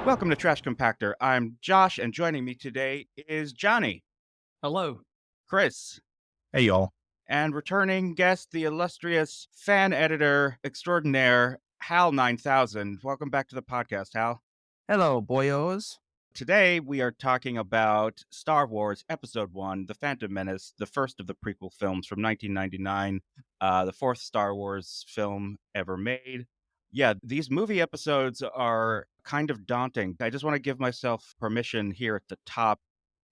Welcome to Trash Compactor. I'm Josh, and joining me today is Jonny, Hello. Chris, Hey, y'all. and returning guest, the illustrious fan editor extraordinaire, Hal 9000. Welcome back to the podcast, Hal. Hello, boyos. Today, we are talking about Star Wars Episode 1, The Phantom Menace, the first of the prequel films from 1999, the fourth Star Wars film ever made. Yeah, these movie episodes are kind of daunting. I just want to give myself permission here at the top.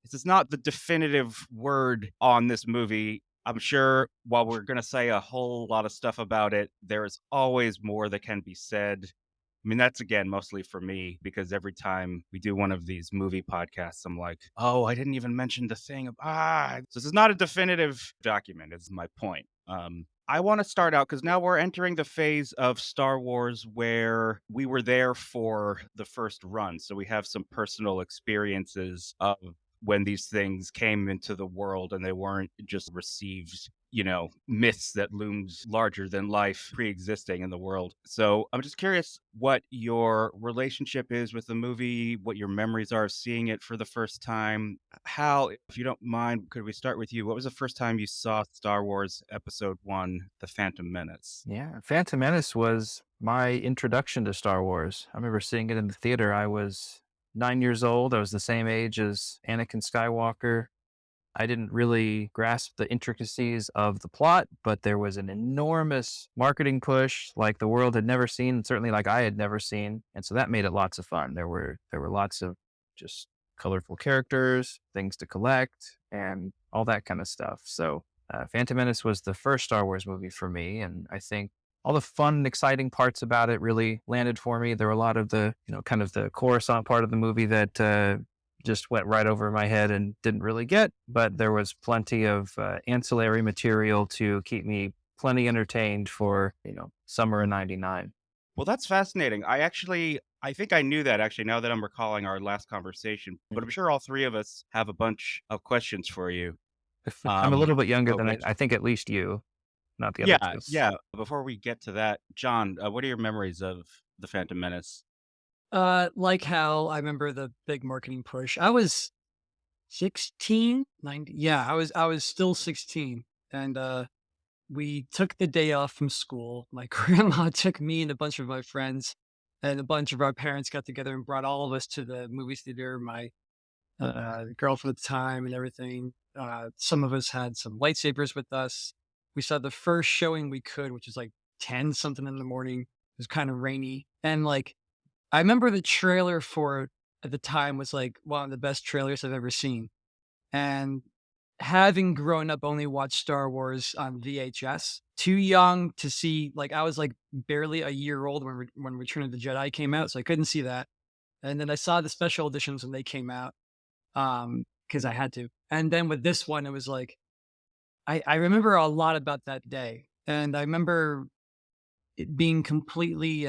This is not the definitive word on this movie. I'm sure while we're going to say a whole lot of stuff about it, there is always more that can be said. I mean, that's again mostly for me because every time we do one of these movie podcasts, I'm like, oh, I didn't even mention the thing. So this is not a definitive document, is my point. I want to start out because now we're entering the phase of Star Wars where we were there for the first run. So we have some personal experiences of when these things came into the world and they weren't just received, myths that loomed larger than life pre-existing in the world. So I'm just curious what your relationship is with the movie, what your memories are of seeing it for the first time. Hal, if you don't mind, could we start with you? What was the first time you saw Star Wars Episode 1, The Phantom Menace? Yeah, Phantom Menace was my introduction to Star Wars. I remember seeing it in the theater. I was 9 years old. I was the same age as Anakin Skywalker. I didn't really grasp the intricacies of the plot, but there was an enormous marketing push like the world had never seen, certainly like I had never seen. And so that made it lots of fun. There were lots of just colorful characters, things to collect, and all that kind of stuff. So Phantom Menace was the first Star Wars movie for me, and I think all the fun and exciting parts about it really landed for me. There were a lot of the, kind of the Coruscant part of the movie that just went right over my head and didn't really get, but there was plenty of ancillary material to keep me plenty entertained for, summer of 99. Well, that's fascinating. I think I knew that actually now that I'm recalling our last conversation, but I'm sure all three of us have a bunch of questions for you. I'm a Um, little bit younger than which I think at least you, not the other Yeah, two. yeah. Before we get to that, John, what are your memories of The Phantom Menace? Like how I remember the big marketing push. I was 16, 90. Yeah, I was still 16. And we took the day off from school. My grandma took me and a bunch of my friends, and a bunch of our parents got together and brought all of us to the movie theater. My girlfriend at the time and everything. Some of us had some lightsabers with us. We saw the first showing we could, which was like 10 something in the morning. It was kind of rainy. And like I remember the trailer for it at the time was like one of the best trailers I've ever seen. And having grown up only watched Star Wars on VHS, too young to see, like I was like barely a year old when Return of the Jedi came out, so I couldn't see that. And then I saw the special editions when they came out, because I had to. And then with this one, it was like I remember a lot about that day, and I remember it being completely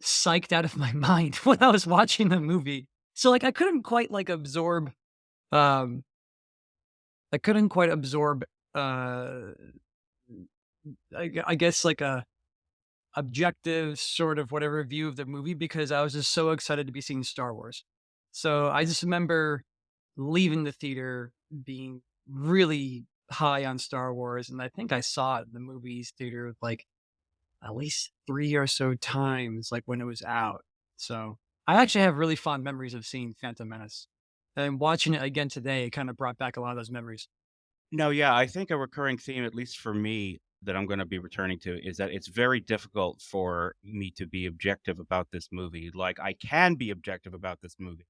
psyched out of my mind when I was watching the movie. So like I couldn't quite like absorb um I couldn't quite absorb uh I guess like a objective sort of whatever view of the movie because I was just so excited to be seeing Star Wars. So I just remember leaving the theater being really high on Star Wars, and I think I saw it in the movies theater like at least 3 or so times, like, when it was out. So, I actually have really fond memories of seeing Phantom Menace, and watching it again today, it kinda brought back a lot of those memories. No, yeah, I think a recurring theme, at least for me, that I'm going to be returning to is that it's very difficult for me to be objective about this movie. Like, I can be objective about this movie,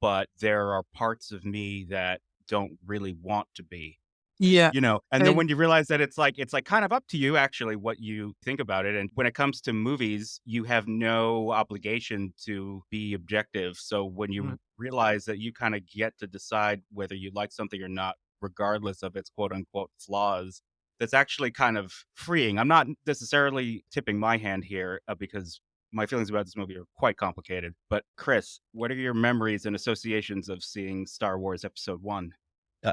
but there are parts of me that don't really want to be. Yeah, And then and when you realize that it's like kind of up to you actually what you think about it. And when it comes to movies, you have no obligation to be objective. So when mhm, you realize that you kind of get to decide whether you like something or not, regardless of its quote unquote flaws, that's actually kind of freeing. I'm not necessarily tipping my hand here because my feelings about this movie are quite complicated. But Chris, what are your memories and associations of seeing Star Wars Episode 1?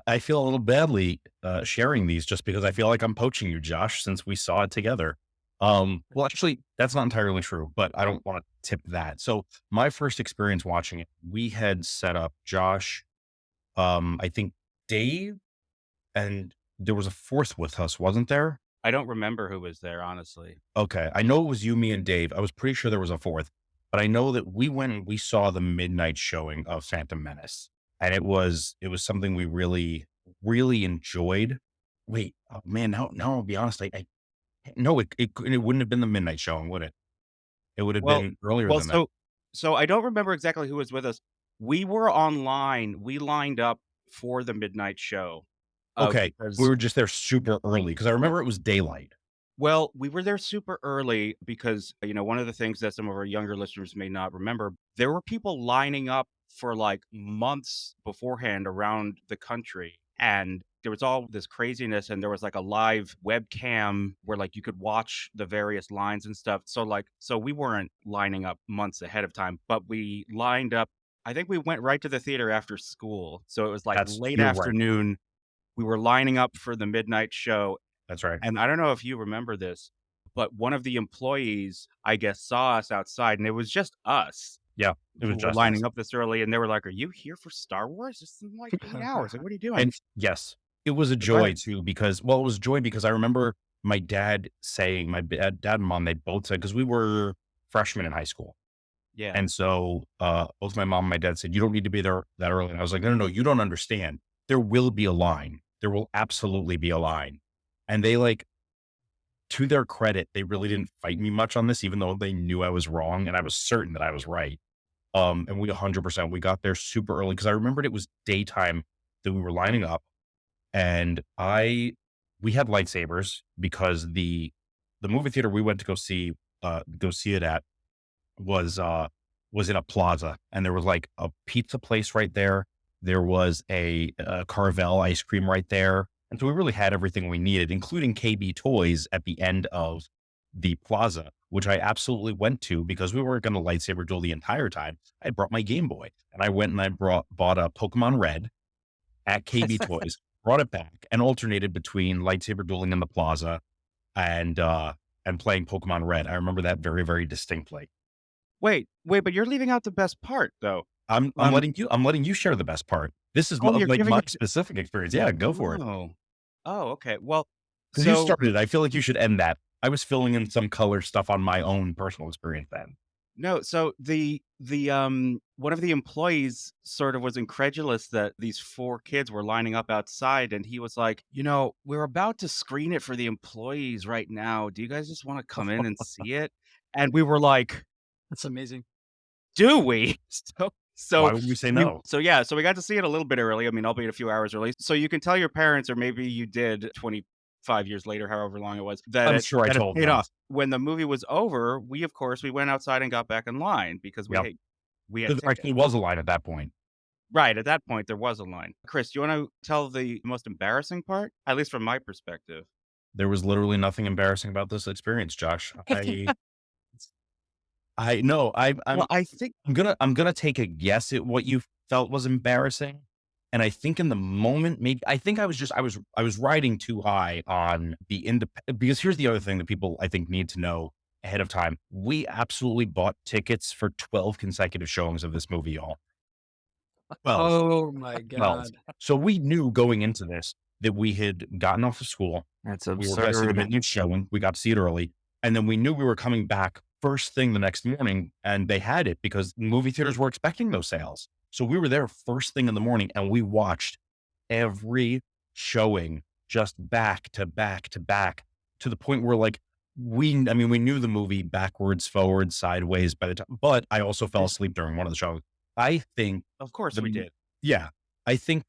I feel a little badly sharing these just because I feel like I'm poaching you, Josh, since we saw it together. Well, actually, that's not entirely true, but I don't want to tip that. So my first experience watching it, we had set up Josh, I think Dave, and there was a fourth with us, wasn't there? I don't remember who was there, honestly. Okay. I know it was you, me, and Dave. I was pretty sure there was a fourth, but I know that we went and we saw the midnight showing of Phantom Menace. And it was something we really, really enjoyed. Wait, oh man, now I'll be honest. I no, it wouldn't have been the midnight showing, would it? It would have Well been earlier well, than that. so I don't remember exactly who was with us. We were online. We lined up for the midnight show, Okay. We because were just there super early because I remember it was daylight. well, we were there super early because, one of the things that some of our younger listeners may not remember, there were people lining up for, like, months beforehand around the country, and there was all this craziness, and there was, like, a live webcam where, like, you could watch the various lines and stuff. So we weren't lining up months ahead of time, but we lined up. I think we went right to the theater after school, so it was, like, late You're right. afternoon. We were lining up for the midnight show, That's right. and I don't know if you remember this, but one of the employees, I guess, saw us outside, and it was just us Yeah. It was who were just us. lining up this early, and they were like, "Are you here for Star Wars? It's in like 8 hours. Like, what are you doing?" And yes, it was a Go joy ahead. too, because well, it was joy because I remember my dad saying, dad and mom, they both said, because we were freshmen in high school. Yeah. And so both my mom and my dad said, you don't need to be there that early. And I was like, no, no, no, you don't understand. There will be a line. There will absolutely be a line. And they like, to their credit, they really didn't fight me much on this, even though they knew I was wrong. And I was certain that I was right. And we 100%, we got there super early because I remembered it was daytime that we were lining up and we had lightsabers because the movie theater we went to go see it at was was in a plaza, and there was like a pizza place right there. There was a Carvel ice cream right there, and so we really had everything we needed, including KB Toys at the end of the plaza, which I absolutely went to because we weren't going to lightsaber duel the entire time. I brought my Game Boy, and I went and I bought a Pokemon Red at KB Toys, brought it back, and alternated between lightsaber dueling in the plaza and playing Pokemon Red. I remember that very, very distinctly. Wait, but you're leaving out the best part, though. Um I'm letting you share the best part. This is oh, you're like giving my it to specific experience. Yeah, go for it. Oh. Oh, okay. Well, Because you so started it. I feel like you should end that. I was filling in some color stuff on my own personal experience then. no, so the one of the employees sort of was incredulous that these 4 kids were lining up outside, and he was like, "We're about to screen it for the employees right now. Do you guys just wanna come in and see it?" And we were like, That's amazing. "Do we?" So Why so would we say we no? so yeah, so we got to see it a little bit early. I mean, albeit a few hours early. So you can tell your parents, or maybe you did 25 years later, however long it was, that I'm it sure I that it told paid them. off. When the movie was over, of course, we went outside and got back in line because Yep. we had There tickets. actually was a line at that point. Right, at that point, there was a line. Chris, do you wanna tell the most embarrassing part? At least from my perspective. There was literally nothing embarrassing about this experience, Josh. I no, Well, I think I'm gonna take a guess at what you felt was embarrassing. And I think in the moment, maybe I think I was riding too high on the because here's the other thing that people I think need to know ahead of time. We absolutely bought tickets for 12 consecutive showings of this movie, y'all. 12. Oh my 12. god. So we knew going into this that we had gotten off of school. That's We were going to see the absurd. midnight showing. We got to see it early. And then we knew we were coming back first thing the next morning, and they had it because movie theaters were expecting those sales. So we were there first thing in the morning and we watched every showing just back to back to back to the point where like I mean, we knew the movie backwards, forwards, sideways by the time, but I also fell asleep during one of the shows. I think of course we the, did. yeah, I think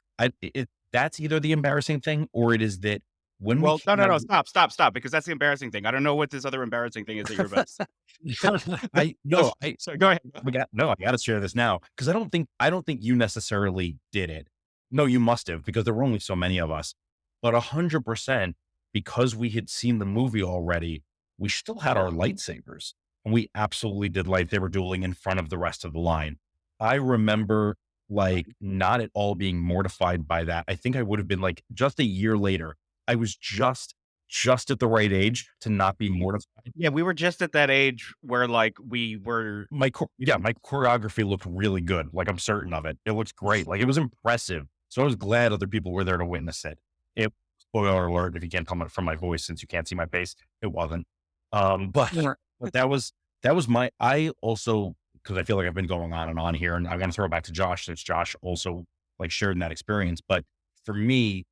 that's either the embarrassing thing or it is that when we Well, no, came no, out no, of stop, because that's the embarrassing thing. I don't know what this other embarrassing thing is that you're about to say. I No, no, I so go ahead. I got to share this now because I don't think you necessarily did it. No, you must have because there were only so many of us. But 100% because we had seen the movie already, we still had our lightsabers and we absolutely did lightsaber dueling in front of the rest of the line. I remember like not at all being mortified by that. I think I would have been like just a year later. I was just just at the right age to not be mortified. Yeah, we were just at that age where like we were. My choreography looked really good. Like I'm certain of it. It looks great. Like it was impressive. So I was glad other people were there to witness it. It spoiler alert if you can't tell from my voice since you can't see my face, it wasn't. But Yeah. but that was my I also because I feel like I've been going on and on here, and I'm gonna throw it back to Josh since Josh also like shared in that experience. But for me,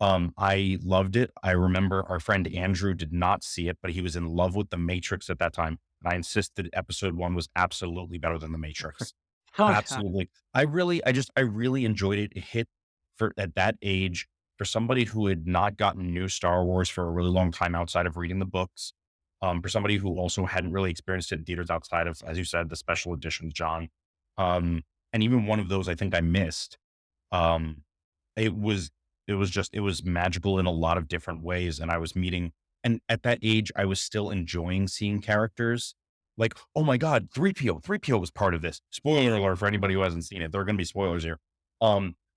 I loved it. I remember our friend Andrew did not see it, but he was in love with The Matrix at that time. And I insisted episode one was absolutely better than The Matrix. Oh, yeah. Absolutely. I really enjoyed it. It hit for at that age for somebody who had not gotten new Star Wars for a really long time outside of reading the books. For somebody who also hadn't really experienced it in theaters outside of, as you said, the special editions, John. And even one of those I think I missed. Um, it was it was magical in a lot of different ways, and I was meeting and at that age, I was still enjoying seeing characters like, "Oh my god, 3PO. 3PO was part of this." Spoiler alert for anybody who hasn't seen it. There are gonna be spoilers here.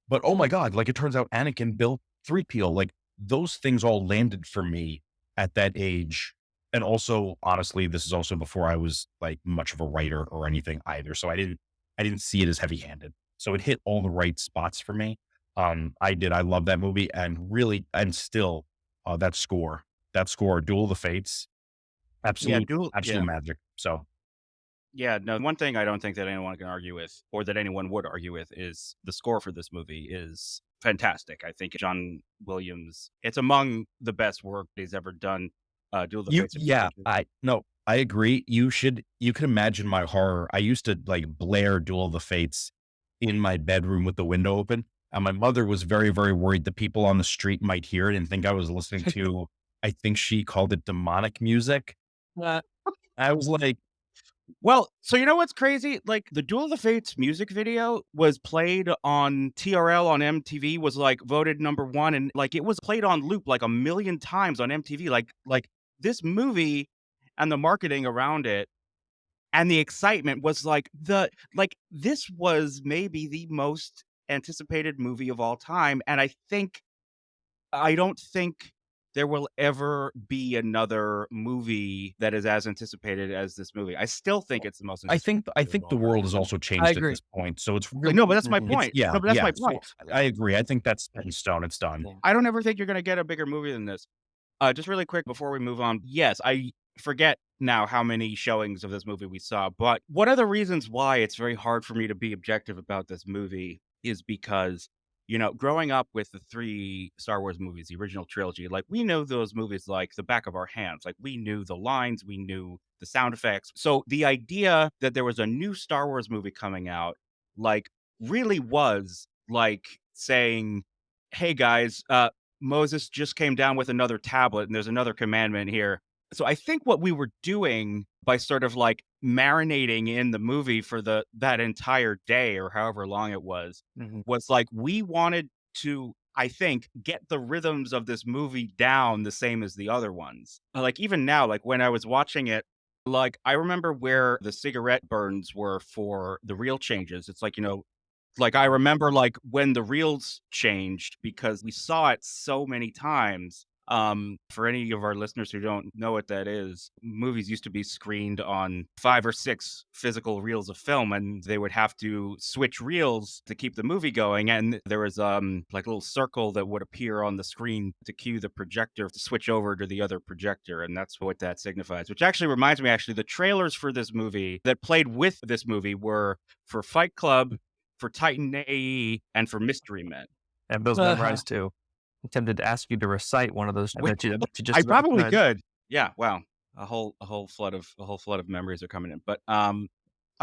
But oh my god, like, it turns out Anakin built 3PO. Like, those things all landed for me at that age. And also, honestly, this is also before I was, like, much of a writer or anything either, so I didn't see it as heavy-handed. So it hit all the right spots for me. I did. I love that movie and really and still, that score, Duel of the Fates, Yeah, absolute, absolute magic. So Yeah, no, one thing I don't think that anyone can argue with, or that anyone would argue with, is the score for this movie is fantastic. I think John Williams, it's among the best work he's ever done. Duel of the Fates. I agree. You can imagine my horror. I used to like blare Duel of the Fates in my bedroom with the window open. And my mother was very, very worried that people on the street might hear it and think I was listening to, I think she called it demonic music. Uh, I was like, Well, so you know what's crazy? Like the Duel of the Fates music video was played on TRL on MTV, was like voted #1, and like it was played on loop like a million times on MTV. Like this movie and the marketing around it and the excitement was like this was maybe the most anticipated movie of all time. And I don't think there will ever be another movie that is as anticipated as this movie. I still think it's the most anticipated I movie of think the all world time. has also I changed at agree. this point. So it's Like, really, no, but that's my Mhm. point. yeah, No, but that's yeah. my So point. I agree. I think that's set in stone. It's done. Yeah. I don't ever think you're gonna get a bigger movie than this. Just really quick before we move on. Yes, I forget now how many showings of this movie we saw, but one of the reasons why it's very hard for me to be objective about this movie is because, you know, growing up with the 3 Star Wars movies, the original trilogy, like we know those movies like the back of our hands. Like we knew the lines, we knew the sound effects. So the idea that there was a new Star Wars movie coming out, like really was like saying, "Hey guys, Moses just came down with another tablet and there's another commandment here." So I think what we were doing by sort of like marinating in the movie for that entire day or however long it Mhm. was like we wanted to, I think, get the rhythms of this movie down the same as the other ones. Like even now, like when I was watching it, like I remember where the cigarette burns were for the real changes. It's like, you know, like, I remember, like, when the reels changed because we saw it so many times. For any of our listeners who don't know what that is, movies used to be screened on 5 or 6 physical reels of film, and they would have to switch reels to keep the movie going, and there was, like, a little circle that would appear on the screen to cue the projector to switch over to the other projector, and that's what that signifies, which actually reminds me, actually, the trailers for this movie that played with this movie were for Fight Club, for Titan AE, and for Mystery Men. I have those Uh-huh. memorized too. I'm tempted to ask you to recite one of those. I bet you just I about probably could. could. Yeah, wow. A whole flood of memories are coming in. But I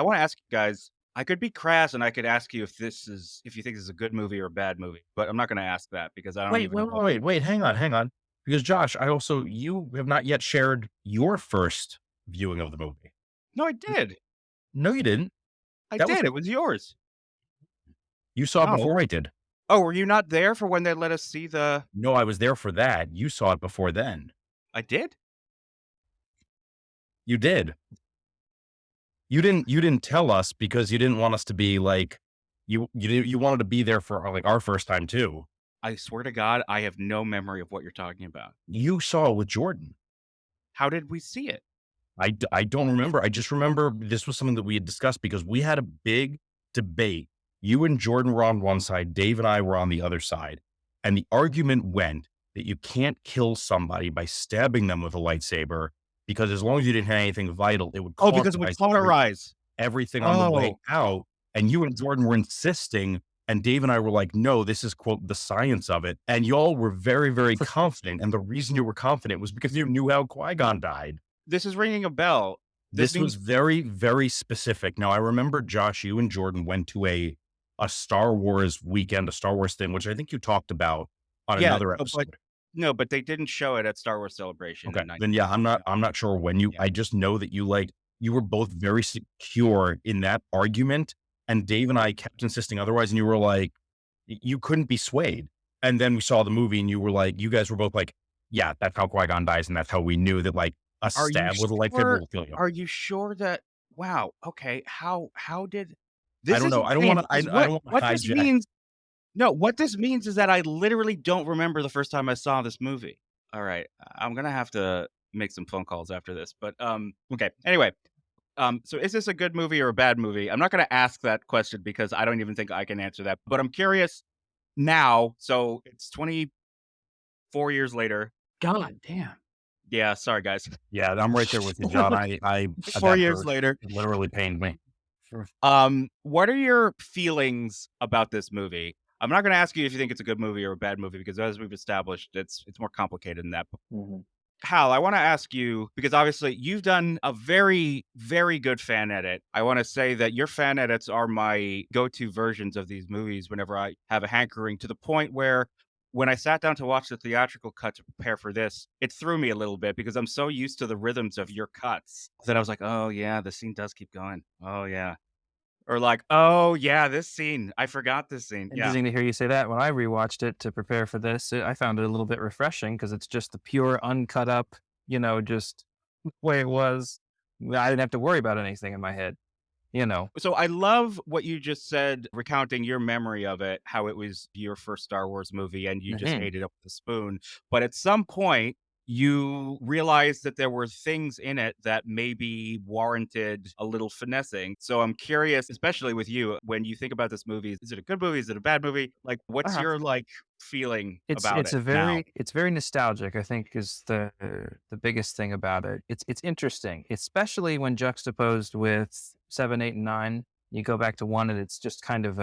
want to ask you guys, I could be crass and I could ask you if you think this is a good movie or a bad movie, but I'm not going to ask that because I don't Wait, even wait, know. wait, wait. Hang on. Because Josh, you have not yet shared your first viewing of the movie. No, I did. No, you didn't. I That was did. It was yours. You saw it Oh. before I did. Oh, were you not there for when they let us see the No, I was there for that. You saw it before then. I did? You did. You didn't tell us because you didn't want us to be like you wanted to be there for like our first time too. I swear to God, I have no memory of what you're talking about. You saw it with Jordan. How did we see it? I don't remember. I just remember this was something that we had discussed because we had a big debate. You and Jordan were on one side, Dave and I were on the other side. And the argument went that you can't kill somebody by stabbing them with a lightsaber because as long as you didn't have anything vital, it would Oh, because it would cauterize cauterize. everything on the way Oh, out. And you and Jordan were insisting, and Dave and I were like, no, this is, quote, the science of it. And y'all were very, very confident. And the reason you were confident was because you knew how Qui-Gon died. this is ringing a bell. This was very, very specific. Now, I remember, Josh, you and Jordan went to a Star Wars weekend, a Star Wars thing, which I think you talked about on Yeah, another no, episode. but they didn't show it at Star Wars Celebration Okay. in Then, yeah, I'm not sure when Yeah. I just know that you were both very secure in that argument. And Dave and I kept insisting otherwise. And you were like, you couldn't be swayed. And then we saw the movie and you were like, you guys were both like, yeah, that's how Qui-Gon dies. And that's how we knew that like a Are you stab with a lightsaber sure? will kill you. Are you sure that? Wow. Okay. How did I this don't is know. I don't insane want to, I because don't want to what this hijack. means? No, what this means is that I literally don't remember the first time I saw this movie. All right, I'm gonna have to make some phone calls after this, but okay. Anyway, so is this a good movie or a bad movie? I'm not gonna ask that question because I don't even think I can answer that. But I'm curious now. So it's 24 years later. God damn. Yeah, sorry guys. Yeah, I'm right there with you, John. I 4 years later. it literally pained me. What are your feelings about this movie? I'm not going to ask you if you think it's a good movie or a bad movie because, as we've established, it's more complicated than that. Hal, I want to ask you because obviously you've done a very, very good fan edit. I want to say that your fan edits are my go-to versions of these movies whenever I have a hankering, to the point where when I sat down to watch the theatrical cut to prepare for this, it threw me a little bit because I'm so used to the rhythms of your cuts that I was like, oh yeah, the scene does keep going. Oh yeah. Or like, oh yeah, this scene. I forgot this scene. Yeah. Interesting to hear you say that. When I rewatched it to prepare for this, I found it a little bit refreshing because it's just the pure uncut up, just the way it was. I didn't have to worry about anything in my head, you know. So I love what you just said, recounting your memory of it, how it was your first Star Wars movie and you just Mhm. ate it up with a spoon. But at some point, you realized that there were things in it that maybe warranted a little finessing. So I'm curious, especially with you, when you think about this movie, is it a good movie? Is it a bad movie? Like, what's Uh-huh. your feeling It's about it's it a now? it's very nostalgic, I think is the biggest thing about it. It's interesting, especially when juxtaposed with 7, 8, and 9. You go back to 1 and it's just kind of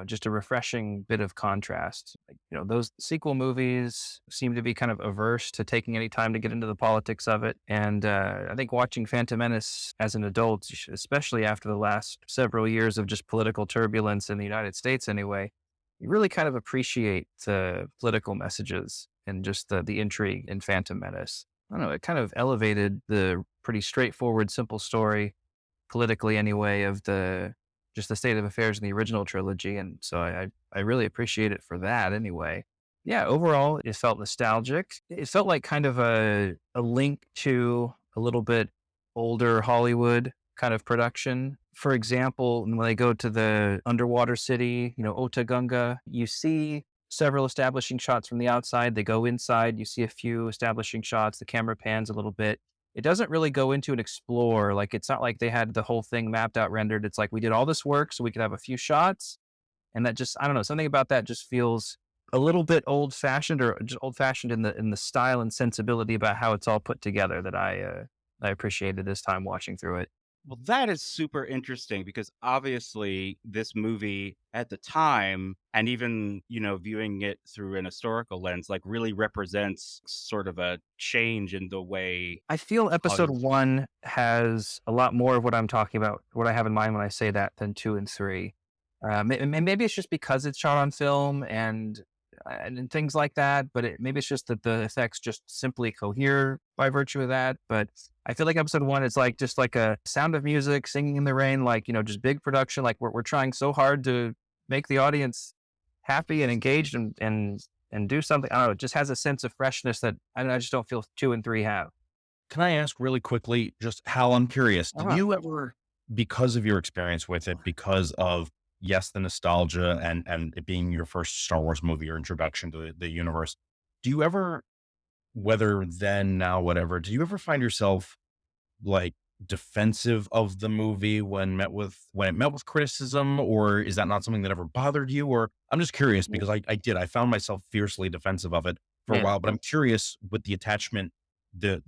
just a refreshing bit of contrast. Like, those sequel movies seem to be kind of averse to taking any time to get into the politics of it. And I think watching Phantom Menace as an adult, especially after the last several years of just political turbulence in the United States anyway, you really kind of appreciate the political messages and just the intrigue in Phantom Menace. I don't know, it kind of elevated the pretty straightforward, simple story, politically anyway, of just the state of affairs in the original trilogy. And so I really appreciate it for that anyway. Yeah, overall, it felt nostalgic. It felt like kind of a link to a little bit older Hollywood kind of production. For example, when they go to the underwater city, Otagunga, you see several establishing shots from the outside. They go inside, you see a few establishing shots. The camera pans a little bit. It doesn't really go into and explore. Like, it's not like they had the whole thing mapped out, rendered. It's like we did all this work so we could have a few shots. And that just, I don't know, something about that just feels a little bit old fashioned, or just old fashioned in the style and sensibility about how it's all put together, that I appreciated this time watching through it. Well, that is super interesting because obviously this movie at the time, and even, viewing it through an historical lens, really represents sort of a change in the way I feel episode Hollywood. 1 has a lot more of what I'm talking about, what I have in mind when I say that, than 2 and 3. Maybe it's just because it's shot on film and things like that, but maybe it's just that the effects just simply cohere by virtue of that. But I feel like episode 1 is just like a Sound of Music, Singing in the Rain, just big production. Like we're trying so hard to make the audience happy and engaged and do something. I don't know. It just has a sense of freshness that I just don't feel 2 and 3 have. Can I ask really quickly, just Hal, I'm curious, did Uh-huh. you ever, because of your experience with it, because of yes, the nostalgia and it being your first Star Wars movie or introduction to the universe. Do you ever, whether then, now, whatever, do you ever find yourself like defensive of the movie when it met with criticism, or is that not something that ever bothered you? Or I'm just curious because I found myself fiercely defensive of it for a Yeah. while, but I'm curious with the attachment, the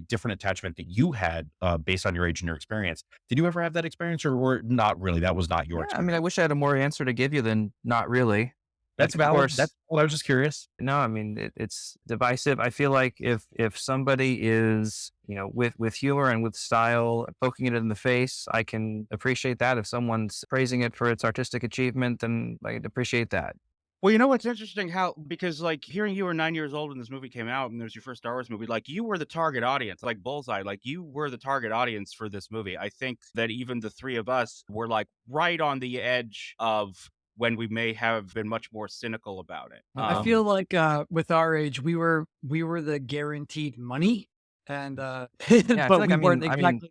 different attachment that you had based on your age and your experience. Did you ever have that experience, or not really? That was not your Yeah, I mean, I experience. wish I had a more answer to give you than not really. That's Like, of valid. course, That's well, I was just curious. no, I mean, it's divisive. I feel like if somebody is, with humor and with style, poking it in the face, I can appreciate that. If someone's praising it for its artistic achievement, then I appreciate that. Well, you know what's interesting how because like hearing you were 9 years old when this movie came out and it was your first Star Wars movie, like you were the target audience, like Bullseye, like you were the target audience for this movie. I think that even the three of us were like right on the edge of when we may have been much more cynical about it. I feel like with our age, we were the guaranteed money, and Yeah, I feel but like we weren't exactly. But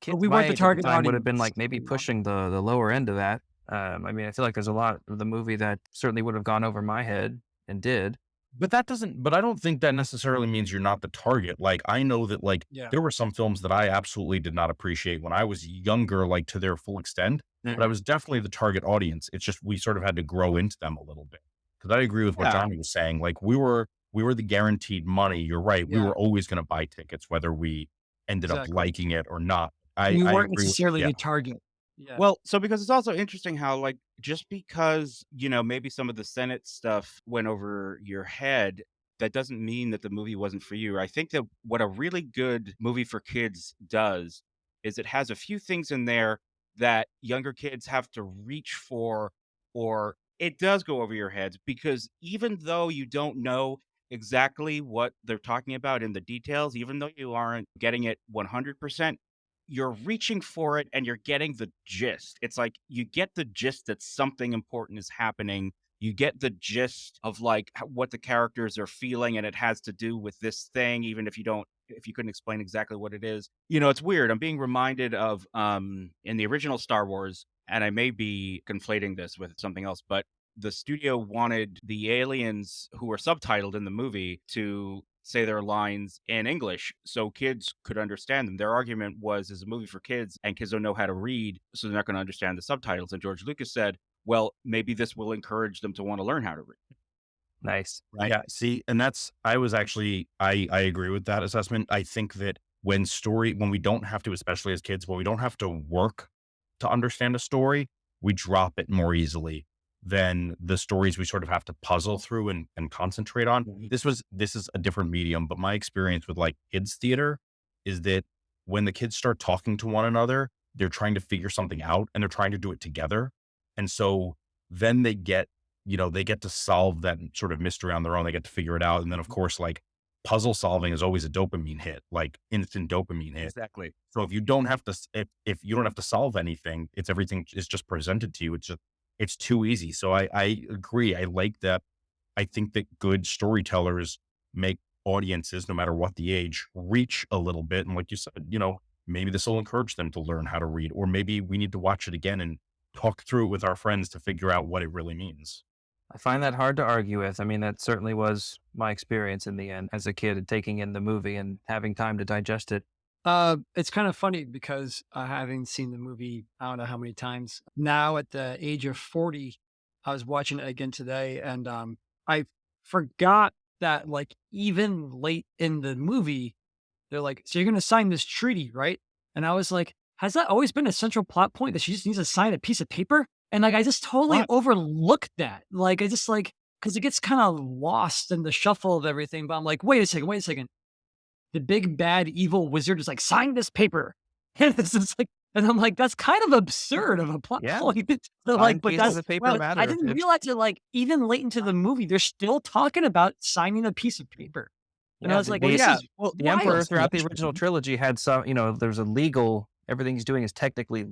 kids we my weren't the age at the target time would have been audience. like maybe pushing the lower end of that. I mean, I feel like there's a lot of the movie that certainly would have gone over my head and did. But I don't think that necessarily means you're not the target. Like, I know that, like, Yeah. there were some films that I absolutely did not appreciate when I was younger, like, to their full extent, but I was definitely the target audience. It's just we sort of had to grow into them a little bit. Because I agree with what Yeah, Johnny was saying. Like, we were the guaranteed money. You're right. We Yeah. were always gonna buy tickets, whether we ended up Exactly. liking it or not. We I weren't agree with necessarily yeah. the target. Yeah. well, so because it's also interesting how, like, just because, maybe some of the Senate stuff went over your head, that doesn't mean that the movie wasn't for you. I think that what a really good movie for kids does is it has a few things in there that younger kids have to reach for, or it does go over your heads because even though you don't know exactly what they're talking about in the details, even though you aren't getting it 100%, you're reaching for it and you're getting the gist. It's like you get the gist that something important is happening. You get the gist of like what the characters are feeling, and it has to do with this thing, even if you couldn't explain exactly what it is. It's weird. I'm being reminded of in the original Star Wars, and I may be conflating this with something else, but the studio wanted the aliens who were subtitled in the movie to say their lines in English so kids could understand them. Their argument was it's a movie for kids and kids don't know how to read, so they're not going to understand the subtitles. And George Lucas said, well, maybe this will encourage them to want to learn how to read. Nice. Right. Yeah, see, and that's I was actually I agree with that assessment. I think that when we don't have to, especially as kids, when we don't have to work to understand a story, we drop it more easily than the stories we sort of have to puzzle through and concentrate on. This is a different medium, but my experience with like kids theater is that when the kids start talking to one another, they're trying to figure something out and they're trying to do it together. And so then they get to solve that sort of mystery on their own. They get to figure it out. And then, of course, like puzzle solving is always a dopamine hit, like instant dopamine hit. Exactly. So if you don't have to, if you don't have to solve anything, everything is just presented to you. It's too easy. So I agree. I like that. I think that good storytellers make audiences, no matter what the age, reach a little bit. And like you said, maybe this will encourage them to learn how to read, or maybe we need to watch it again and talk through it with our friends to figure out what it really means. I find that hard to argue with. I mean, that certainly was my experience in the end as a kid, taking in the movie and having time to digest it. It's kind of funny because having seen the movie, I don't know how many times now at the age of 40, I was watching it again today, and I forgot that like even late in the movie, they're like, "So you're going to sign this treaty, right?" And I was like, "Has that always been a central plot point that she just needs to sign a piece of paper?" And like, I just totally What? overlooked that. Like, I just like because it gets kind of lost in the shuffle of everything. But I'm like, wait a second, the big bad evil wizard is like, sign this paper. And this is like, and I'm like, that's kind of absurd of a plot Yeah. point. They're Fine like, but pieces that's of paper well, matter. I didn't realize that like even late into the movie, they're still talking about signing a piece of paper. And I Yeah, was like, Well, this yeah. is Well, the Emperor wild. throughout the original trilogy had some, there's a legal, everything he's doing is technically,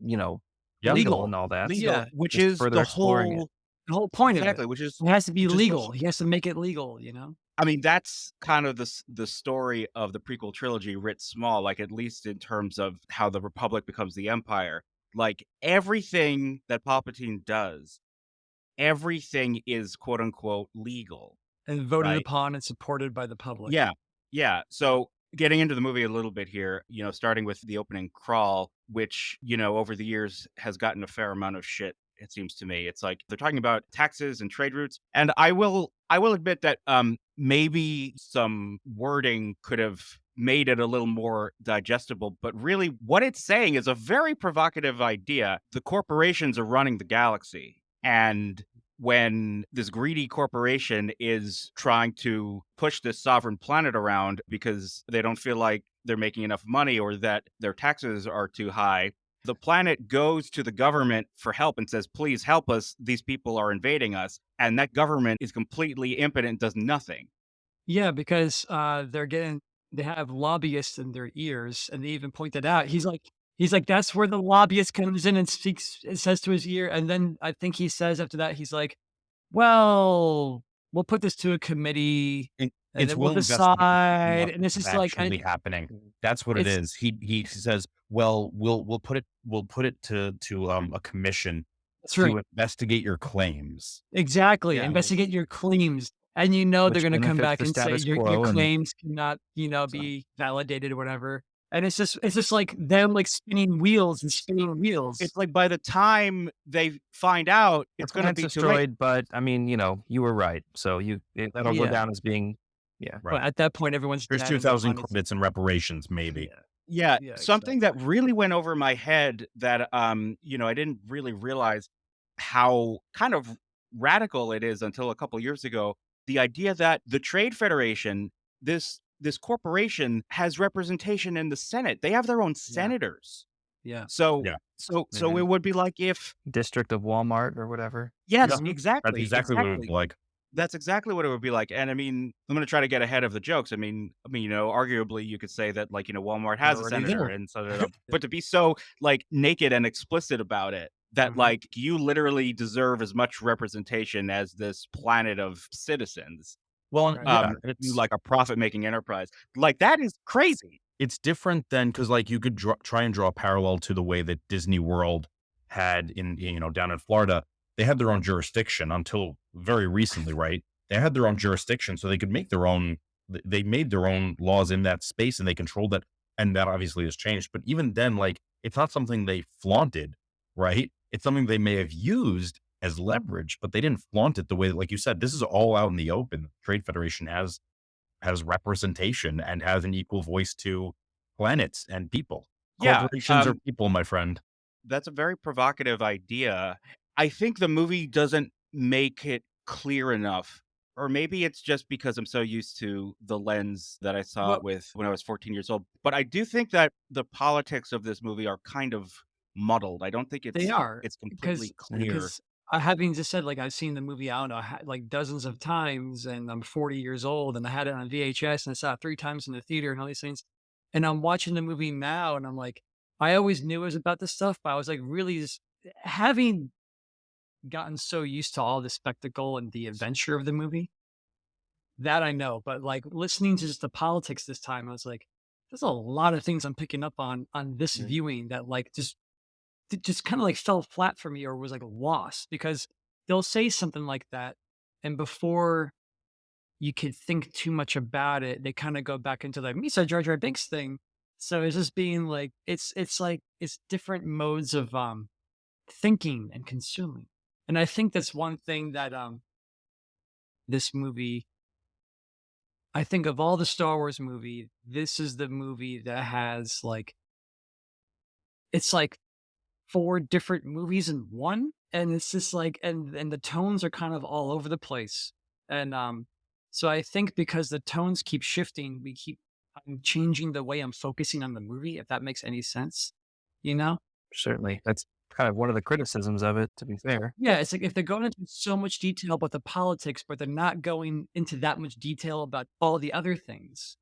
you know, Yep. legal and all that. legal, Yeah. which Just is further the exploring it. whole The whole point of it. exactly, which is It has to be which is the legal. He has to make it legal, you know? I mean, that's kind of the story of the prequel trilogy writ small, like at least in terms of how the Republic becomes the Empire. Like everything that Palpatine does, everything is quote unquote legal, And voted right? upon and supported by the public. Yeah. Yeah. So getting into the movie a little bit here, starting with the opening crawl, which, over the years has gotten a fair amount of shit, it seems to me. It's like they're talking about taxes and trade routes. And I will admit that maybe some wording could have made it a little more digestible, but really what it's saying is a very provocative idea. The corporations are running the galaxy. And when this greedy corporation is trying to push this sovereign planet around because they don't feel like they're making enough money or that their taxes are too high, the planet goes to the government for help and says, please help us. These people are invading us. And that government is completely impotent, does nothing. Yeah, because they have lobbyists in their ears, and they even pointed out. He's like, that's where the lobbyist comes in and speaks. It says to his ear, and then I think he says after that, he's like, well, we'll put this to a committee, And and it's then we'll we'll investigate decide. what's And it's just like, actually happening. That's what it it's is. He says, "Well, we'll put it to a commission that's to right. investigate your claims," Exactly. Yeah. Investigate your claims. And they're Which gonna come benefits back the and say status your quo, and claims cannot, so be validated or whatever. And it's just like them like spinning wheels and spinning wheels. It's like by the time they find out, the it's going to planet's be too late. destroyed, but I mean, you were right. So that'll go Yeah. down as being, yeah. right? But at that point, everyone's There's dead two and the thousand planet's credits and reparations, maybe. yeah. Yeah, Yeah, something that exactly. really went over my head that I didn't really realize how kind of radical it is until a couple years ago. The idea that the Trade Federation, this corporation has representation in the Senate. They have their own Yeah. senators. Yeah. So Yeah, so it Mhm. would be like if District of Walmart or whatever. yes, yeah. Mhm. That's exactly, exactly what it would be exactly. like. That's exactly what it would be like. And I mean, I'm gonna try to get ahead of the jokes. I mean, arguably you could say that like, Walmart They're has a already senator there. and so Yeah. but to be so like naked and explicit about it, that Mhm. like you literally deserve as much representation as this planet of citizens. Well, Right. yeah, You it's like a profit making enterprise. Like that is crazy. it's different than because like you could try and draw a parallel to the way that Disney World had down in Florida. They had their own jurisdiction until very recently, right? They had their own jurisdiction, so they could make their own. They made their own laws in that space, and they controlled that. And that obviously has changed. But even then, like it's not something they flaunted, right? It's something they may have used as leverage, but they didn't flaunt it the way that, like you said, this is all out in the open. Trade Federation has representation and has an equal voice to planets and people. Yeah. Corporations are people, my friend. That's a very provocative idea. I think the movie doesn't make it clear enough. Or maybe it's just because I'm so used to the lens that I saw it Well, with when I was 14 years old. But I do think that the politics of this movie are kind of muddled. I don't think they are it's completely because Mhm. clear. because having just said, like, I've seen the movie, I don't know, like dozens of times, and I'm 40 years old, and I had it on VHS, and I saw it 3 times in the theater, and all these things. And I'm watching the movie now, and I'm like, I always knew it was about this stuff, but I was like, really, just having gotten so used to all the spectacle and the adventure of the movie that I know. But like listening to just the politics this time, I was like, there's a lot of things I'm picking up on this Mm. viewing that like just kind of like fell flat for me or was like lost because they'll say something like that, and before you could think too much about it, they kind of go back into like Misa Jar Jar Binks thing. So it's just being like it's like it's different modes of thinking and consuming. And I think that's one thing that this movie, I think of all the Star Wars movie, this is the movie that has like it's like 4 different movies in one, and it's just like and the tones are kind of all over the place. And so I think because the tones keep shifting, I'm changing the way I'm focusing on the movie, if that makes any sense, you know? Certainly. That's kind of one of the criticisms of it, to be fair. Yeah, it's like if they're going into so much detail about the politics, but they're not going into that much detail about all the other things.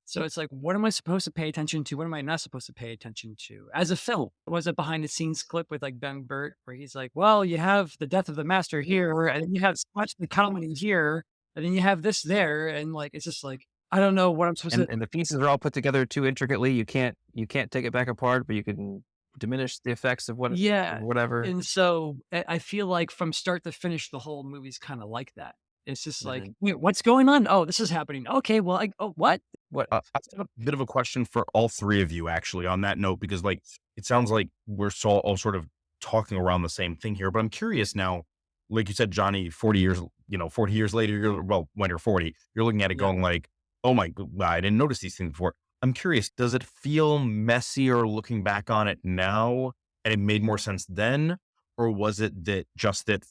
So it's like, what am I supposed to pay attention to? What am I not supposed to pay attention to? As a film, was a behind the scenes clip with like Ben Burt where he's like, well, you have the death of the master here, and then you have so much the comedy here, and then you have this there, and like it's just like I don't know what I'm supposed to. And the pieces are all put together too intricately. You can't take it back apart, but you can diminish the effects of Yeah. whatever. And so I feel like from start to finish, the whole movie's kind of like that. It's just like, Mhm. wait, what's going on? Oh, this is happening. Okay, well, oh, what? What? I've got a bit of a question for all three of you, actually, on that note, because like it sounds like we're all sort of talking around the same thing here. But I'm curious now, like you said, Johnny, 40 years, 40 years later, well, when you're 40, you're looking at it Yeah. going like, oh my, I didn't notice these things before. I'm curious, does it feel messier looking back on it now and it made more sense then? Or was it that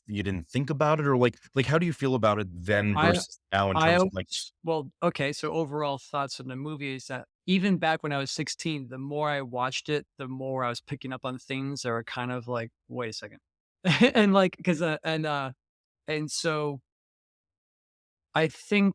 you didn't think about it? Or like how do you feel about it then I versus now in I terms of like, always well, okay, so overall thoughts on the movie is that even back when I was 16, the more I watched it, the more I was picking up on things that were kind of like, wait a second. And like, because and so I think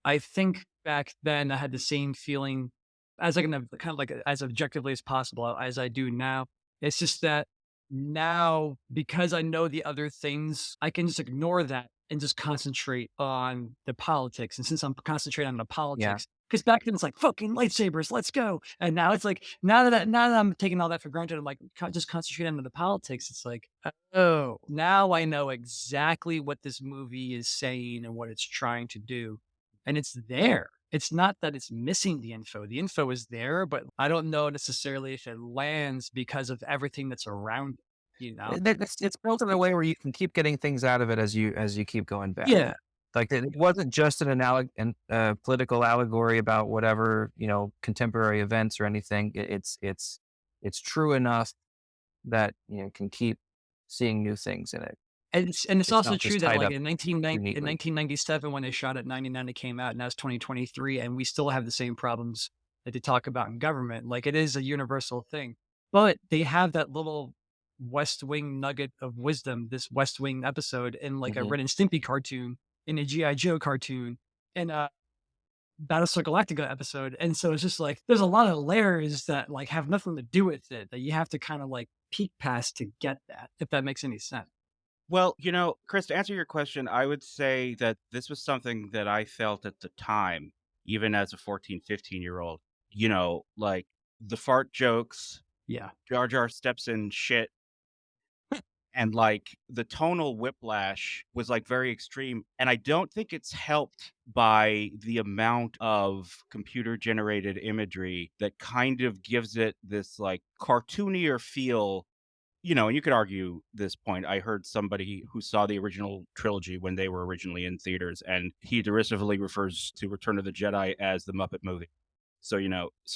I think back then I had the same feeling as I can kind of like as objectively as possible as I do now. It's just that now, because I know the other things, I can just ignore that and just concentrate on the politics. And since I'm concentrating on the Yeah. politics, because back then it's like fucking lightsabers, let's go. And now it's like now that I'm taking all that for granted, I'm like just concentrating on the politics. It's like, oh, now I know exactly what this movie is saying and what it's trying to do, and it's there. It's not that it's missing the info. The info is there, but I don't know necessarily if it lands because of everything that's around it, you know? It's built in a way where you can keep getting things out of it as you keep going back. Yeah. Like it wasn't just political allegory about whatever, contemporary events or anything. It's true enough that can keep seeing new things in it. And it's It's also not true just that tied like up too in neatly. 1997 when they shot it, 99 it came out, and now it's 2023, and we still have the same problems that they talk about in government. Like it is a universal thing. But they have that little West Wing nugget of wisdom, this West Wing episode in like a Mhm. Ren and Stimpy cartoon, in a G.I. Joe cartoon, and Battlestar Galactica episode. And so it's just like there's a lot of layers that like have nothing to do with it that you have to kind of like peek past to get that, if that makes any sense. Well, Chris, to answer your question, I would say that this was something that I felt at the time, even as a 14, 15-year-old. Like the fart jokes, Yeah. Jar Jar steps in shit, and like the tonal whiplash was like very extreme. And I don't think it's helped by the amount of computer generated imagery that kind of gives it this like cartoonier feel. And you could argue this point. I heard somebody who saw the original trilogy when they were originally in theaters, and he derisively refers to Return of the Jedi as the Muppet movie. So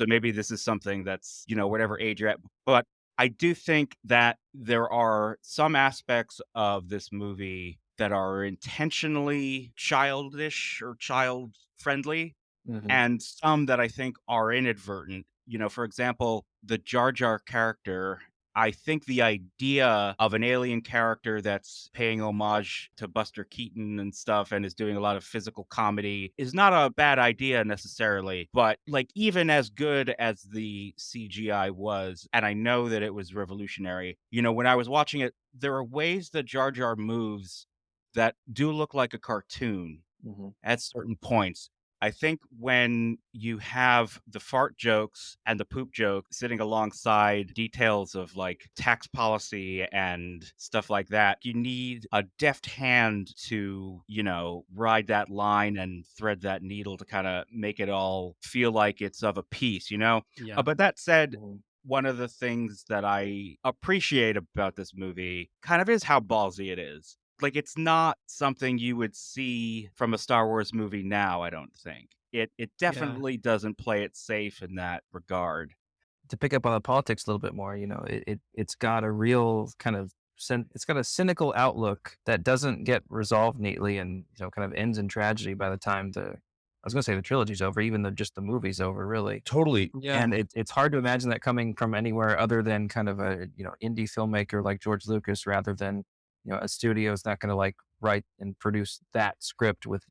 maybe this is something that's, whatever age you're at. But I do think that there are some aspects of this movie that are intentionally childish or child friendly, Mhm. and some that I think are inadvertent. For example, the Jar Jar character. I think the idea of an alien character that's paying homage to Buster Keaton and stuff and is doing a lot of physical comedy is not a bad idea necessarily. But like even as good as the CGI was, and I know that it was revolutionary, when I was watching it, there are ways that Jar Jar moves that do look like a cartoon Mhm. at certain points. I think when you have the fart jokes and the poop joke sitting alongside details of like tax policy and stuff like that, you need a deft hand to, ride that line and thread that needle to kind of make it all feel like it's of a piece. Yeah. But that said, Mhm. one of the things that I appreciate about this movie kind of is how ballsy it is. Like, it's not something you would see from a Star Wars movie now, I don't think. It Yeah. definitely doesn't play it safe in that regard. To pick up on the politics a little bit more, it's got a real kind of it's got a cynical outlook that doesn't get resolved neatly and kind of ends in tragedy by the time I was going to say the trilogy's over, even though just the movie's over, really. totally. Yeah. And it's hard to imagine that coming from anywhere other than kind of a indie filmmaker like George Lucas, rather than a studio's not going to like write and produce that script with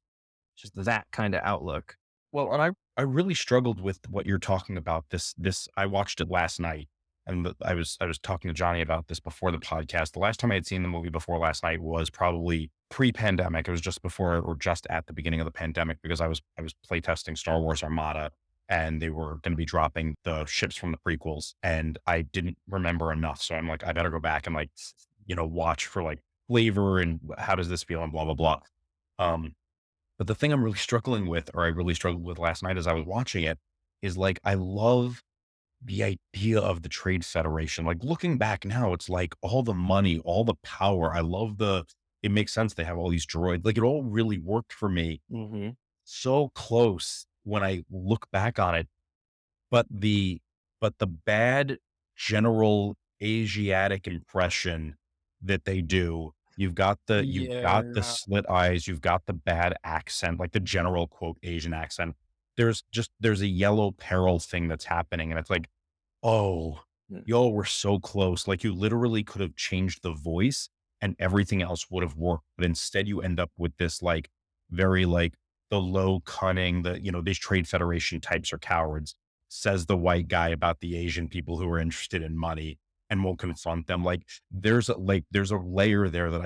just that kind of outlook. Well, and I really struggled with what you're talking about. This I watched it last night, and I was talking to Johnny about this before the podcast. The last time I had seen the movie before last night was probably pre-pandemic. It was just before or just at the beginning of the pandemic because I was playtesting Star Wars Armada, and they were going to be dropping the ships from the prequels, and I didn't remember enough. So I'm like, I better go back and like, watch for like flavor and how does this feel and blah, blah, blah. Um, but the thing I'm really struggling with, or I really struggled with last night as I was watching it, is like, I love the idea of the Trade Federation. Like looking back now, it's like all the money, all the power. I love it makes sense. They have all these droids. Like it all really worked for me Mm-hmm. so close when I look back on it. But the bad general Asiatic impression that they do, you've got the Yeah. slit eyes, you've got the bad accent, like the general quote Asian accent. There's a yellow peril thing that's happening, and it's like, oh, Mm. y'all were so close. Like you literally could have changed the voice and everything else would have worked. But instead you end up with this like very like the low cunning, these Trade Federation types are cowards, says the white guy about the Asian people who are interested in money and won't confront them. Like there's a layer there that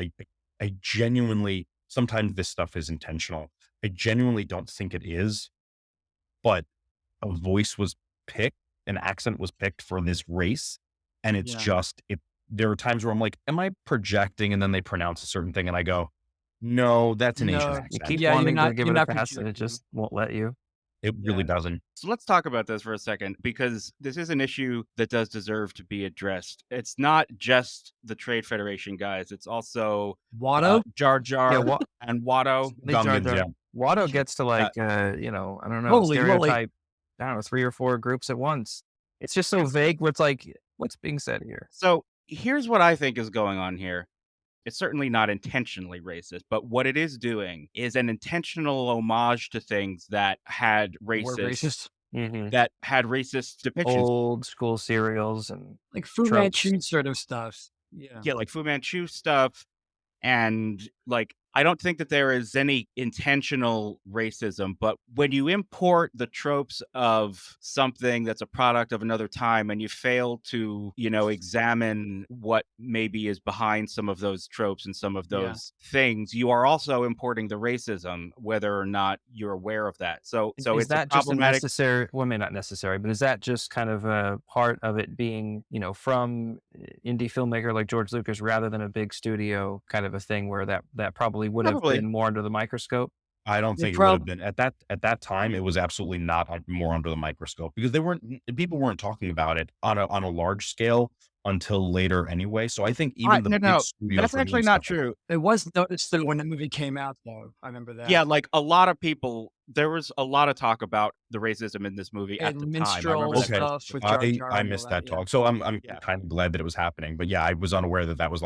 I genuinely, sometimes this stuff is intentional. I genuinely don't think it is, but a voice was picked, an accent was picked for this race. And it's Yeah. just, there are times where I'm like, am I projecting? And then they pronounce a certain thing and I go, no, that's an Asian No. You accent. keep Yeah, wanting to give you're it a not pass, and it projecting. just won't let you. It really Yeah. doesn't. So let's talk about this for a second, because this is an issue that does deserve to be addressed. It's not just the Trade Federation guys. It's also Watto? Jar Yeah, Jar and Watto. Lee Jar Gungans, Jar. yeah. Watto gets to Uh, like, I don't know, Holy moly. stereotype, I don't know, 3 or 4 groups at once. It's just so vague where it's like, what's being said here? So here's what I think is going on here. It's certainly not intentionally racist, but what it is doing is an intentional homage to things that had We're racist Mm-hmm. depictions. Old school serials and Like Fu tropes. Manchu sort of stuff. Yeah. Yeah, like Fu Manchu stuff. And like, I don't think that there is any intentional racism, but when you import the tropes of something that's a product of another time and you fail to, examine what maybe is behind some of those tropes and some of Yeah. those things, you are also importing the racism, whether or not you're aware of that. So Is it's a that just a problematic. necessary, well, maybe not necessary, but is that just kind of a part of it being, from indie filmmaker like George Lucas rather than a big studio kind of a thing where that probably would have Probably. been more under the microscope? I don't They think it would have prob been at that time. It was absolutely not more under the microscope because people weren't talking about it on a large scale until later anyway. So I think even the big No, studios that's were actually doing not stuff like, true. It was noticed though when the movie came out, though. I remember that. Yeah, like a lot of people, there was a lot of talk about the racism in this movie at And the time. I minstrel remember that okay, first stuff with episode. Jar Jar I and all missed that. that Yeah. talk. So I'm Yeah. kind of glad that it was happening. But yeah, I was unaware that was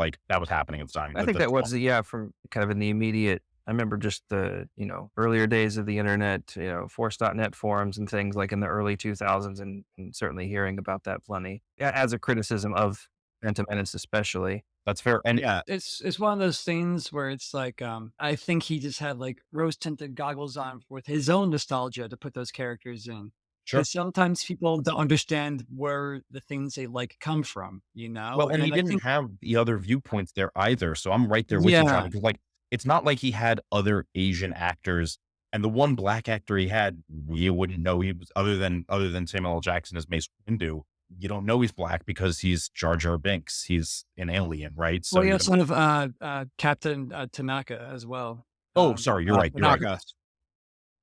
happening at the time. I think that was, from kind of in the immediate, I remember just the, earlier days of the internet, Force.net forums and things like in the early 2000s and certainly hearing about that plenty as a criticism of Phantom Menace especially. That's fair. And Yeah. It's one of those things where it's like I think he just had like rose tinted goggles on with his own nostalgia to put those characters in. sure. Because sometimes people don't understand where the things they like come from, Well, and he I didn't think have the other viewpoints there either. So I'm right there with you, Johnny. yeah, Because it's not like he had other Asian actors, and the one black actor he had, you wouldn't know he was other than Samuel L. Jackson as Mace Windu. You don't know he's black because he's Jar Jar Binks. He's an alien, right? So well, you yeah, don't. son of Captain Tanaka as well. Oh, sorry, you're right. You're right. Tanaka.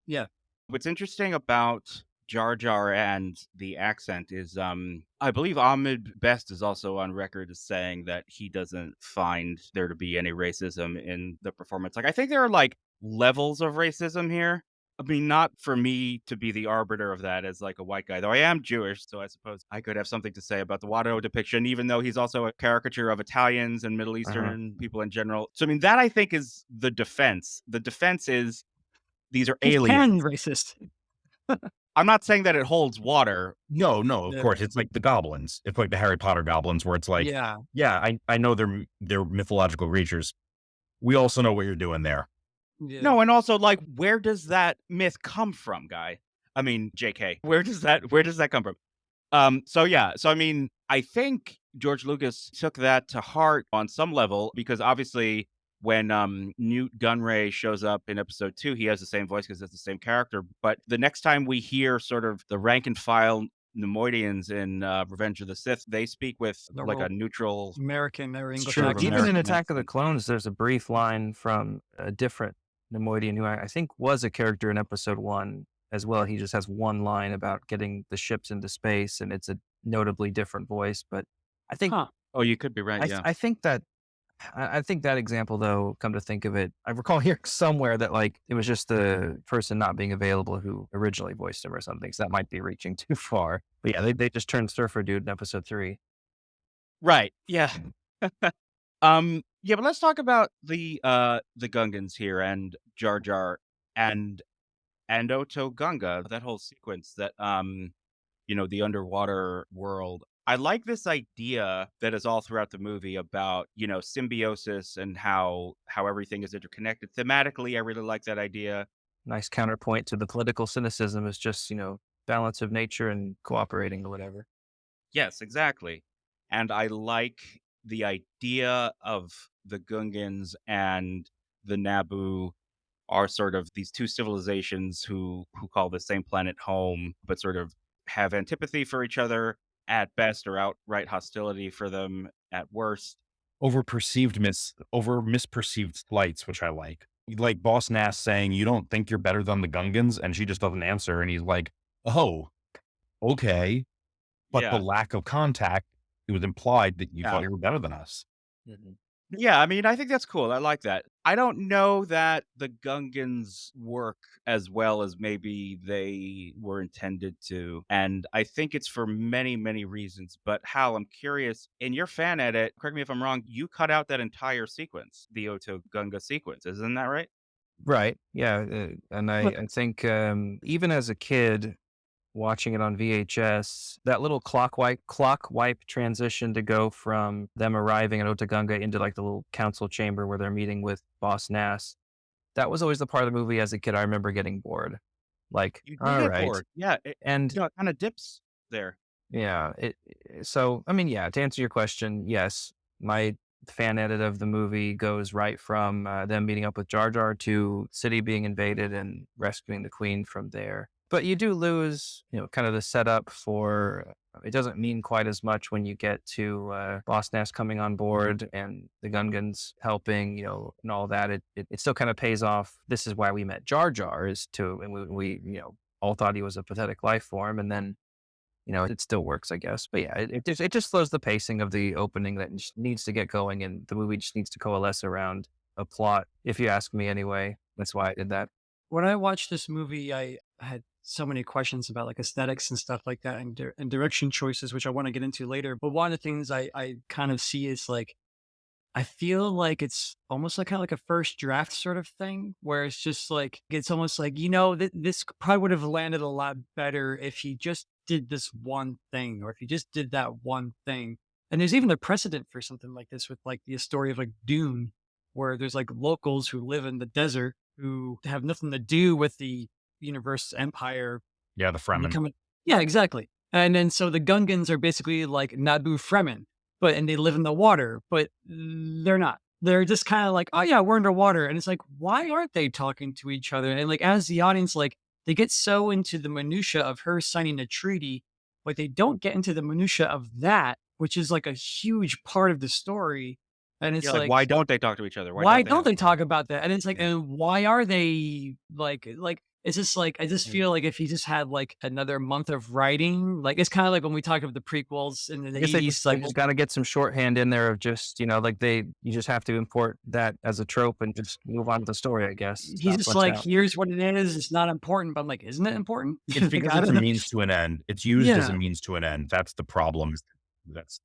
Yeah, What's interesting about Jar Jar and the accent is, I believe Ahmed Best is also on record as saying that he doesn't find there to be any racism in the performance. Like, I think there are like levels of racism here. I mean, not for me to be the arbiter of that as like a white guy, though I am Jewish, so I suppose I could have something to say about the Watto depiction, even though he's also a caricature of Italians and Middle Eastern people in general. So, I mean, that I think is the defense. The defense is these are he's aliens. racist. I'm not saying that it holds water. No, of Yeah. course. It's like the goblins. It's like the Harry Potter goblins, where it's like, Yeah, yeah, I know they're mythological creatures. We also know what you're doing there. yeah. No, and also like, where does that myth come from, guy? I mean, JK, where does that come from? So I mean, I think George Lucas took that to heart on some level because obviously when Newt Gunray shows up in episode 2, he has the same voice because it's the same character. But the next time we hear sort of the rank and file Nemoidians in Revenge of the Sith, they speak with like a Normal neutral American or It's English true. sort of accent. Even in American Attack of the accent. Clones, there's a brief line from a different Nemoidian who I think was a character in episode 1 as well. He just has one line about getting the ships into space, and it's a notably different voice. But I think Huh. Oh, you could be right. Yeah. I think that I think that example, though, come to think of it, I recall hearing somewhere that like it was just the person not being available who originally voiced him or something. So that might be reaching too far. But yeah, they just turned Surfer Dude in episode 3. Right. Yeah. Yeah, but let's talk about the Gungans here and Jar Jar and Oto Gunga, that whole sequence that the underwater world. I like this idea that is all throughout the movie about, symbiosis and how everything is interconnected. Thematically, I really like that idea. Nice counterpoint to the political cynicism is just, balance of nature and cooperating or whatever. Yes, exactly. And I like the idea of the Gungans and the Naboo are sort of these two civilizations who call the same planet home, but sort of have antipathy for each other at best or outright hostility for them at worst. Over misperceived slights, which I like Boss Nass saying, "You don't think you're better than the Gungans?" And she just doesn't answer. And he's like, "Oh, okay." But the Yeah. lack of contact, it was implied that you Yeah. thought you were better than us. Yeah, I mean, I think that's cool. I like that. I don't know that the Gungans work as well as maybe they were intended to. And I think it's for many, many reasons. But Hal, I'm curious, in your fan edit, correct me if I'm wrong, you cut out that entire sequence, the Oto Gunga sequence. Isn't that right? Right. Yeah. And I think even as a kid watching it on VHS, that little clock wipe transition to go from them arriving at Otagunga into like the little council chamber where they're meeting with Boss Nass. That was always the part of the movie as a kid I remember getting bored. Like, You do all get right. bored. Yeah. And It kind of dips there. yeah, so I mean, yeah, to answer your question, yes, my fan edit of the movie goes right from them meeting up with Jar Jar to city being invaded and rescuing the queen from there. But you do lose, kind of the setup for. It doesn't mean quite as much when you get to Boss Nass coming on board and the Gungans helping, and all that. It still kind of pays off. This is why we met Jar Jar, is to, and we all thought he was a pathetic life form, and then it still works, I guess. But yeah, it just slows the pacing of the opening that just needs to get going, and the movie just needs to coalesce around a plot. If you ask me, anyway, that's why I did that. When I watched this movie, I had so many questions about like aesthetics and stuff like that, and direction choices, which I want to get into later. But one of the things I kind of see is like, I feel like it's almost like kind of like a first draft sort of thing, where it's just like, it's almost like, this probably would have landed a lot better if he just did this one thing, or if he just did that one thing. And there's even a precedent for something like this with like the story of like Dune, where there's like locals who live in the desert who have nothing to do with the universe empire Yeah, the Fremen. becoming. Yeah, exactly. And then so the Gungans are basically like Naboo Fremen, and they live in the water, but they're not. They're just kind of like, oh yeah, we're underwater. And it's like, why aren't they talking to each other? And like, as the audience, like, they get so into the minutia of her signing a treaty, but they don't get into the minutia of that, which is like a huge part of the story. And it's Yeah, like, like, why don't they talk to each other? why they don't have they fun? talk about that? And it's like, and why are they like it's just like, I just feel like if he just had like another month of writing, like it's kind of like when we talk about the prequels in the I guess they 80s, just, like, got to get some shorthand in there of just, like you just have to import that as a trope and just move on to the story, I guess. he's just like, here's what it is. It's not important. But I'm like, isn't it important? It's Like, because I it's a don't know. means to an end. It's used as a Yeah. means to an end. That's the problem. That's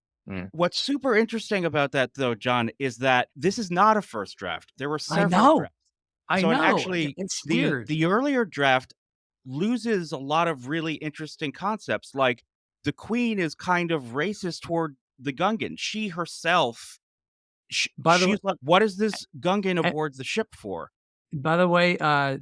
What's super interesting about that, though, John, is that this is not a first draft. There were I several know. drafts. I So, and know. actually, It's the weird. the earlier draft loses a lot of really interesting concepts. Like the queen is kind of racist toward the Gungan. She herself, By the way, she's like, "What is this Gungan eh, aboard the ship for?"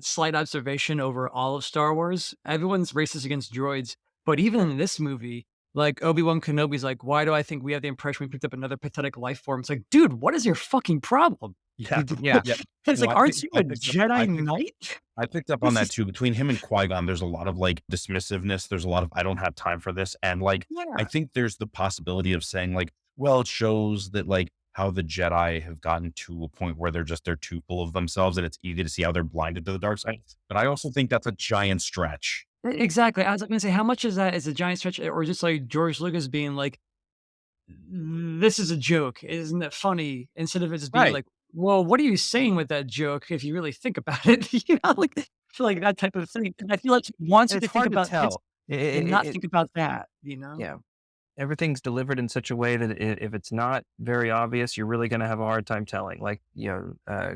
slight observation over all of Star Wars. Everyone's racist against droids, but even in this movie, like Obi-Wan Kenobi's like, why do I think we have the impression we picked up another pathetic life form? It's like, dude, what is your fucking problem? Yeah. Yeah. Yeah. It's No, like, aren't you a Jedi I picked Knight? I picked up on that too. Between him and Qui-Gon, there's a lot of like dismissiveness. There's a lot of I don't have time for this. And like I Yeah. think there's the possibility of saying like, well, it shows that like how the Jedi have gotten to a point where they're too full of themselves and it's easy to see how they're blinded to the dark side. But I also think that's a giant stretch. Exactly. I was gonna say, how much is that is a giant stretch, or just like George Lucas being like, this is a joke. Isn't it funny? Instead of it just being Right. like, well, what are you saying with that joke if you really think about it? Like, I feel like that type of thing. And I feel like he wants And you to it's think hard to about this tell. and not think about that? Yeah. Everything's delivered in such a way that if it's not very obvious, you're really going to have a hard time telling. Like,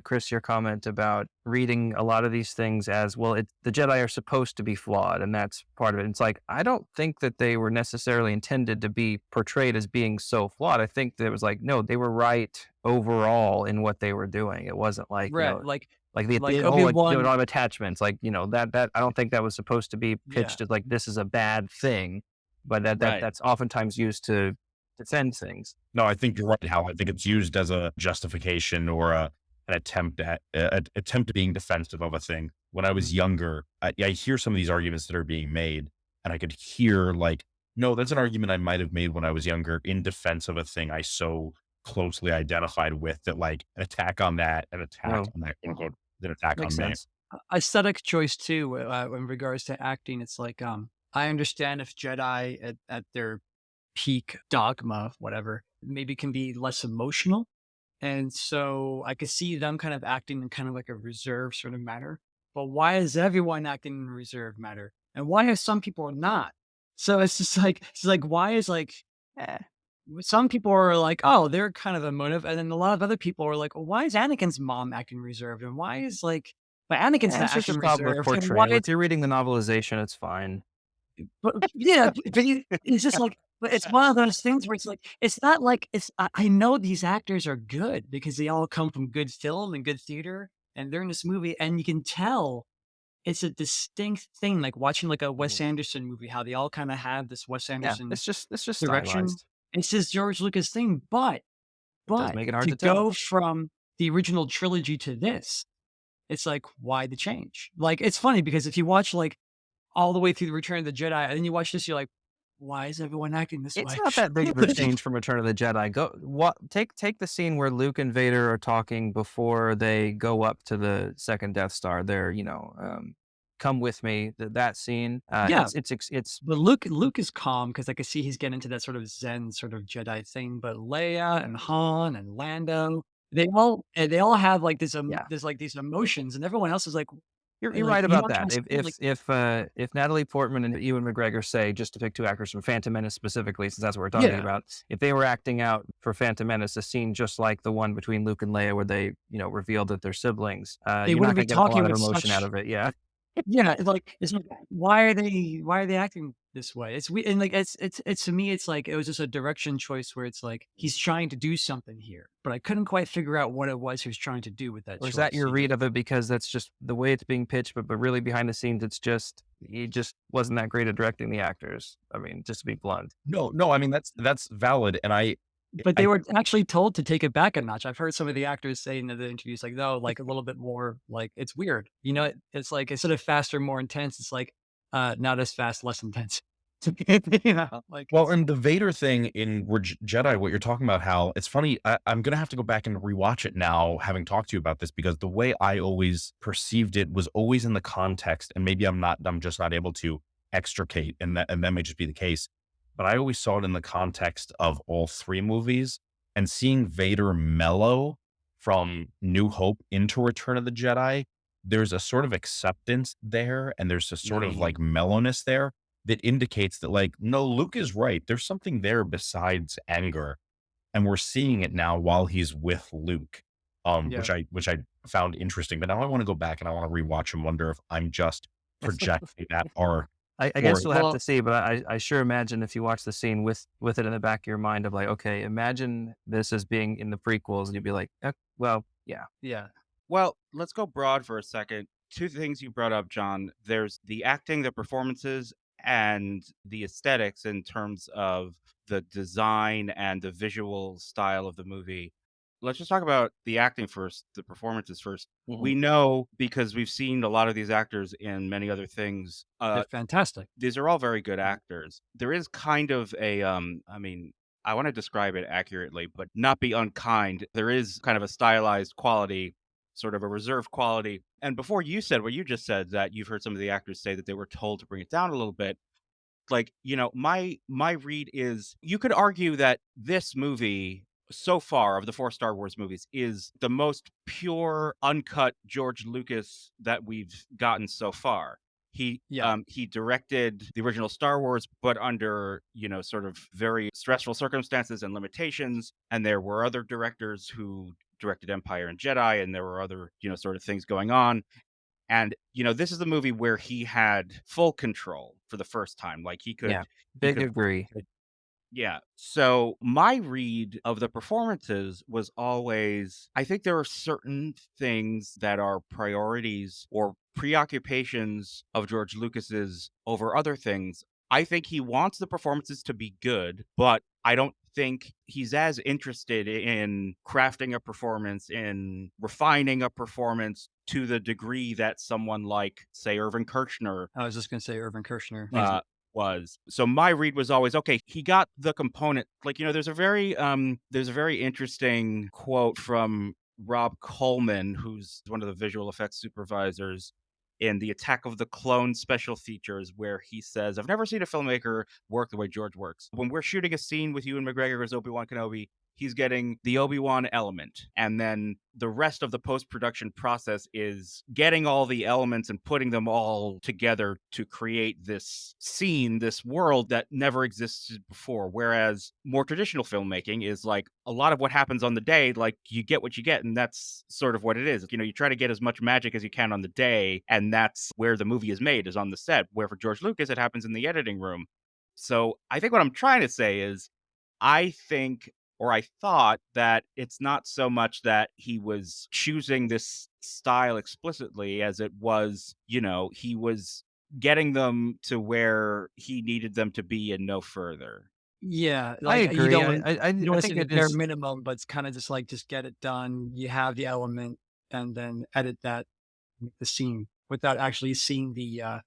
Chris, your comment about reading a lot of these things as, well, the Jedi are supposed to be flawed, and that's part of it. It's like, I don't think that they were necessarily intended to be portrayed as being so flawed. I think that it was like, no, they were right overall in what they were doing. It wasn't like, Right. like Like the whole like there were a Obi-Wan. lot of attachments, like that I don't think that was supposed to be Yeah. pitched as like this is a bad thing, but Right. that's oftentimes used to defend things. No, I think you're right, Hal. I think it's used as a justification or an attempt at attempt at being defensive of a thing. When I Mhm. was younger, I hear some of these arguments that are being made, and I could hear like, no, that's an argument I might have made when I was younger in defense of a thing I so closely identified with that, like an attack on that, an attack No, on that, quote unquote, an attack makes on me. sense. Aesthetic choice too, in regards to acting. It's like, I understand if Jedi at their peak dogma, whatever, maybe can be less emotional. And so I could see them kind of acting in kind of like a reserved sort of manner. But why is everyone acting in a reserved manner? And why are some people not? So it's like, why is like, eh, some people are like, oh, they're kind of emotive. And then a lot of other people are like, well, why is Anakin's mom acting reserved? And why is like, but Anakin's It's not just a acting problem with reserved. And why portrayal. If you're reading the novelization, it's fine. but yeah, but it's just like, but it's one of those things where it's like, it's not like I know these actors are good because they all come from good film and good theater, and they're in this movie, and you can tell it's a distinct thing, like watching like a Wes Mhm. Anderson movie, how they all kind of have this Wes Yeah, Anderson it's just direction. stylized. It's this George Lucas thing, It does but make it hard to to tell. go from the original trilogy to this, it's like, why the change? Like, it's funny because if you watch like all the way through the Return of the Jedi, and then you watch this, you're like, why is everyone acting this It's way? not that big of a change from Return of the Jedi. Take the scene where Luke and Vader are talking before they go up to the second Death Star. They're, come with me. That scene. Yeah, It's but Luke is calm because I can see he's getting into that sort of Zen sort of Jedi thing. But Leia and Han and Lando, they all have like yeah. there's like these emotions, and everyone else is like, You're right you know about what I'm trying that. to say? Like, If Natalie Portman and Ewan McGregor, say, just to pick two actors from Phantom Menace specifically, since that's what we're talking yeah, about, if they were acting out for Phantom Menace a scene just like the one between Luke and Leia where they revealed that they're siblings, they you're not wouldn't be going to get a whole lot talking of with emotion out such. of it. Yeah, Yeah, it's like, why are they acting this way? It's we and like it's to me, it's like it was just a direction choice where it's like he's trying to do something here, but I couldn't quite figure out what it was he was trying to do with that or is that choice. your read of it because that's just the way it's being pitched, but really behind the scenes, it's just he just wasn't that great at directing the actors. I mean, just to be blunt. No, I mean that's valid, and But they I were actually told to take it back a notch. I've heard some of the actors say in the interviews, like, no, like a little bit more, like it's weird. It's like instead of faster, more intense, it's like not as fast, less intense. Like well, and the Vader thing in Jedi, what you're talking about, Hal, it's funny. I'm going to have to go back and rewatch it now, having talked to you about this, because the way I always perceived it was always in the context, and maybe I'm just not able to extricate, and that may just be the case. But I always saw it in the context of all three movies, and seeing Vader mellow from New Hope into Return of the Jedi. There's a sort of acceptance there, and there's a sort of like mellowness there that indicates that like, no, Luke is right. There's something there besides anger. And we're seeing it now while he's with Luke. yeah. Which I found interesting. But now I want to go back and I want to rewatch and wonder if I'm just projecting that arc I or guess we'll have to Well, see, but I sure imagine if you watch the scene with it in the back of your mind of like, okay, imagine this as being in the prequels, and you'd be like, well, yeah, yeah. Well, let's go broad for a second. Two things you brought up, John. There's the acting, the performances, and the aesthetics in terms of the design and the visual style of the movie. let's just talk about the acting first, the performances first. Mhm. We know because we've seen a lot of these actors in many other things. They're fantastic. These are all very good actors. There is kind of a, I want to describe it accurately, but not be unkind. There is kind of a stylized quality, sort of a reserved quality. And before you said what you just said, that you've heard some of the actors say that they were told to bring it down a little bit. Like, my read is you could argue that this movie so far of the 4 Star Wars movies is the most pure, uncut George Lucas that we've gotten so far. Yeah. He directed the original Star Wars, but under, sort of very stressful circumstances and limitations, and there were other directors who directed Empire and Jedi, and there were other, sort of things going on. And, this is the movie where he had full control for the first time. Like Yeah. he Big could agree. yeah. So my read of the performances was always I think there are certain things that are priorities or preoccupations of George Lucas's over other things. I think he wants the performances to be good, but I don't think he's as interested in crafting a performance, in refining a performance to the degree that someone like, say, Irvin Kershner I was just gonna say Irvin Kershner. uh, was. So my read was always, okay, he got the component. Like, there's a very interesting quote from Rob Coleman, who's one of the visual effects supervisors in the Attack of the Clone special features, where he says, I've never seen a filmmaker work the way George works. When we're shooting a scene with Ewan McGregor as Obi-Wan Kenobi, he's getting the Obi-Wan element. And then the rest of the post-production process is getting all the elements and putting them all together to create this scene, this world that never existed before. Whereas more traditional filmmaking is like a lot of what happens on the day, like you get what you get, and that's sort of what it is. You try to get as much magic as you can on the day, and that's where the movie is made, is on the set. Where for George Lucas, it happens in the editing room. So I think what I'm trying to say is I think or I thought that it's not so much that he was choosing this style explicitly as it was, he was getting them to where he needed them to be and no further. Yeah, I like agree. you don't I wanna say think the it bare is. minimum, but it's kinda just like, just get it done. You have the element and then edit that, make the scene without actually seeing the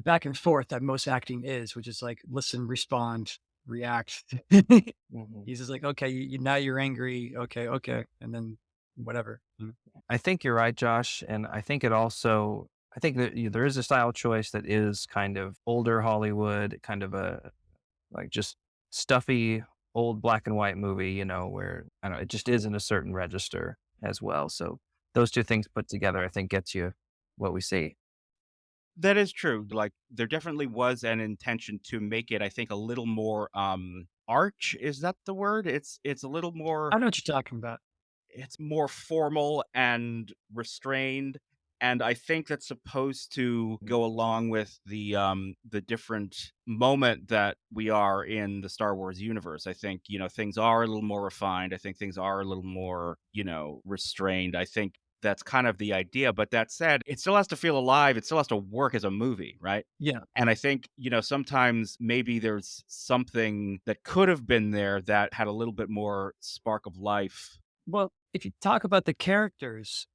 back and forth that most acting is, which is like listen, respond, react. Mhm. He's just like, okay, now you're angry. Okay, okay, and then whatever. I think you're right, Josh, and I think it also. I think that there is a style choice that is kind of older Hollywood, kind of a like just stuffy old black and white movie, where I don't know, it just is in a certain register as well. So those two things put together, I think, gets you what we see. That is true. Like there definitely was an intention to make it, I think, a little more arch. Is that the word? It's a little more I know what you're talking about. it's more formal and restrained, and I think that's supposed to go along with the different moment that we are in the Star Wars universe. I think, things are a little more refined. I think things are a little more, restrained. I think that's kind of the idea, but that said, it still has to feel alive. It still has to work as a movie, right? Yeah. And I think, sometimes maybe there's something that could have been there that had a little bit more spark of life. Well, if you talk about the characters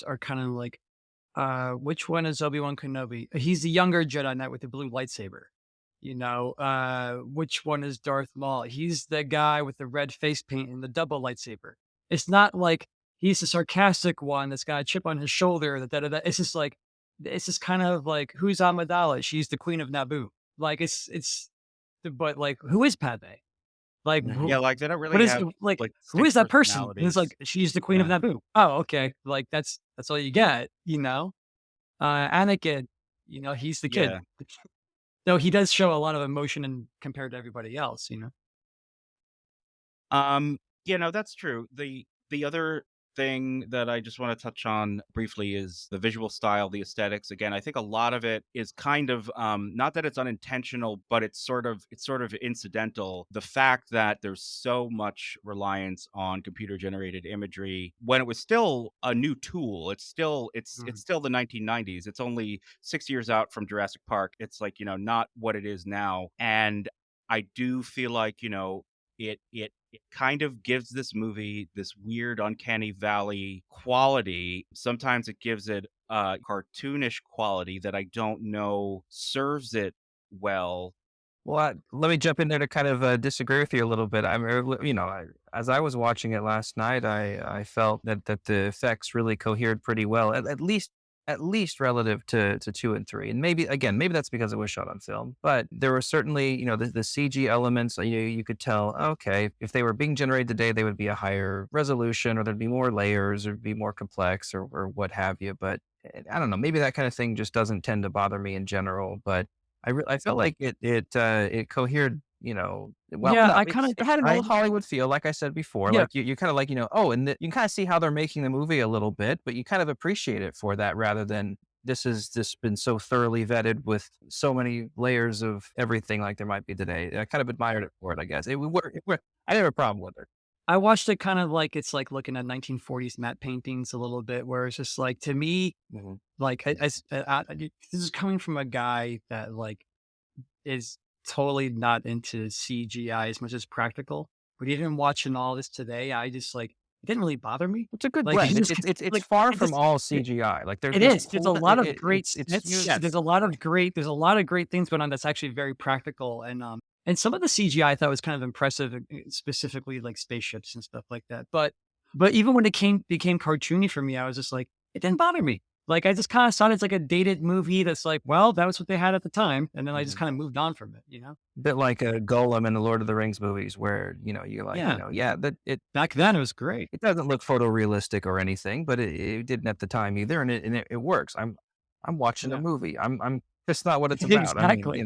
are kind of like, which one is Obi-Wan Kenobi? He's the younger Jedi Knight with the blue lightsaber. Which one is Darth Maul? He's the guy with the red face paint and the double lightsaber. It's not like he's the sarcastic one that's got a chip on his shoulder. It's just like, it's just kind of like, who's Amidala? She's the queen of Naboo. Like but like, who is Padme? Like, Mhm. Yeah, like they don't what really is have like, like who is distinct that person? And it's personalities. like, she's the queen of Yeah. Naboo. Oh, okay. Like that's all you get, Anakin, he's the kid. Yeah. Though he does show a lot of emotion and compared to everybody else. That's true. The other thing that I just want to touch on briefly is the visual style, the aesthetics. Again, I think a lot of it is kind of not that it's unintentional, but it's sort of incidental. The fact that there's so much reliance on computer generated imagery when it was still a new tool. It's Mhm. still the 1990s. It's only 6 years out from Jurassic Park. It's like, not what it is now. And I do feel like, it kind of gives this movie this weird uncanny valley quality. Sometimes it gives it a cartoonish quality that I don't know serves it well. Well, let me jump in there to kind of disagree with you a little bit. As I was watching it last night, I felt that the effects really cohered pretty well, at least relative to 2 and 3. And maybe that's because it was shot on film. But there were certainly, the CG elements. You could tell, okay, if they were being generated today, they would be a higher resolution, or there'd be more layers, or be more complex, or what have you. But I don't know. Maybe that kind of thing just doesn't tend to bother me in general. But I felt like it cohered, well Yeah, enough. I kind of It had an I old Hollywood feel, like I said before. yeah. Like you kind of like, oh, and you can kind of see how they're making the movie a little bit, but you kind of appreciate it for that rather than this has just been so thoroughly vetted with so many layers of everything like there might be today. I kind of admired it for it, I guess. It would work. I didn't have a problem with it. I watched it kind of like it's like looking at 1940s matte paintings a little bit, where it's just like to me, Mhm. like this is coming from a guy that like is totally not into CGI as much as practical. But even watching all this today, I just like it didn't really bother me. It's a good Like it blend. It's just it's it's it's like far it from just all it, CGI. Like it there's is. There's a cool. lot of great It's sets. Yes. There's a lot of great things going on that's actually very practical, and some of the CGI I thought was kind of impressive, specifically like spaceships and stuff like that. But even when it became cartoony for me, I was just like, it didn't bother me. Like I just kind of saw it as like a dated movie that's like, well, that was what they had at the time, and then I just Mhm. kind of moved on from it. You know? Bit like a Golem in the Lord of the Rings movies, where you're like, Yeah. yeah, that Back then, it was great. it doesn't look photorealistic or anything, but it didn't at the time either, and it works. I'm watching a Yeah. movie. I'm That's not what it's about. I mean, Exactly.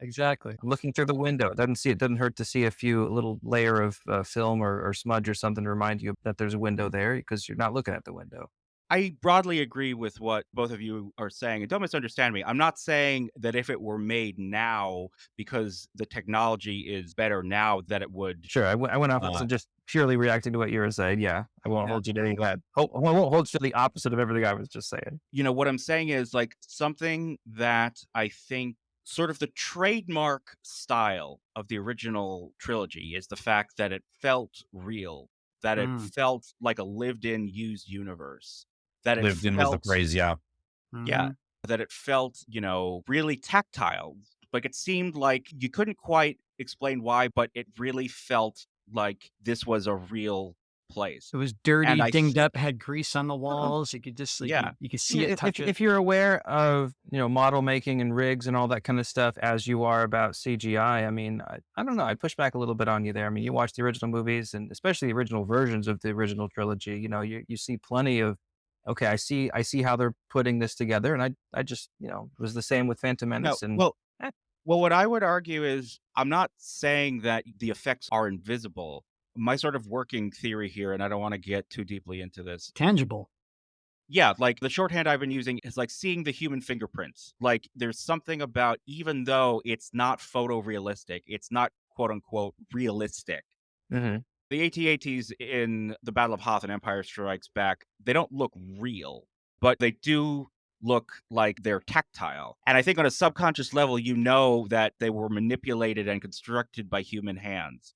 Exactly. I'm looking through the window. It doesn't hurt to see a few little layer of film or smudge or something to remind you that there's a window there because you're not looking at the window. I broadly agree with what both of you are saying, and don't misunderstand me. I'm not saying that if it were made now, because the technology is better now, that it would. Sure, I went off Uh, on just purely reacting to what you were saying. Yeah, I won't Yeah. hold you to any of that. I won't hold you to the opposite of everything I was just saying. what I'm saying is like something that I think sort of the trademark style of the original trilogy is the fact that it felt real, that it Mm, felt like a lived-in used universe, that it Lived in was the felt. phrase. Yeah. Yeah, mhm. that it felt, really tactile. Like it seemed like you couldn't quite explain why, but it really felt like this was a real place. It was And dirty, I dinged up, had grease on the Uh-uh. walls. You could just like yeah. you could see Yeah, it, touch it. if you're aware of model making and rigs and all that kind of stuff as you are about CGI, I mean, I don't know. I push back a little bit on you there. I mean, you watch the original movies and especially the original versions of the original trilogy. You see plenty of okay. I see how they're putting this together, and I just it was the same with Phantom No, Menace and well, eh, what I would argue is I'm not saying that the effects are invisible. My sort of working theory here, and I don't want to get too deeply into this. Tangible. Yeah, like the shorthand I've been using is like seeing the human fingerprints. Like there's something about, even though it's not photorealistic, it's not quote unquote realistic. mhm. The AT-ATs in the Battle of Hoth and Empire Strikes Back, they don't look real, but they do look like they're tactile. And I think on a subconscious level, you know that they were manipulated and constructed by human hands.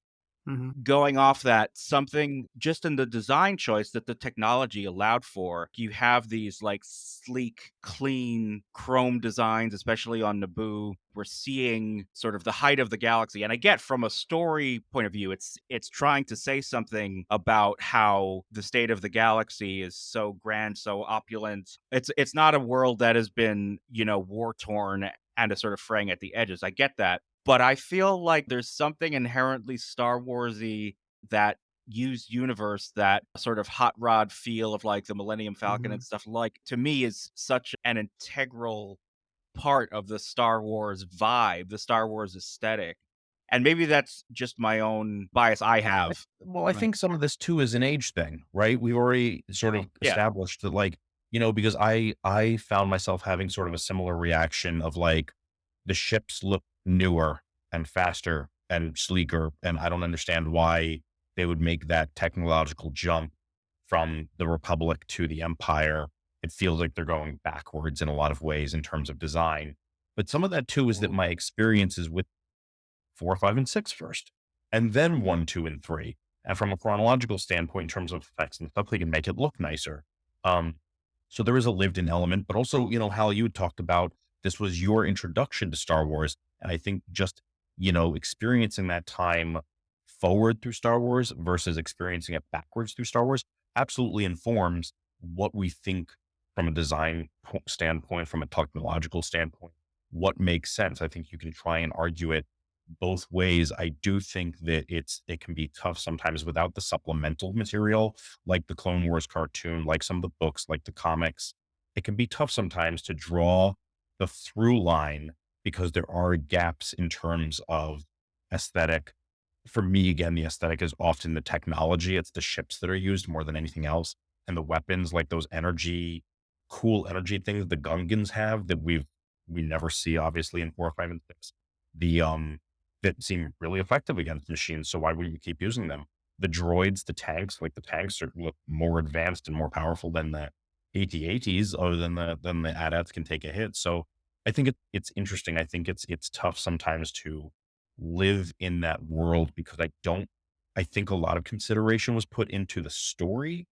Mhm. Going off that, something just in the design choice that the technology allowed for, you have these like sleek, clean chrome designs, especially on Naboo. We're seeing sort of the height of the galaxy. And I get from a story point of view, it's trying to say something about how the state of the galaxy is so grand, so opulent. It's not a world that has been, war torn and is sort of fraying at the edges. I get that. But I feel like there's something inherently Star Warsy, that used universe, that sort of hot rod feel of like the Millennium Falcon and Mhm. stuff, like to me is such an integral part of the Star Wars vibe, the Star Wars aesthetic. And maybe that's just my own bias I have. Well, I think some of this too is an age thing, right? We've already sort of Yeah. established that, like, because I found myself having sort of a similar reaction of like the ships look newer and faster and sleeker, and I don't understand why they would make that technological jump from the Republic to the Empire. It feels like they're going backwards in a lot of ways in terms of design. But some of that too is that my experiences with 4, 5, and 6 first. and then 1, 2, and 3. And from a chronological standpoint, in terms of effects and stuff, they can make it look nicer. Um, so there is a lived in element, but also, Hal, you had talked about this was your introduction to Star Wars. And I think just, experiencing that time forward through Star Wars versus experiencing it backwards through Star Wars absolutely informs what we think from a design standpoint, from a technological standpoint, what makes sense. I think you can try and argue it both ways. I do think that it can be tough sometimes without the supplemental material, like the Clone Wars cartoon, like some of the books, like the comics. It can be tough sometimes to draw the through line because there are gaps in terms of aesthetic. For me, again, the aesthetic is often the technology. It's the ships that are used more than anything else. And the weapons, like those cool energy things the Gungans have that we never see, obviously, in 4, 5, and 6. The that seem really effective against machines. So why wouldn't you keep using them? The droids, the tanks, like the tanks look more advanced and more powerful than the AT-ATs, other than the AT-ATs can take a hit. So I think it's interesting. I think it's tough sometimes to live in that world because I think a lot of consideration was put into the story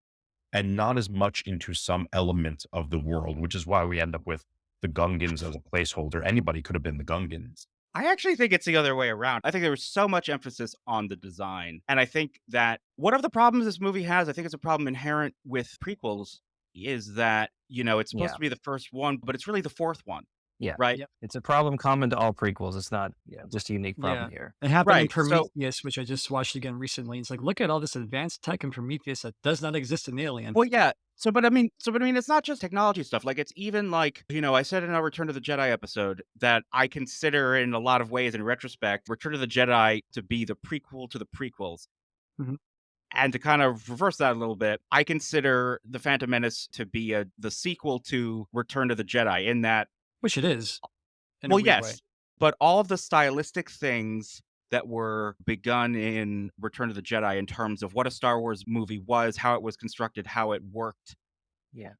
and not as much into some element of the world, which is why we end up with the Gungans as a placeholder. Anybody could have been the Gungans. I actually think it's the other way around. I think there was so much emphasis on the design. And I think that one of the problems this movie has, I think it's a problem inherent with prequels, is that, it's supposed Yeah. to be the first one, but it's really the fourth one. Yeah. Right. Yep. It's a problem common to all prequels. It's not just a unique problem Yeah. here. It happened in Right. So, Prometheus, which I just watched again recently. It's like, look at all this advanced tech in Prometheus that does not exist in Alien. well, yeah. But I mean, it's not just technology stuff. Like, it's even like, I said in our Return to the Jedi episode that I consider in a lot of ways, in retrospect, Return to the Jedi to be the prequel to the prequels. Mhm. And to kind of reverse that a little bit, I consider The Phantom Menace to be the sequel to Return to the Jedi in that, Which it is in a well, weird way. yes, but all of the stylistic things that were begun in Return to the Jedi in terms of what a Star Wars movie was, how it was constructed, how it worked, Yeah.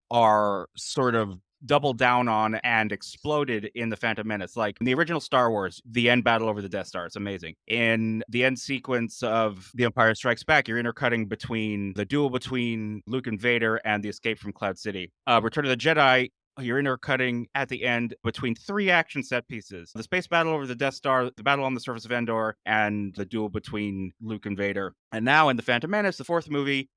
are sort of doubled down on and exploded in The Phantom Menace. Like in the original Star Wars, the end battle over the Death Star, it's amazing. In the end sequence of The Empire Strikes Back, you're intercutting between the duel between Luke and Vader and the escape from Cloud City. Return of the Jedi, you're intercutting at the end between 3 action set pieces: the space battle over the Death Star, the battle on the surface of Endor, and the duel between Luke and Vader. And now in The Phantom Menace, the 4th movie,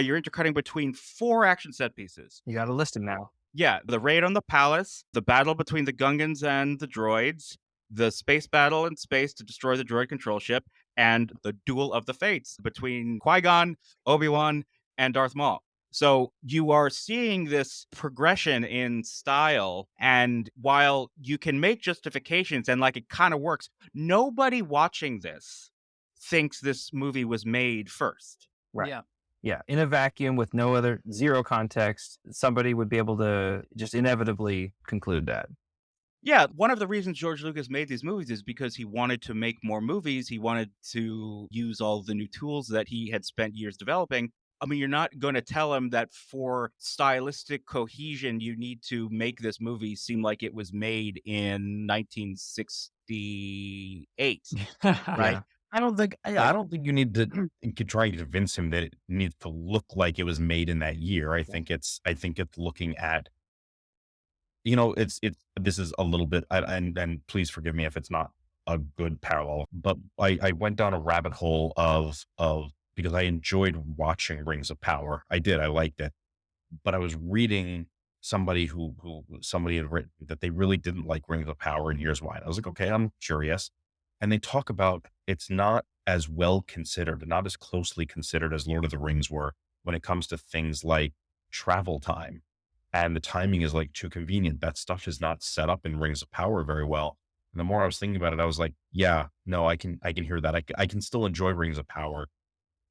you're intercutting between 4 action set pieces. You got to list them now. Yeah, the raid on the palace, the battle between the Gungans and the droids, the space battle in space to destroy the droid control ship, and the duel of the fates between Qui-Gon, Obi-Wan, and Darth Maul. So you are seeing this progression in style, and while you can make justifications and like it kind of works, nobody watching this thinks this movie was made first. Right. Yeah. Yeah. In a vacuum with zero context, somebody would be able to just inevitably conclude that. Yeah, one of the reasons George Lucas made these movies is because he wanted to make more movies. He wanted to use all the new tools that he had spent years developing. I mean, you're not going to tell him that for stylistic cohesion, you need to make this movie seem like it was made in 1968, right? Yeah. I don't think you need to try and convince him that it needs to look like it was made in that year. I think it's looking at, this is a little bit, and please forgive me if it's not a good parallel, but I went down a rabbit hole of because I enjoyed watching Rings of Power. I did. I liked it, but I was reading somebody somebody had written that they really didn't like Rings of Power, and here's why. And I was like, okay, I'm curious. And they talk about it's not as well considered, not as closely considered as Lord of the Rings were when it comes to things like travel time. And the timing is like too convenient. That stuff is not set up in Rings of Power very well. And the more I was thinking about it, I was like, yeah, no, I can hear that. I can still enjoy Rings of Power,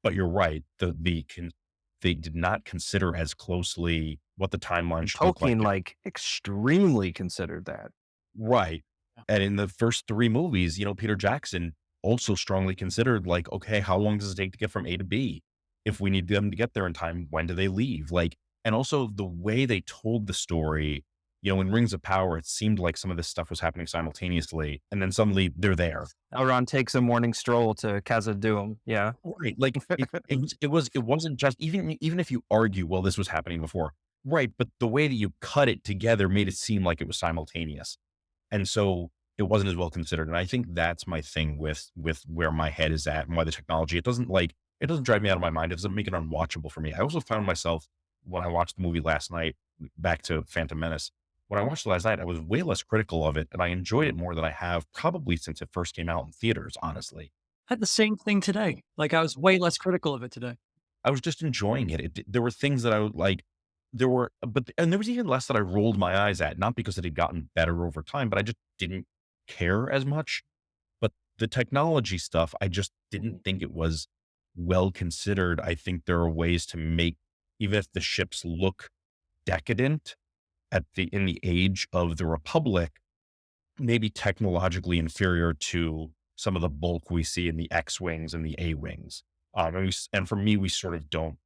but you're right. They did not consider as closely what the timeline should look like. Tolkien extremely considered that. Right. And in the first 3 movies, Peter Jackson also strongly considered like, okay, how long does it take to get from A to B? If we need them to get there in time, when do they leave? And also the way they told the story, in Rings of Power, it seemed like some of this stuff was happening simultaneously, and then suddenly they're there. Elrond takes a morning stroll to Khazad-dûm. Yeah. Right. Like it wasn't just, even if you argue, well, this was happening before. Right. But the way that you cut it together made it seem like it was simultaneous. And so it wasn't as well considered. And I think that's my thing with where my head is at and why the technology, it doesn't drive me out of my mind. It doesn't make it unwatchable for me. I also found myself, when I watched the movie last night, back to Phantom Menace, when I watched it last night, I was way less critical of it, and I enjoyed it more than I have probably since it first came out in theaters, honestly. I had the same thing today. Like, I was way less critical of it today. I was just enjoying it. There were things that I would like, and there was even less that I rolled my eyes at, not because it had gotten better over time, but I just didn't care as much. But the technology stuff, I just didn't think it was well considered. I think there are ways to make, even if the ships look decadent in the age of the Republic, maybe technologically inferior to some of the bulk we see in the X-wings and the A-wings. And for me, we sort of don't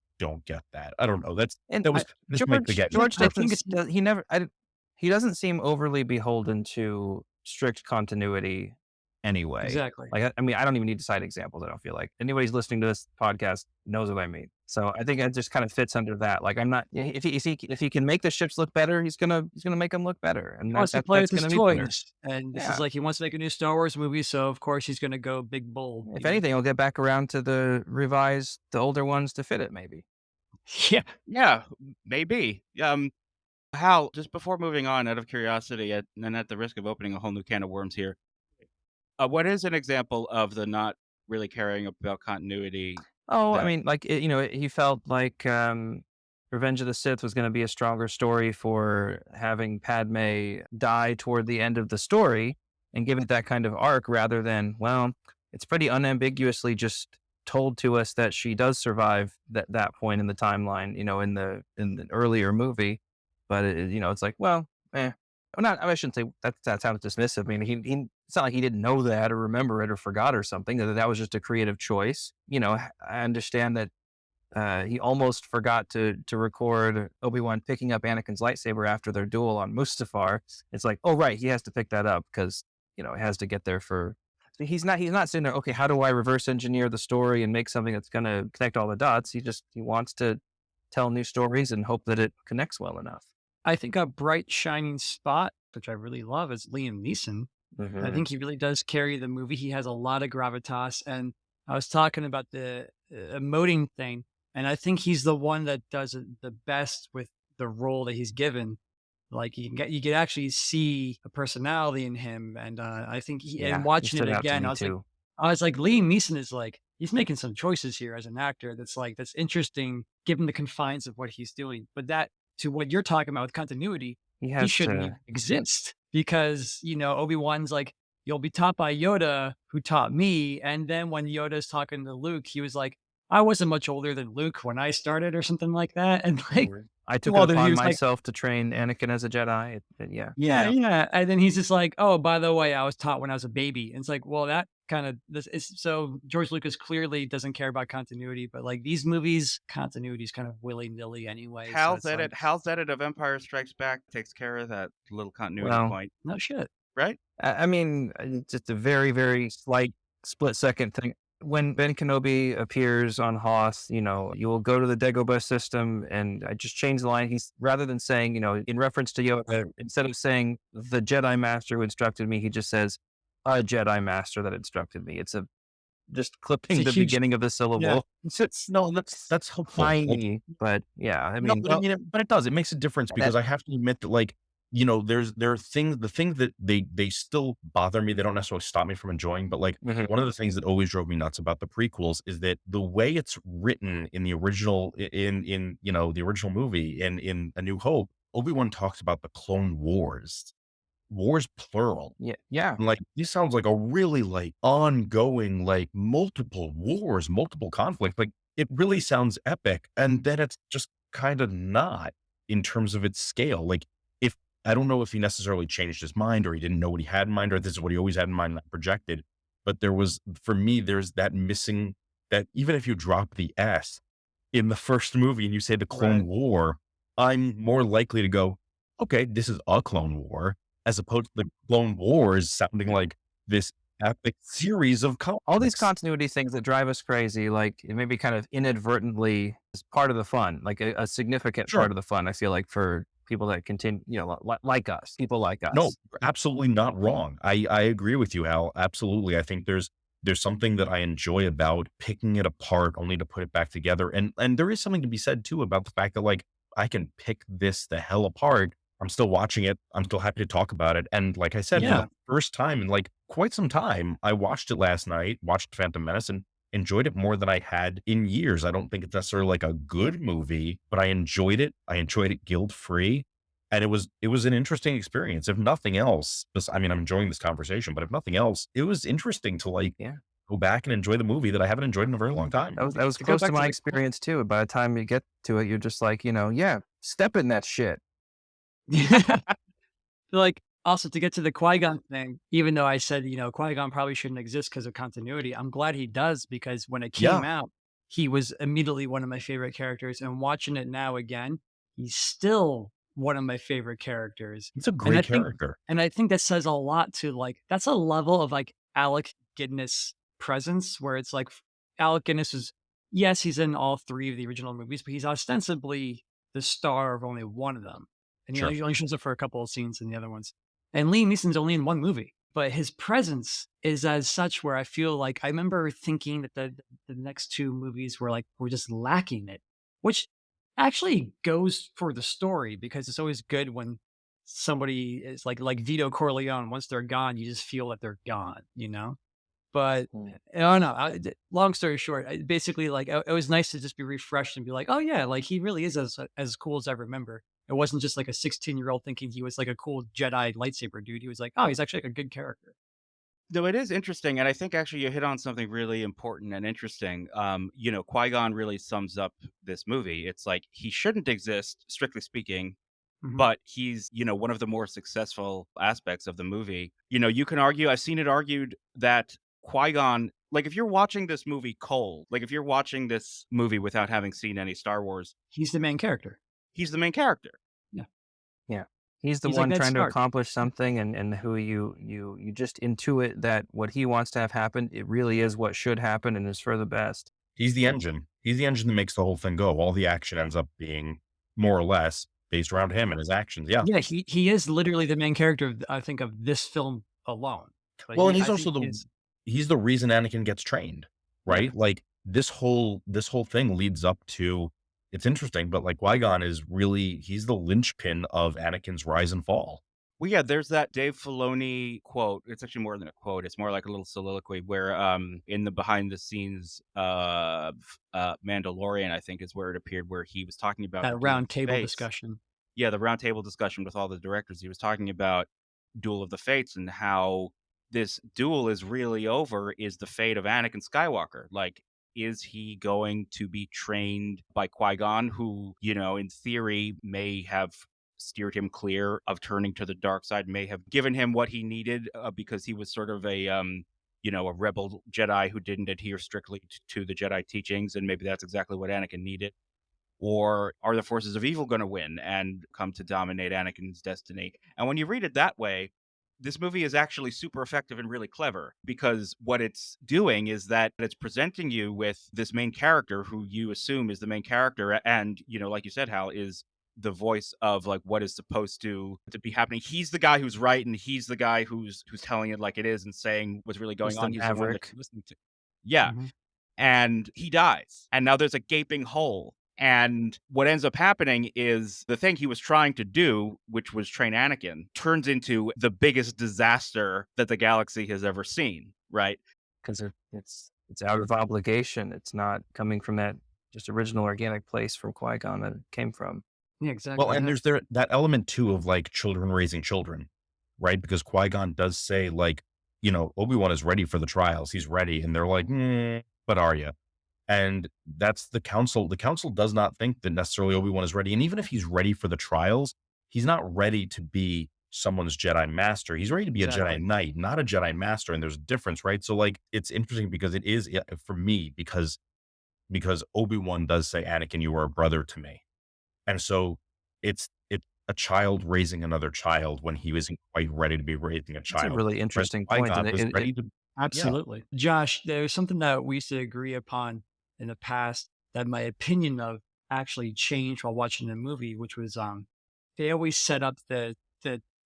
get that. I don't know. And This might forget me. George, I think he doesn't seem overly beholden to strict continuity anyway. Exactly. Like, I mean, I don't even need to cite examples. I don't feel like anybody who's listening to this podcast knows what I mean. So I think it just kind of fits under that. Like, I'm not, if he can make the ships look better, he's gonna make them look better. And He wants to play with his gonna be better. toys. And this Yeah. is like, he wants to make a new Star Wars movie, so of course he's going to go big bold. If anything, he'll get back around to the older ones to fit it, maybe. Yeah. Yeah, maybe. Hal, just before moving on, out of curiosity, and at the risk of opening a whole new can of worms here, what is an example of the not really caring about continuity? Oh, I that- mean, like, he felt like Revenge of the Sith was going to be a stronger story for having Padme die toward the end of the story and give it that kind of arc rather than, well, it's pretty unambiguously just told to us that she does survive that point in the timeline, in the earlier movie. But it's like, well, I shouldn't say that sounds dismissive. I mean, he it's not like he didn't know that or remember it or forgot or something. That was just a creative choice. I understand that he almost forgot to record Obi-Wan picking up Anakin's lightsaber after their duel on Mustafar. It's like, oh right, he has to pick that up because he has to get there for. He's not sitting there. Okay, how do I reverse engineer the story and make something that's going to connect all the dots? He wants to tell new stories and hope that it connects well enough. I think a bright shining spot, which I really love, is Liam Neeson. Mm-hmm. I think he really does carry the movie. He has a lot of gravitas. And I was talking about the emoting thing, and I think he's the one that does it the best with the role that he's given. Like, you can actually see a personality in him. And I think and watching it again, I was like, Liam Neeson is like, he's making some choices here as an actor that's interesting given the confines of what he's doing. But that, to what you're talking about with continuity, he shouldn't even exist because, Obi-Wan's like, you'll be taught by Yoda who taught me. And then when Yoda's talking to Luke, he was like, I wasn't much older than Luke when I started or something like that. And like, I took it upon myself to train Anakin as a Jedi. Yeah. And then he's just like, oh, by the way, I was taught when I was a baby. And it's like, well, that kind of so George Lucas clearly doesn't care about continuity, but like these movies, continuity is kind of willy-nilly anyway. Hal's edit of Empire Strikes Back takes care of that little continuity point. No shit. Right? I mean, just a very, very slight split-second thing. When Ben Kenobi appears on Hoth, you will go to the Dagobah system, and I just changed the line. He's, rather than saying, in reference to Yoda, instead of saying the Jedi Master who instructed me, he just says a Jedi Master that instructed me. It's just clipping the beginning of the syllable. Yeah. That's helpful. Tiny, but yeah, I mean, but it does. It makes a difference because I have to admit that, like, there are things, the things that they still bother me. They don't necessarily stop me from enjoying, but like one of the things that always drove me nuts about the prequels is that the way it's written in the original, in the original movie and in A New Hope, Obi-Wan talks about the Clone Wars plural. Yeah. And like, this sounds like a really like ongoing, like multiple wars, multiple conflicts. Like, it really sounds epic. And then it's just kind of not in terms of its scale. Like, I don't know if he necessarily changed his mind or he didn't know what he had in mind or this is what he always had in mind, not projected. But for me, there's that missing, that even if you drop the S in the first movie and you say the Clone War, I'm more likely to go, okay, this is a Clone War, as opposed to the Clone Wars sounding like this epic series of All these comics. continuity things that drive us crazy, like it maybe kind of inadvertently is part of the fun, like a significant Sure. part of the fun. I feel like for people that continue, like us, people like No, us. absolutely not wrong. I agree with you, Hal. Absolutely. I think there's something that I enjoy about picking it apart only to put it back together. And there is something to be said too about the fact that like I can pick this the hell apart. I'm still watching it. I'm still happy to talk about it. And like I said, for Yeah. the first time in like quite some time, I watched it last night, watched Phantom Menace and enjoyed it more than I had in years. I don't think it's necessarily like a good movie, but I enjoyed it. I enjoyed it guilt free. And it was an interesting experience. If nothing else, I mean, I'm enjoying this conversation, but if nothing else, it was interesting to like Yeah. go back and enjoy the movie that I haven't enjoyed in a very long That time. was To go close to back to my the experience too. By the time you get to it, you're just like, yeah, step in that shit. like, also to get to the Qui-Gon thing, even though I said, Qui-Gon probably shouldn't exist because of continuity, I'm glad he does because when it Yeah, came out, he was immediately one of my favorite characters. And watching it now again, he's still one of my favorite characters. he's a And I great think character. and I think that says a lot to like that's a level of like Alec Guinness presence where it's like Alec Guinness is yes, he's in all three of the original movies, but he's ostensibly the star of only one of them. And Sure. he only shows up for a couple of scenes in the other ones. And Liam Neeson's only in one movie, but his presence is as such where I feel like I remember thinking that the next two movies were just lacking it, which actually goes for the story because it's always good when somebody is like Vito Corleone. Once they're gone, you just feel that they're gone, you know. But Mm. I don't know. Long story short, basically, like it was nice to just be refreshed and be like, oh yeah, like he really is as cool as I remember. It wasn't just like a 16-year-old thinking he was like a cool Jedi lightsaber dude. He was like, oh, he's actually like a good character. Though it is interesting, and I think actually you hit on something really important and interesting. Qui-Gon really sums up this movie. It's like he shouldn't exist, strictly speaking, Hmm. but he's, one of the more successful aspects of the movie. You can argue, I've seen it argued that Qui-Gon, like if you're watching this movie cold, like if you're watching this movie without having seen any Star Wars, He's the main character. he's the main character. Yeah, Yeah. He's the he's like one Ned trying to Stark. accomplish something and who you just intuit that what he wants to have happen, it really is what should happen and is for the best. He's the engine. He's the engine that makes the whole thing go. All the action ends up being more or less based around him and his actions. Yeah. Yeah, he is literally the main character. I think of this film alone. But Well, and he's I think also he is. he's the reason Anakin gets trained, Yeah, right? Like this whole thing leads up to it's interesting, but like Qui-Gon is really he's the linchpin of Anakin's rise and fall. Well, yeah, there's that Dave Filoni quote. It's actually more than a quote. It's more like a little soliloquy where, in the behind the scenes of Mandalorian, I think is where it appeared, where he was talking about that Duel of round the table Fates. discussion. Yeah, the roundtable discussion with all the directors. He was talking about Duel of the Fates and how this duel is really over. Is the fate of Anakin Skywalker? Like, is he going to be trained by Qui-Gon, who, in theory, may have steered him clear of turning to the dark side, may have given him what he needed because he was sort of a rebel Jedi who didn't adhere strictly to the Jedi teachings, and maybe that's exactly what Anakin needed. Or are the forces of evil going to win and come to dominate Anakin's destiny? And when you read it that way, this movie is actually super effective and really clever because what it's doing is that it's presenting you with this main character who you assume is the main character. And, like you said, Hal, is the voice of like what is supposed to be happening. He's the guy who's right, and he's the guy who's telling it like it is and saying what's really going He's the on. He's the one that maverick. you're listening to. Yeah, Mhm. and he dies. And now there's a gaping hole. And what ends up happening is the thing he was trying to do, which was train Anakin, turns into the biggest disaster that the galaxy has ever seen, right? Because it's out of obligation. It's not coming from that just original organic place from Qui-Gon that it came from. Yeah, Well, exactly. and Yeah. there's that element too of like children raising children, right? Because Qui-Gon does say like, Obi-Wan is ready for the trials. He's ready. And they're like, but are you? And that's the council. The council does not think that necessarily Obi-Wan is ready. And even if he's ready for the trials, he's not ready to be someone's Jedi master. He's ready to be a Jedi Exactly. Knight, not a Jedi master. And there's a difference, right? So like, it's interesting because it is for me, because Obi-Wan does say, Anakin, you are a brother to me. And so it's a child raising another child when he wasn't quite ready to be raising a That's a child. really Whereas interesting point, and Qui-Gon was ready to, yeah. Absolutely. Josh, there's something that we used to agree upon in the past that my opinion of actually changed while watching the movie, which was they always set up the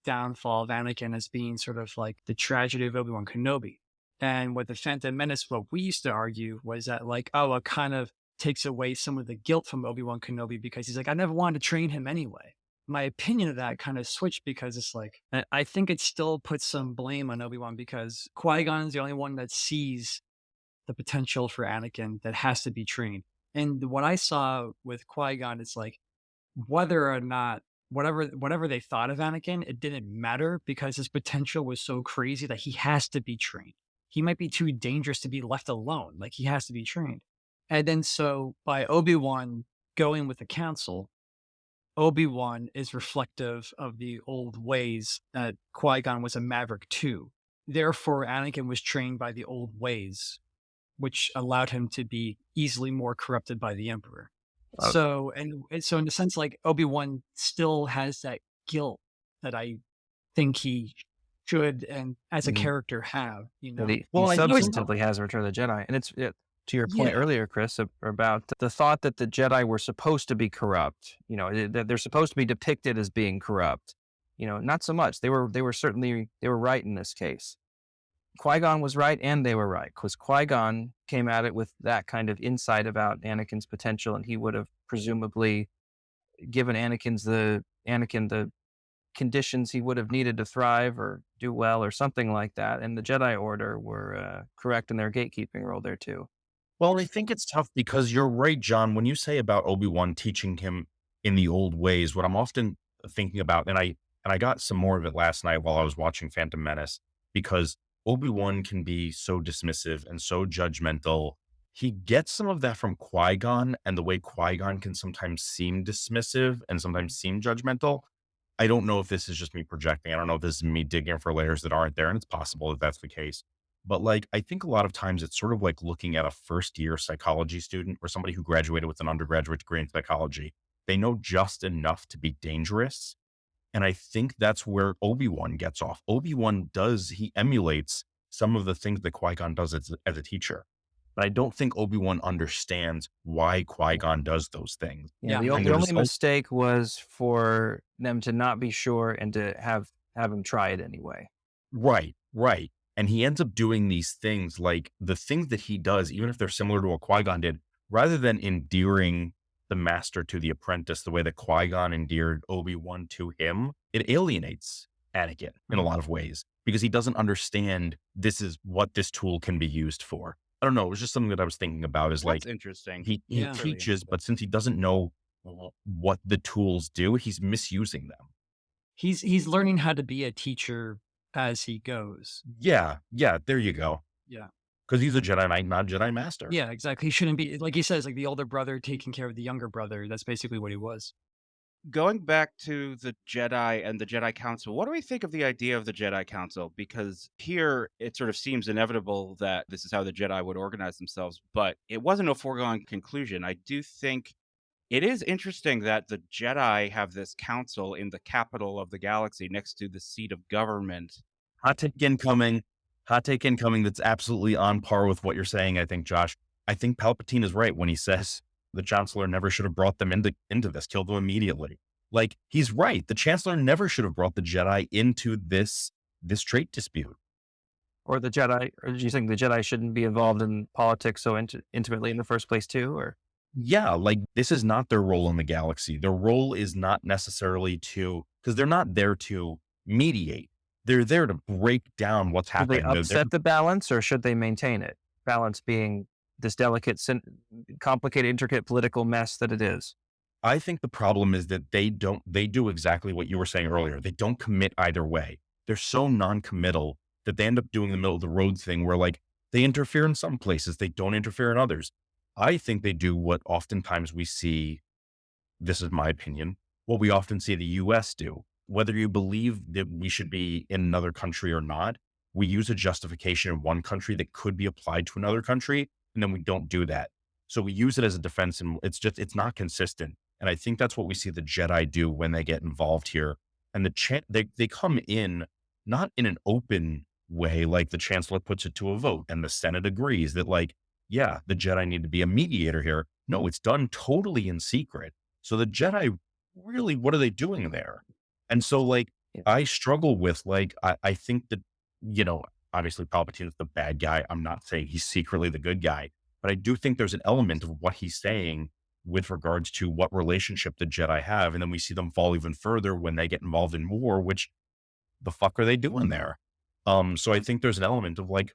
downfall of Anakin as being sort of like the tragedy of Obi-Wan Kenobi. And with the Phantom Menace, what we used to argue was that like, oh, it kind of takes away some of the guilt from Obi-Wan Kenobi because he's like, I never wanted to train him anyway. My opinion of that kind of switched because it's like, I think it still puts some blame on Obi-Wan because Qui-Gon's the only one that sees the potential for Anakin that has to be trained. And what I saw with Qui-Gon is like, whether or not whatever they thought of Anakin, it didn't matter because his potential was so crazy that he has to be trained. He might be too dangerous to be left alone. Like he has to be trained. And then so by Obi-Wan going with the council, Obi-Wan is reflective of the old ways that Qui-Gon was a maverick too. Therefore, Anakin was trained by the old ways, which allowed him to be easily more corrupted by the Emperor. Uh, And so in a sense, like Obi-Wan still has that guilt that I think he should and as a Mhm. character have, you But know? he Well, I think substantively has Return of the Jedi, and to your point Yeah. earlier, Chris, about the thought that the Jedi were supposed to be corrupt. You know, that they're supposed to be depicted as being corrupt. You know, not so much. They were certainly they were right in this case. Qui-Gon was right, and they were right because Qui-Gon came at it with that kind of insight about Anakin's potential, and he would have presumably given Anakin the conditions he would have needed to thrive or do well or something like that. And the Jedi Order were correct in their gatekeeping role there too. Well, I think it's tough because you're right, John. When you say about Obi-Wan teaching him in the old ways, what I'm often thinking about, and I got some more of it last night while I was watching Phantom Menace, because Obi-Wan can be so dismissive and so judgmental. He gets some of that from Qui-Gon, and the way Qui-Gon can sometimes seem dismissive and sometimes seem judgmental. I don't know if this is just me projecting. I don't know if this is me digging for layers that aren't there, and it's possible that that's the case. But like, I think a lot of times it's sort of like looking at a first year psychology student or somebody who graduated with an undergraduate degree in psychology. They know just enough to be dangerous. And I think that's where Obi-Wan gets off. He emulates some of the things that Qui-Gon does as a teacher. But I don't think Obi-Wan understands why Qui-Gon does those things. Yeah, Yeah, the, I And the the only result, mistake was for them to not be sure and to have him try it anyway. right, right. And he ends up doing these things like the things that he does, even if they're similar to what Qui-Gon did, rather than endearing the master to the apprentice the way that Qui-Gon endeared Obi-Wan to him, it alienates Anakin in a lot of ways because he doesn't understand this is what this tool can be used for. I don't know. It was just something that I was thinking about is like That's interesting. he Yeah. Really teaches, interesting. but since he doesn't know what the tools do, he's misusing them. He's learning how to be a teacher as he goes. Yeah. Yeah. There you go. Yeah. Because he's a Jedi Knight, not a Jedi Master. Yeah, exactly. He shouldn't be like he says, like the older brother taking care of the younger brother. That's basically what he was. Going back to the Jedi and the Jedi Council, what do we think of the idea of the Jedi Council? Because here it sort of seems inevitable that this is how the Jedi would organize themselves, but it wasn't a foregone conclusion. I do think it is interesting that the Jedi have this council in the capital of the galaxy next to the seat of government. Hot take incoming. Hot take incoming. That's absolutely on par with what you're saying, I think, Josh. I think Palpatine is right when he says the Chancellor never should have brought them into this, killed them immediately. Like, he's right. The Chancellor never should have brought the Jedi into this trait dispute. Or the Jedi, or do you think the Jedi shouldn't be involved in politics so intimately in the first place too? Or Yeah, like this is not their role in the galaxy. Their role is not necessarily because they're not there to mediate. They're there to break down what's should they happening. They're there upset the balance, or should they maintain it? Balance being this delicate, complicated, intricate political mess that it is. I think the problem is that they do exactly what you were saying earlier. They don't commit either way. They're so non-committal that they end up doing the middle of the road thing where like they interfere in some places, they don't interfere in others. I think they do what oftentimes we see, this is my opinion, what we often see the US do. Whether you believe that we should be in another country or not, we use a justification in one country that could be applied to another country, and then we don't do that. So we use it as a defense, and it's not consistent. And I think that's what we see the Jedi do when they get involved here. And they come in not in an open way, like the Chancellor puts it to a vote and the Senate agrees that, like, yeah, the Jedi need to be a mediator here. No, it's done totally in secret. So the Jedi really, what are they doing there? And so, like, Yeah. I struggle with, like, I think that, obviously Palpatine's the bad guy. I'm not saying he's secretly the good guy, but I do think there's an element of what he's saying with regards to what relationship the Jedi have. And then we see them fall even further when they get involved in war, which the fuck are they doing there? So I think there's an element of, like,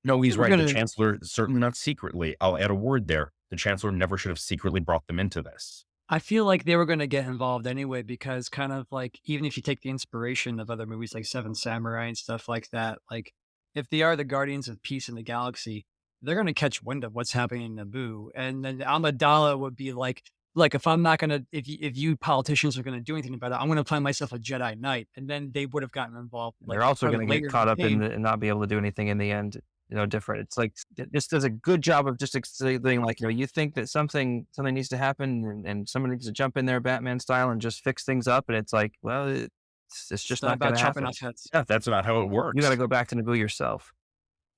no, he's We're right. The gonna Chancellor, certainly not secretly. I'll add a word there. The Chancellor never should have secretly brought them into this. I feel like they were gonna get involved anyway because kind of like even if you take the inspiration of other movies like Seven Samurai and stuff like that, like if they are the guardians of peace in the galaxy, they're gonna catch wind of what's happening in Naboo, and then Amidala would be like if I'm not gonna if you politicians are gonna do anything about it, I'm gonna plan myself a Jedi Knight, and then they would have gotten involved They're like also probably going to get later caught up game. and not be able to do anything in the end, different. It's like, it just does a good job of just explaining, like, you think that something needs to happen and someone needs to jump in there Batman style and just fix things up. And it's like, well, it's It's just not not going about to chopping happen. off heads. Yeah, that's not how it You got to works. go back to Naboo yourself.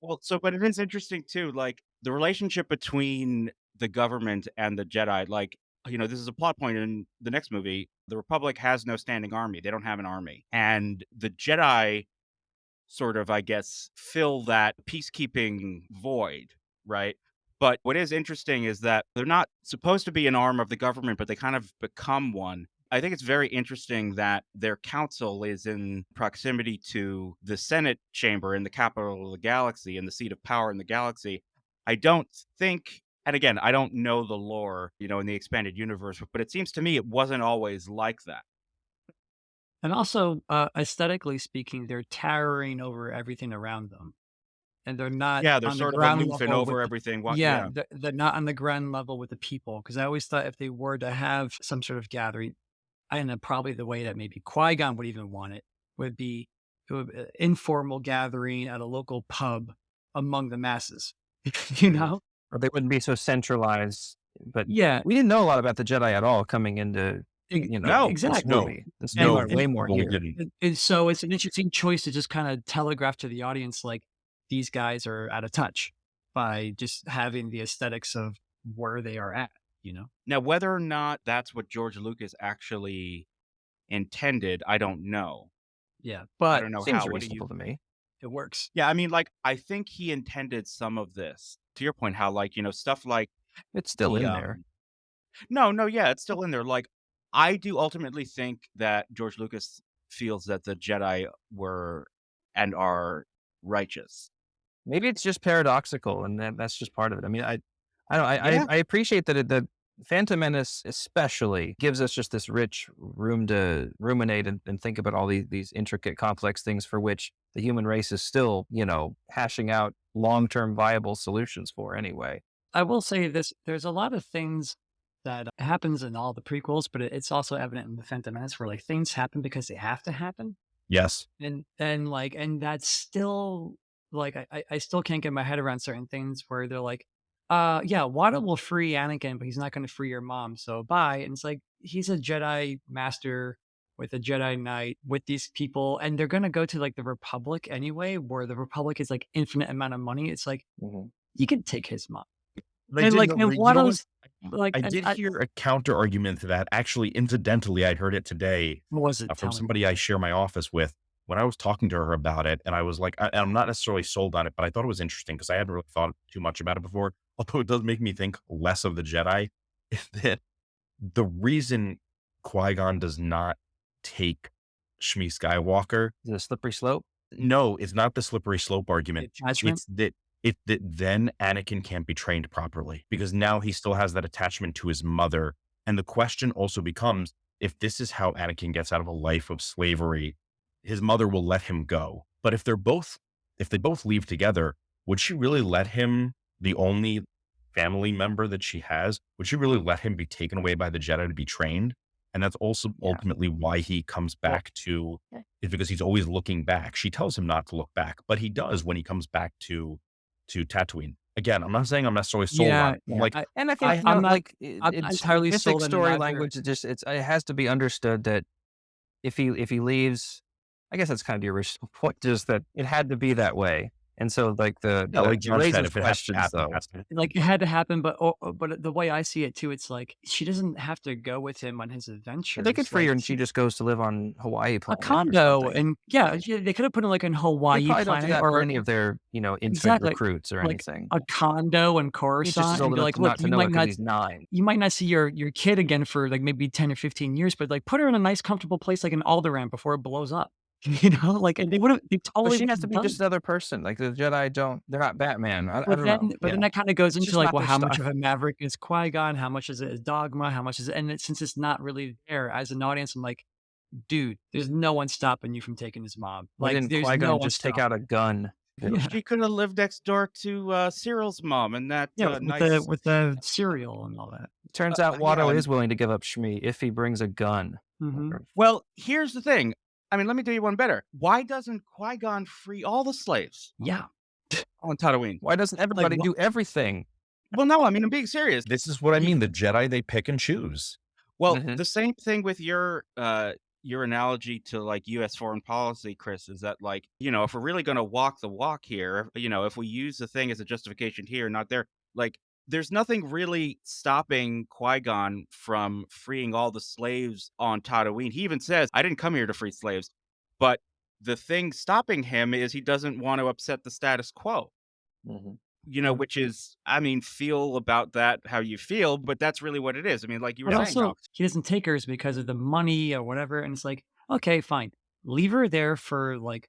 Well, but it is interesting too, like the relationship between the government and the Jedi. Like, this is a plot point in the next movie. The Republic has no standing army; they don't have an army, and the Jedi sort of, I guess, fill that peacekeeping void, right? But what is interesting is that they're not supposed to be an arm of the government, but they kind of become one. I think it's very interesting that their council is in proximity to the Senate chamber in the capital of the galaxy and the seat of power in the galaxy. I don't think, and again, I don't know the lore, in the expanded universe, but it seems to me it wasn't always like that. And also, aesthetically speaking, they're towering over everything around them, and they're not Yeah, they're on the sort of ground aloof and level over with the everything. yeah, Yeah. they're not on the ground level with the people. Because I always thought if they were to have some sort of gathering, I don't know, probably the way that maybe Qui-Gon would even want it would be informal gathering at a local pub among the masses, you Mhm. know? Or they wouldn't be so centralized. But Yeah, we didn't know a lot about the Jedi at all coming into, No, this exactly. no, movie. This And movie no, learned we way more really here. didn't. so it's an interesting choice to just kinda telegraph to the audience, like, these guys are out of touch by just having the aesthetics of where they are at, you know? Now, whether or not that's what George Lucas actually intended, I don't know. Yeah, I but don't know Seems how. What do you? reasonable to me. it works. Yeah, I mean, like, I think he intended some of this. To your point, how, like, stuff like It's still the in there. no, yeah, it's still in there. Like, I do ultimately think that George Lucas feels that the Jedi were and are righteous. Maybe it's just paradoxical, and that's just part of it. I mean, I don't, Yeah. I appreciate that that Phantom Menace especially gives us just this rich room to ruminate and think about all these intricate, complex things for which the human race is still, hashing out long-term viable solutions for anyway. I will say this, there's a lot of things that happens in all the prequels, but it's also evident in The Phantom Menace where, like, things happen because they have to happen. Yes. And that's still like I still can't get my head around certain things where they're like, yeah, Wada will free Anakin, but he's not gonna free your mom, so bye. And it's like he's a Jedi master with a Jedi Knight with these people, and they're gonna go to like the Republic anyway, where the Republic is like infinite amount of money. It's like Mhm. you can take his mom. They And did like know, and you know what? Wada's like I and did I hear a counter argument to that. Actually, incidentally, I'd heard it today what was it? from Tell me. somebody I share my office with when I was talking to her about it. And I was like, I'm not necessarily sold on it, but I thought it was interesting because I hadn't really thought too much about it before. Although it does make me think less of the Jedi, is that the reason Qui-Gon does not take Shmi Skywalker, Is it a slippery slope? no, it's not the slippery slope argument. Attachment? It's that then Anakin can't be trained properly because now he still has that attachment to his mother. And the question also becomes, if this is how Anakin gets out of a life of slavery, his mother will let him go. But if they both leave together, would she really let him, the only family member that she has, would she really let him be taken away by the Jedi to be trained? And that's also Yeah. ultimately why he comes Well, back to, yeah. is because he's always looking back. She tells him not to look back, but he does when he comes back to Tatooine. Again, I'm not saying I'm necessarily sold on Yeah, it. I'm yeah. like, And I think, you I'm know, not. like I'm not it's entirely mythic sold on it story either. language. It has to be understood that if he leaves, I guess that's kind of the original point, just that it had to be that way. And so like yeah, like it John said, raises if it has to questions happen, it though. has to. Like, it had to happen, but the way I see it too, it's like she doesn't have to go with him on his They could adventures. free Like her and she just goes to live on Hawaii a Planet or condo, something. and yeah, they could have put him like in They Hawaii probably don't do Planet that for or any of their, infant exactly recruits or like anything. a condo in He's just Coruscant, old and be enough like, to look, not to know it because he's 9. you might not see your kid again for like maybe 10 or 15 years, but like put her in a nice, comfortable place like in Alderaan before it blows up. Like, and they But totally she would has to have be done. just another person. Like the Jedi they're not Batman. I But don't know. then Yeah. that kind of goes It's into just like, not well, their how much of stuff. a maverick is Qui-Gon? How much is it is Dogma? How much is it? And since it's not really there as an audience, I'm like, dude, there's no one stopping you from taking his mom. Why Like, didn't there's no Qui-Gon one just take stopping. out a gun? Yeah, She could have lived next door to Cyril's mom and that yeah, nice. with the cereal and all that. Turns out Yeah, Watto is willing to give up Shmi if he brings a gun. Hmm. well, here's the thing. I mean, let me do you one better. Why doesn't Qui-Gon free all the slaves Yeah, on Tatooine? Why doesn't everybody do everything? Well, no, I mean, I'm being serious. This is what I mean. The Jedi, they pick and choose. Well, Mhm. the same thing with your analogy to like U.S. foreign policy, Chris, is that like, if we're really going to walk the walk here, if we use the thing as a justification here, not there, like, there's nothing really stopping Qui-Gon from freeing all the slaves on Tatooine. He even says, "I didn't come here to free slaves," but the thing stopping him is he doesn't want to upset the status quo. Mhm. Which is, I mean, feel about that how you feel, but that's really what it is. I mean, like you were but saying, also he doesn't take hers because of the money or whatever. And it's like, okay, fine, leave her there for like,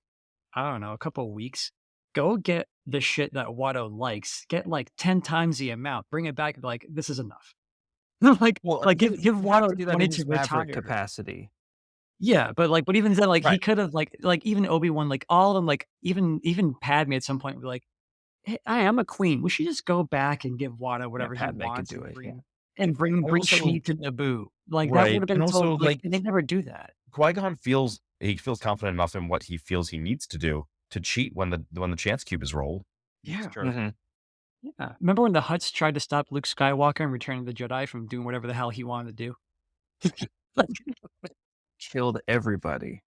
I don't know, a couple of weeks. Go get the shit that Watto likes. Get like 10 times the amount. Bring it back. Like, this is enough. Well, Give you have to Watto do that money in to his maverick retire. capacity. Yeah, but even then, like he Right. could have like even Obi-Wan, like all of them, like even Padme at some point would be like, hey, I am a queen. We should just go back and give Watto Yeah, whatever he Padme could wants do and it. Yeah. bring Also, Shmi to Naboo. Like that would right. have been And also, total. Like, and they never do that. Qui-Gon feels confident enough in what he feels he needs to do to cheat when the chance cube is rolled. yeah, Yeah. sure. Mhm. Yeah. Remember when the Hutts tried to stop Luke Skywalker and Return of the Jedi from doing whatever the hell he wanted to do? Like, Killed everybody.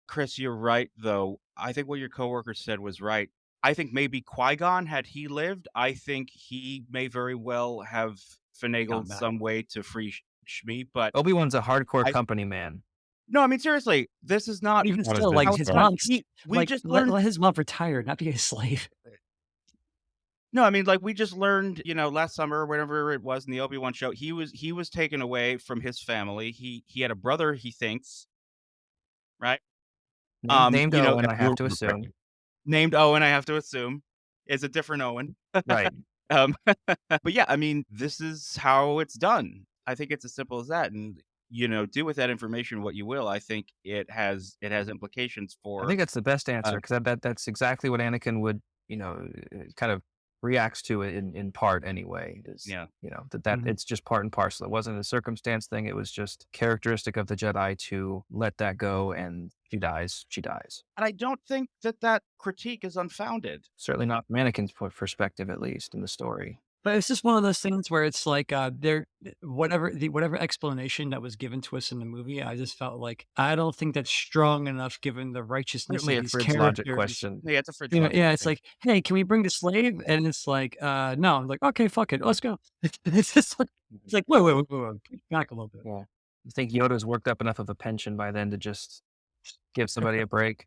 Chris, you're right, though. I think what your coworker said was right. I think maybe Qui-Gon, had he lived, I think he may very well have Gone finagled back. some way to free Shmi. But Obi-Wan's a hardcore I, company man. no, I mean seriously, this is not But even Not his still, like business his card. mom, we just learned. let his mom retire, not be a slave. No, I mean, like we just learned, last summer or whatever it was in the Obi-Wan show, he was taken away from his family. He had a brother, he thinks, right? Named Owen, I have to Right. assume. Named Owen, I have to assume, is a different Owen. Right. But yeah, I mean, this is how it's done. I think it's as simple as that. And do with that information what you will. I think it has implications I for think that's the best answer because I bet that's exactly what Anakin would, kind of reacts to it in part anyway. Is yeah. that Mhm. it's just part and parcel. It wasn't a circumstance thing. It was just characteristic of the Jedi to let that go, and she dies. She dies. And I don't think that critique is unfounded. Certainly not from Anakin's perspective, at least in the story. But it's just one of those things where it's like whatever explanation that was given to us in the movie, I just felt like I don't think that's strong enough given the righteousness Certainly of a these fridge logic characters. question. Yeah, it's a fridge. Yeah, it's like, hey, can we bring the slave? And it's like, no. I'm like, okay, fuck it, let's go. It's just like, it's like, wait, back a little bit. Yeah. You think Yoda's worked up enough of a pension by then to just give somebody a break?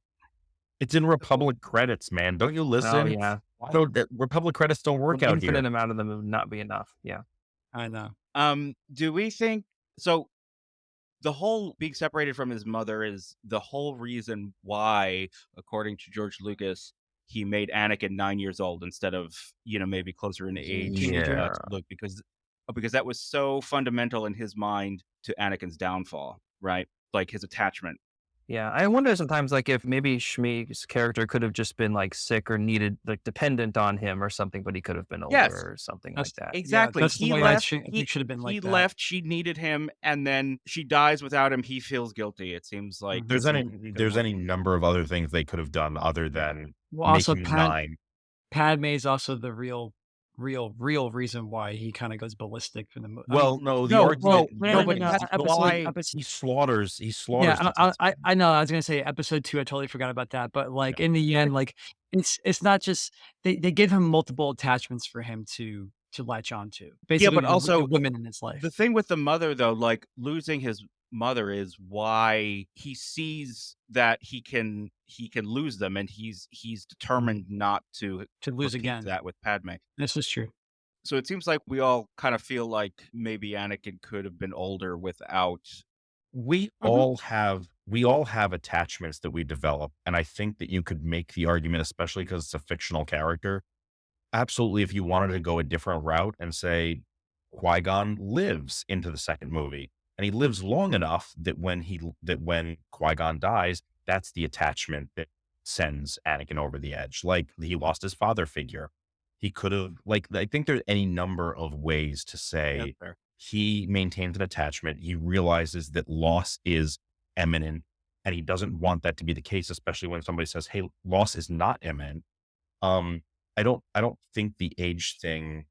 It's in Republic credits, man. Don't you listen? Oh yeah. Why don't Republic credits don't work An out infinite here? amount of them would not be enough. Yeah. I know. Do we think so? The whole being separated from his mother is the whole reason why, according to George Lucas, he made Anakin 9 years old instead of maybe closer in age Yeah. to Luke because that was so fundamental in his mind to Anakin's downfall, right? Like his attachment. Yeah, I wonder sometimes, like, if maybe Shmi's character could have just been, like, sick or needed, like, dependent on him or something, but he could have been older Yes. or something That's like that. Exactly. that's the He way left. I think should have been like He that. left. She needed him, and then she dies without him. He feels guilty. It seems like There's this any could've there's worked. any number of other things they could have done other than Well, also making 9. Padme is also the real real reason why he kind of goes ballistic for the movie. Well, no, the No, argument, no, but no, why episode he slaughters yeah, the I know. I was gonna say episode 2. I totally forgot about that. But like in the end, like it's not just they give him multiple attachments for him to latch on to. Yeah, Basically, but the also women in his life. the thing with the mother, though, like losing his mother is why he sees that he can lose them, and he's determined not to To lose repeat again. that with Padme. This is true. So it seems like we all kind of feel like maybe Anakin could have been older without. we all have attachments that we develop, and I think that you could make the argument, especially because it's a fictional character. Absolutely, if you wanted to go a different route and say Qui-Gon lives into the second movie, and he lives long enough that when Qui-Gon dies, that's the attachment that sends Anakin over the edge. Like he lost his father figure. He could have, like, I think there's any number of ways to Yeah, say fair. he maintains an attachment. He realizes that loss is imminent, and he doesn't want that to be the case, especially when somebody says, "Hey, loss is not imminent." Um, I don't think the age thing.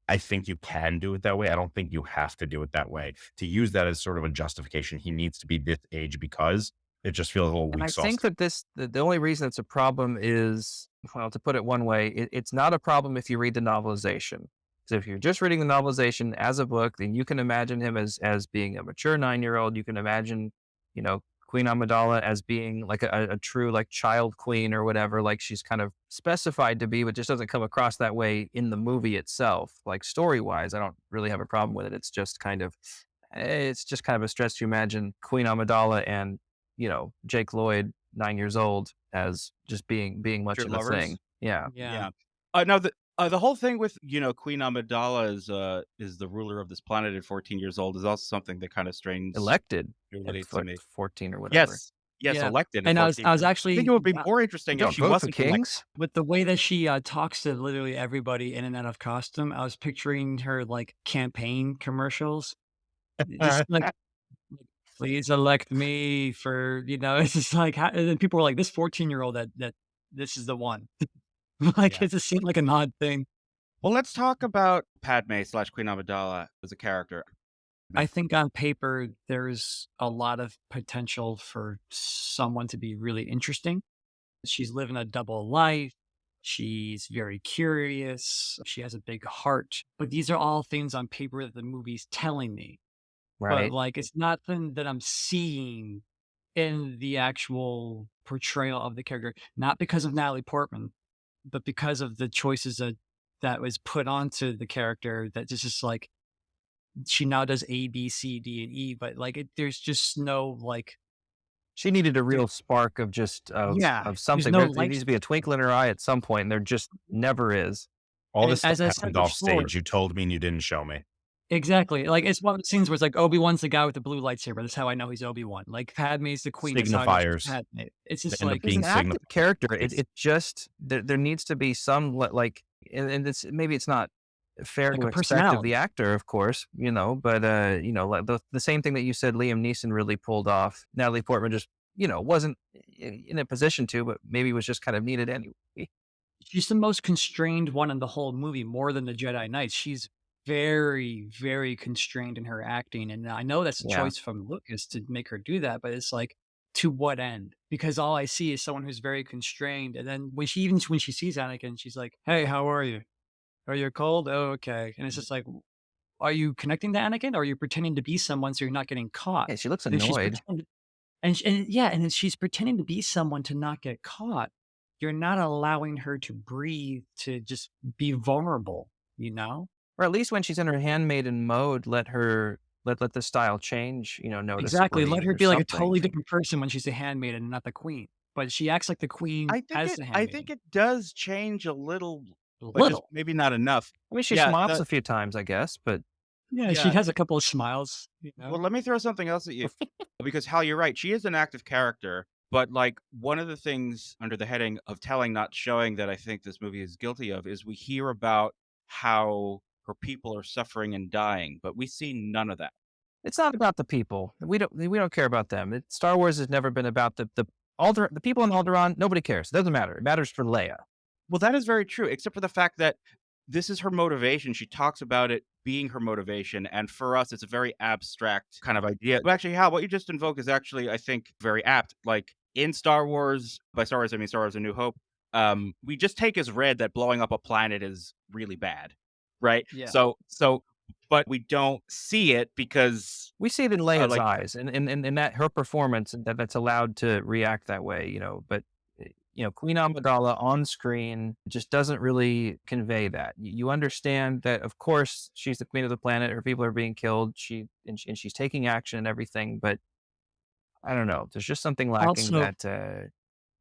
I think you can do it that way. I don't think you have to do it that way. To use that as sort of a justification, he needs to be this age because it just feels a little And weak I sauce. think that the only reason it's a problem is, well, to put it one way, it's not a problem if you read the novelization. So if you're just reading the novelization as a book, then you can imagine him as being a mature 9-year-old. You can imagine, Queen Amidala as being like a true like child queen or whatever, like she's kind of specified to be, but just doesn't come across that way in the movie itself. Like story wise, I don't really have a problem with it. It's just kind of a stretch to imagine Queen Amidala and Jake Lloyd, 9 years old, as just being much Your of a lovers. thing. Yeah. Yeah. Yeah. No, the whole thing with Queen Amidala is the ruler of this planet at 14 years old is also something that kind of strains Elected at relates to me. 14 or whatever. Yes, Yeah. elected at And I was 14. I was I actually think it would be more interesting You if don't she vote for wasn't elected. kings? with the way that she talks to literally everybody in and out of costume. I was picturing her like campaign commercials, just like please elect me for it's just like and then people were like this 14-year-old that this is the one. Like Yeah. it just seemed like an odd thing. Well, let's talk about Padme / Queen Amidala as a character. I think on paper there's a lot of potential for someone to be really interesting. She's living a double life. She's very curious. She has a big heart. But these are all things on paper that the movie's telling me. But Right. like it's nothing that I'm seeing in the actual portrayal of the character, not because of Natalie Portman, but because of the choices that was put onto the character that just like she now does A, B, C, D, and E, but like there's just no like She needed a there, real spark of just yeah, of there's something. no There life. needs to be a twinkle in her eye at some point, and there just never is. All And this as stuff I said happened off before, stage. You told me and you didn't show me. exactly. Like it's one of the scenes where it's like Obi-Wan's the guy with the blue lightsaber. That's how I know he's Obi-Wan. Like Padme's the queen. That's how I know she's Signifiers. Padme. It's They just end up like As being an active character, signifiers. it just there needs to be some like, and it's maybe it's not fair like to a expect of personality. the actor, of course, but like the same thing that you said Liam Neeson really pulled off. Natalie Portman just wasn't in a position to, but maybe was just kind of needed anyway. She's the most constrained one in the whole movie, more than the Jedi Knights. She's very, very constrained in her acting. And I know that's a Yeah. choice from Lucas to make her do that, but it's like, to what end? Because all I see is someone who's very constrained. And then when she sees Anakin, she's like, hey, how are you? Are you cold? Oh, okay. And it's just like, are you connecting to Anakin or are you pretending to be someone so you're not getting caught? Yeah, she looks And she's annoyed. pretending, and then she's pretending to be someone to not get caught. You're not allowing her to breathe, to just be vulnerable, you know? Or at least when she's in her handmaiden mode, let the style change, Exactly. Let noticeably her or be like a something. totally different person when she's a handmaiden and not the queen. But she acts like the queen as the I handmaiden. think it does change a little, A but just little. maybe not enough. I mean, she Yeah, smiles a few times, I guess, but Yeah, she yeah. has a couple of smiles, you Well, know? let me throw something else at you because Hal, you're right. She is an active character, but like one of the things under the heading of telling, not showing, that I think this movie is guilty of is we hear about how her people are suffering and dying, but we see none of that. it's not about the people. We don't care about them. Star Wars has never been about the people in Alderaan. Nobody cares. It doesn't matter. It matters for Leia. Well, that is very true, except for the fact that this is her motivation. She talks about it being her motivation, and for us, it's a very abstract kind of idea. But actually, Hal, what you just invoke is actually, I think, very apt. Like in Star Wars, by Star Wars I mean Star Wars: A New Hope. We just take as read that blowing up a planet is really bad, right? Yeah. So, but we don't see it because, We see it in Leia's like, eyes, and that her performance that's allowed to react that way, But Queen Amidala on screen just doesn't really convey that. You understand that, of course, she's the queen of the planet. Her people are being killed. She's taking action and everything, but I don't know. There's just something lacking Also, that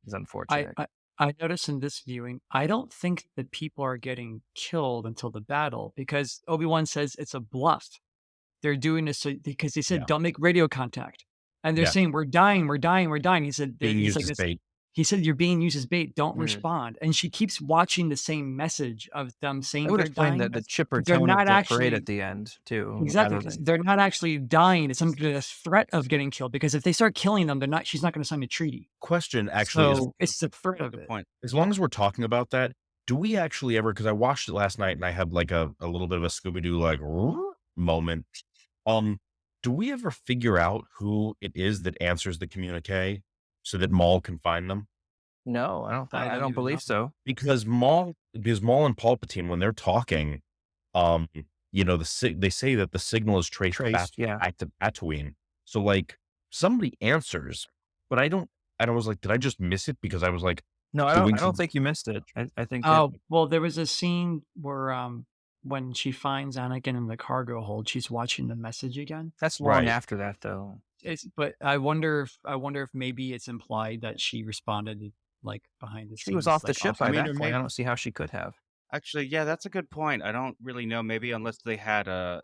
is I, unfortunate. I I noticed in this viewing, I don't think that people are getting killed until the battle because Obi-Wan says it's a bluff. They're doing this because they said Yeah. don't make radio contact, and they're Yeah. saying we're dying, we're dying, we're dying. He said Being he's used like as this. bait. He said you're being used as bait. Don't Mm. respond. And she keeps watching the same message of them saying That would they're explain dying. the chipper They're tone of not the parade actually at the end too. exactly rather because than- they're not actually dying. It's under the threat of getting killed. Because if they start killing them, they're not. She's not going to sign a treaty. Question actually is, So it's the threat of good it. point. as long as we're talking about that, do we actually ever, because I watched it last night and I had like a little bit of a Scooby-Doo like moment. Do we ever figure out who it is that answers the communique so that Maul can find them? No, I I don't don't even believe know. so. Because Maul and Palpatine, when they're talking, um, they say that the signal is traced Traced, yeah. back to Tatooine. So like somebody answers, but I don't. And I was like, did I just miss it? Because I was like No, I doing don't some. think you missed it. I think that Oh, well, there was a scene where when she finds Anakin in the cargo hold, she's watching the message again. that's long Right. after that though. But I wonder if maybe it's implied that she responded like behind the scenes. She was off the like, ship off by I mean, that or point. maybe- I don't see how she could have. Actually, yeah, that's a good point. I don't really know. Maybe unless they had a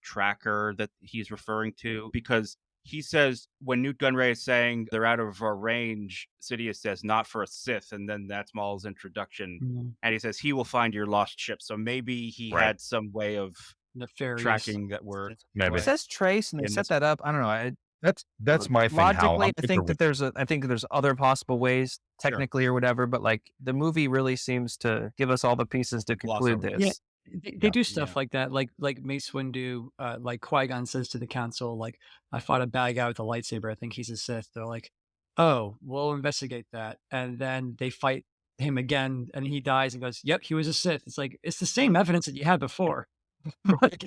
tracker that he's referring to, because he says when Newt Gunray is saying they're out of our range, Sidious says not for a Sith, and then that's Maul's introduction, Mhm. and he says he will find your lost ship. So maybe he Right. had some way of nefarious. tracking that word. Maybe. It says trace, and they In set this- that up. I don't know. That's my thing. Hal. Logically, I'm I think with that I think there's other possible ways, Sure. technically or whatever. But like the movie really seems to give us all the pieces to Gloss conclude over it. this. Yeah, they Yeah, do stuff yeah. like that, like Mace Windu, like Qui-Gon says to the council, like, "I fought a bad guy with a lightsaber. I think he's a Sith." They're like, "Oh, we'll investigate that." And then they fight him again, and he dies and goes, "Yep, he was a Sith." It's like it's the same evidence that you had before. Like,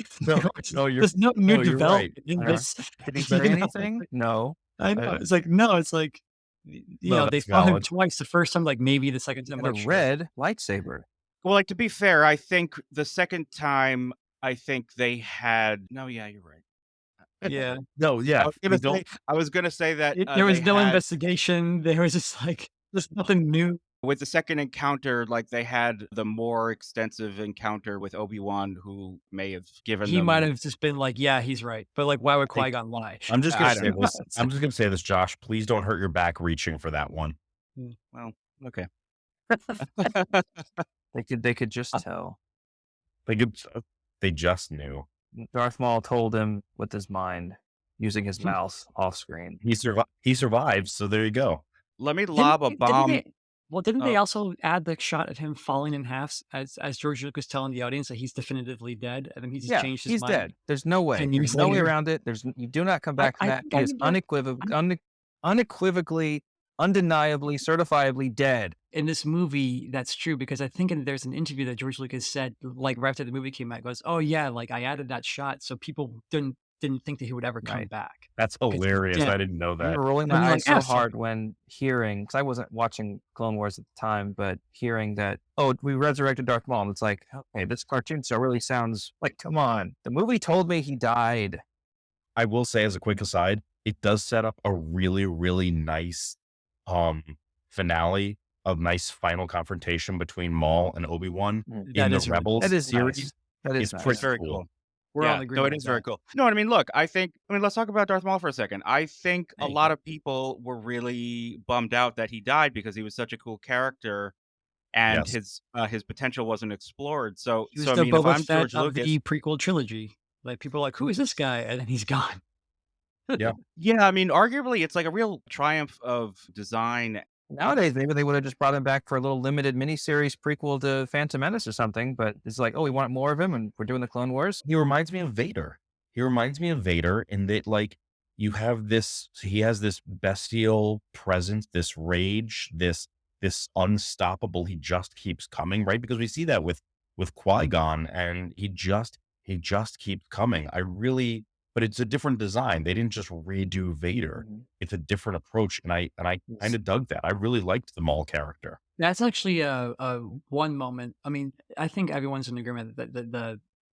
No, you're there's no new no, you're right. development in Yeah. this. Did he you say know? anything? No. I know. I- It's like no. It's like No, they that's fought him valid. twice. The first time, like maybe the second time, And a like sure. red lightsaber. Well, like, to be fair, I think the second time, I think they had. No, yeah, you're right. Yeah. No, yeah. I was gonna say that There was they no had- investigation. There was just like there's nothing new. with the second encounter, like they had the more extensive encounter with Obi-Wan, who may have given He them. might have just been like, "Yeah, he's right," but like, why would Qui Gon lie? I'm just I gonna don't say know. this. I'm just gonna say this, Josh. Please don't hurt your back reaching for that one. Well, okay. They could just tell. They just knew. Darth Maul told him with his mind, using his mouth off screen. He survived. So there you go. Let me lob a bomb. Didn't they Oh. also add the shot of him falling in half as George Lucas telling the audience that he's definitively dead, and then he just Yeah, changed his he's mind? dead. There's no way. 10 There's years no way later. around it. You do not come back from I that. think He I is remember- unequivocally, undeniably, certifiably dead. In this movie, that's true because I think there's an interview that George Lucas said, like right after the movie came out, goes, "Oh yeah, like I added that shot so people didn't think that he would ever come Right. back." That's hilarious. Yeah. I didn't know I that. remember rolling And my you're eyes like, so "Yeah, hard when hearing, because I wasn't watching Clone Wars at the time, but hearing that, oh, we resurrected Darth Maul. And it's like, okay, this cartoon show really sounds like, come on. The movie told me he died. I will say, as a quick aside, it does set up a really, really nice finale, a nice final confrontation between Maul and Obi-Wan in That the is really- Rebels That is series. nice. That is It's nice. pretty Very cool. cool. We're Yeah, all in no, agreement. it is with very that. cool. No, I mean, look, I mean, let's talk about Darth Maul for a second. I think a There you lot go. of people were really bummed out that he died because he was such a cool character, and Yes. his potential wasn't explored. So, He was I the mean, if Boba I'm Fett George of Lucas, the prequel trilogy. Like people are like, "Who is this guy?" And then he's gone. yeah, I mean, arguably, it's like a real triumph of design Nowadays, maybe they would have just brought him back for a little limited miniseries prequel to Phantom Menace or something. But it's like, oh, we want more of him, and we're doing the Clone Wars. He reminds me of Vader. He reminds me of Vader in that, like, you have this, he has this bestial presence, this rage, this unstoppable, he just keeps coming, right? Because we see that with Qui-Gon, and he just keeps coming. But it's a different design. They didn't just redo Vader. Mhm. It's a different approach. And I Yes. kind of dug that. I really liked the Maul character. That's actually a one moment. I mean, I think everyone's in agreement that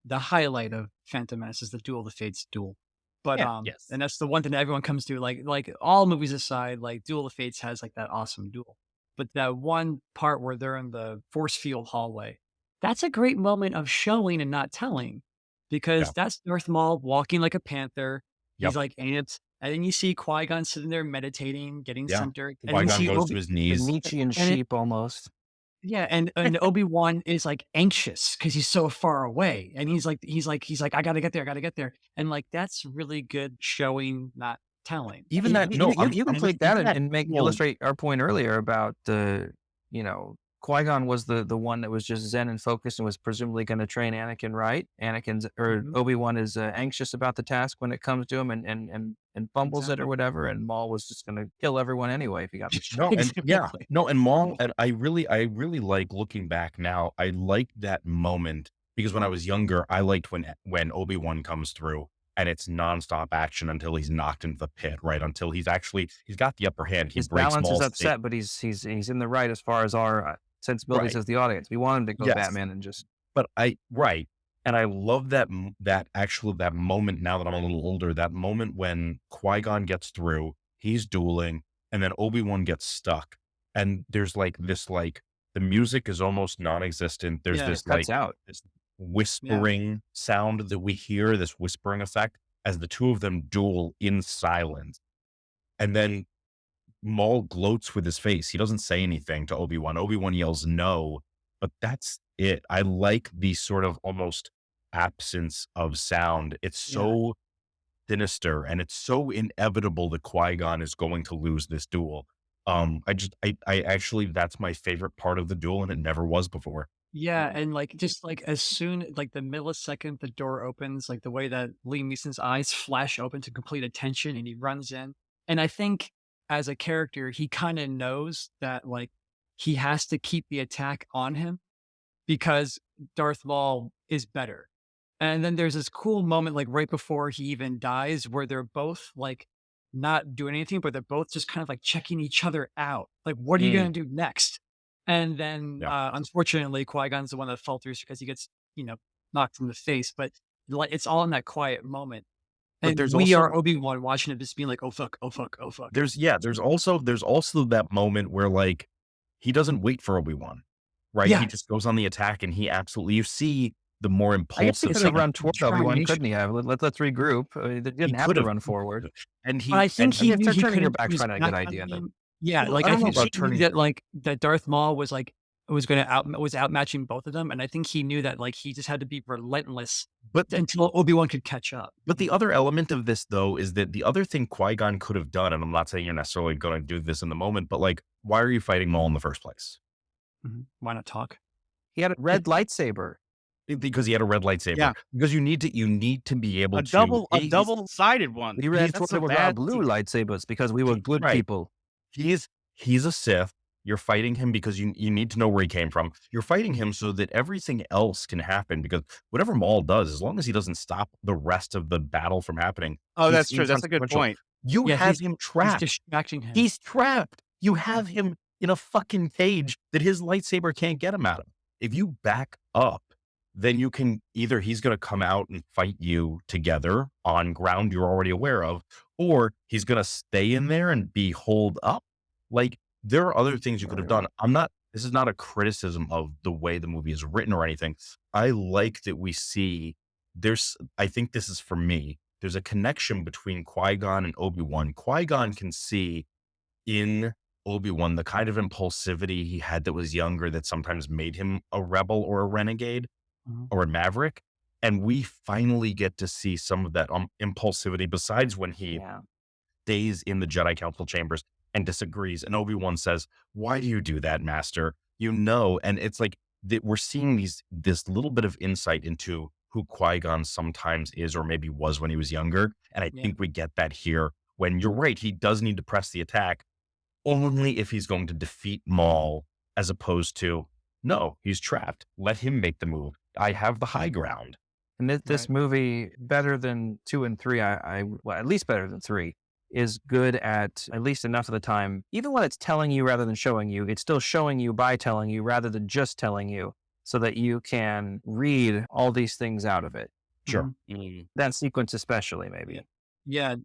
the highlight of Phantom Menace is the Duel of the Fates duel. But Yeah. Yes. and that's the one thing that everyone comes to. Like all movies aside, like Duel of the Fates has like that awesome duel. But that one part where they're in the force field hallway, that's a great moment of showing and not telling, because Yeah. that's Darth Maul walking like a panther. He's Yep. like amped, and then you see Qui-Gon sitting there meditating, getting Yeah. centered, and then you Qui-Gon see goes to Obi. his The knees. Nietzschean And it, sheep almost. yeah, and Obi-Wan is, like, anxious because he's so far away, and he's like, "I gotta get there, I gotta get there," and, like, that's really good showing, not telling. Even You, that, you, no, you, you can I'm with take that even that and make duel. illustrate our point earlier about Qui-Gon was the one that was just zen and focused and was presumably going to train Anakin right. Mhm, Obi-Wan is anxious about the task when it comes to him and fumbles it or exactly. whatever. And Maul was just going to kill everyone anyway if he got the shot. No, and yeah, Exactly. no, and Maul, and I really like looking back now. I liked that moment because when I was younger, I liked when Obi-Wan comes through and it's nonstop action until he's knocked into the pit, right? Until he's got the upper hand. He His breaks balance is Maul's safe. upset, but he's in the right as far as our sensibilities Right. as the audience. We want him to go Yes. Batman and just But right. And I love that moment now that I'm a little older, that moment when Qui-Gon gets through, he's dueling, and then Obi-Wan gets stuck. And there's like this, like, the music is almost non-existent. There's Yeah, this, it cuts like, out. this yeah. whispering sound that we hear, this whispering effect as the two of them duel in silence. And then Maul gloats with his face. He doesn't say anything to Obi-Wan. Obi-Wan yells no, but that's it. I like the sort of almost absence of sound. It's Yeah. so sinister and it's so inevitable that Qui-Gon is going to lose this duel. I actually, that's my favorite part of the duel, and it never was before. Yeah, and, like, just, like, as soon like, the millisecond the door opens, like, the way that Liam Neeson's eyes flash open to complete attention, and he runs in, and I think as a character, he kinda knows that, like, he has to keep the attack on him because Darth Maul is better. And then there's this cool moment, like, right before he even dies, where they're both, like, not doing anything, but they're both just kind of, like, checking each other out. Like, "What are you Mm, gonna do next?" And then, yeah. unfortunately, Qui-Gon's the one that falters because he gets, knocked in the face, but, like, it's all in that quiet moment. But And there's we also are Obi-Wan watching it just being like, "Oh, fuck. Oh, fuck. Oh, fuck." there's also that moment where, like, he doesn't wait for Obi-Wan, right? He just Yes. goes on the attack and you see the more I guess he impulsive could have side. run toward Obi-Wan, couldn't Determination. he have? Let's regroup. They He didn't have could to have, run forward. and But I think I he mean, knew if he turning your couldn't back's use not a good back on idea, then him. Yeah, well, like, I I don't know think he about knew turning. that, like, that Darth Maul was, like, was outmatching both of them, and I think he knew that, like, he just had to be relentless But until Obi-Wan could catch up. the other element of this, though, is that the other thing Qui-Gon could have done, and I'm not saying you're necessarily going to do this in the moment, but, like, why are you fighting Maul in the first place? Mhm. Why not talk? he had a red lightsaber. Because he had a red lightsaber. Yeah. Because you need to be able A to. double-sided one. We ran That's toward a it with our bad blue thing. lightsabers because we were good Right. people. He's a Sith. You're fighting him because you need to know where he came from. You're fighting him so that everything else can happen, because whatever Maul does, as long as he doesn't stop the rest of the battle from happening, Oh, he's that's true. That's a good inconsequential. point. You Yeah, have him he's trapped. distracting him. He's trapped. You have him in a fucking cage that his lightsaber can't get him out of. If you back up, then you can either he's going to come out and fight you together on ground you're already aware of, or he's going to stay in there and be holed up. Like, there are other things you could have done. This is not a criticism of the way the movie is written or anything. I like that we see I think this is for me, there's a connection between Qui-Gon and Obi-Wan. Qui-Gon can see in Obi-Wan the kind of impulsivity he had that was younger that sometimes made him a rebel or a renegade Mhm. or a maverick. And we finally get to see some of that impulsivity, besides when he Yeah. stays in the Jedi Council chambers and disagrees. And Obi-Wan says, "Why do you do that, Master? You know," and it's like that we're seeing this little bit of insight into who Qui-Gon sometimes is, or maybe was when he was younger. And I Yeah. think we get that here when you're right. He does need to press the attack only if he's going to defeat Maul, as opposed to, no, he's trapped. Let him make the move. I have the high ground. And this Right. movie, better than 2 and 3, well, at least better than 3, is good at least enough of the time, even when it's telling you rather than showing you, it's still showing you by telling you rather than just telling you, so that you can read all these things out of it. Sure. That sequence especially, maybe. Yeah,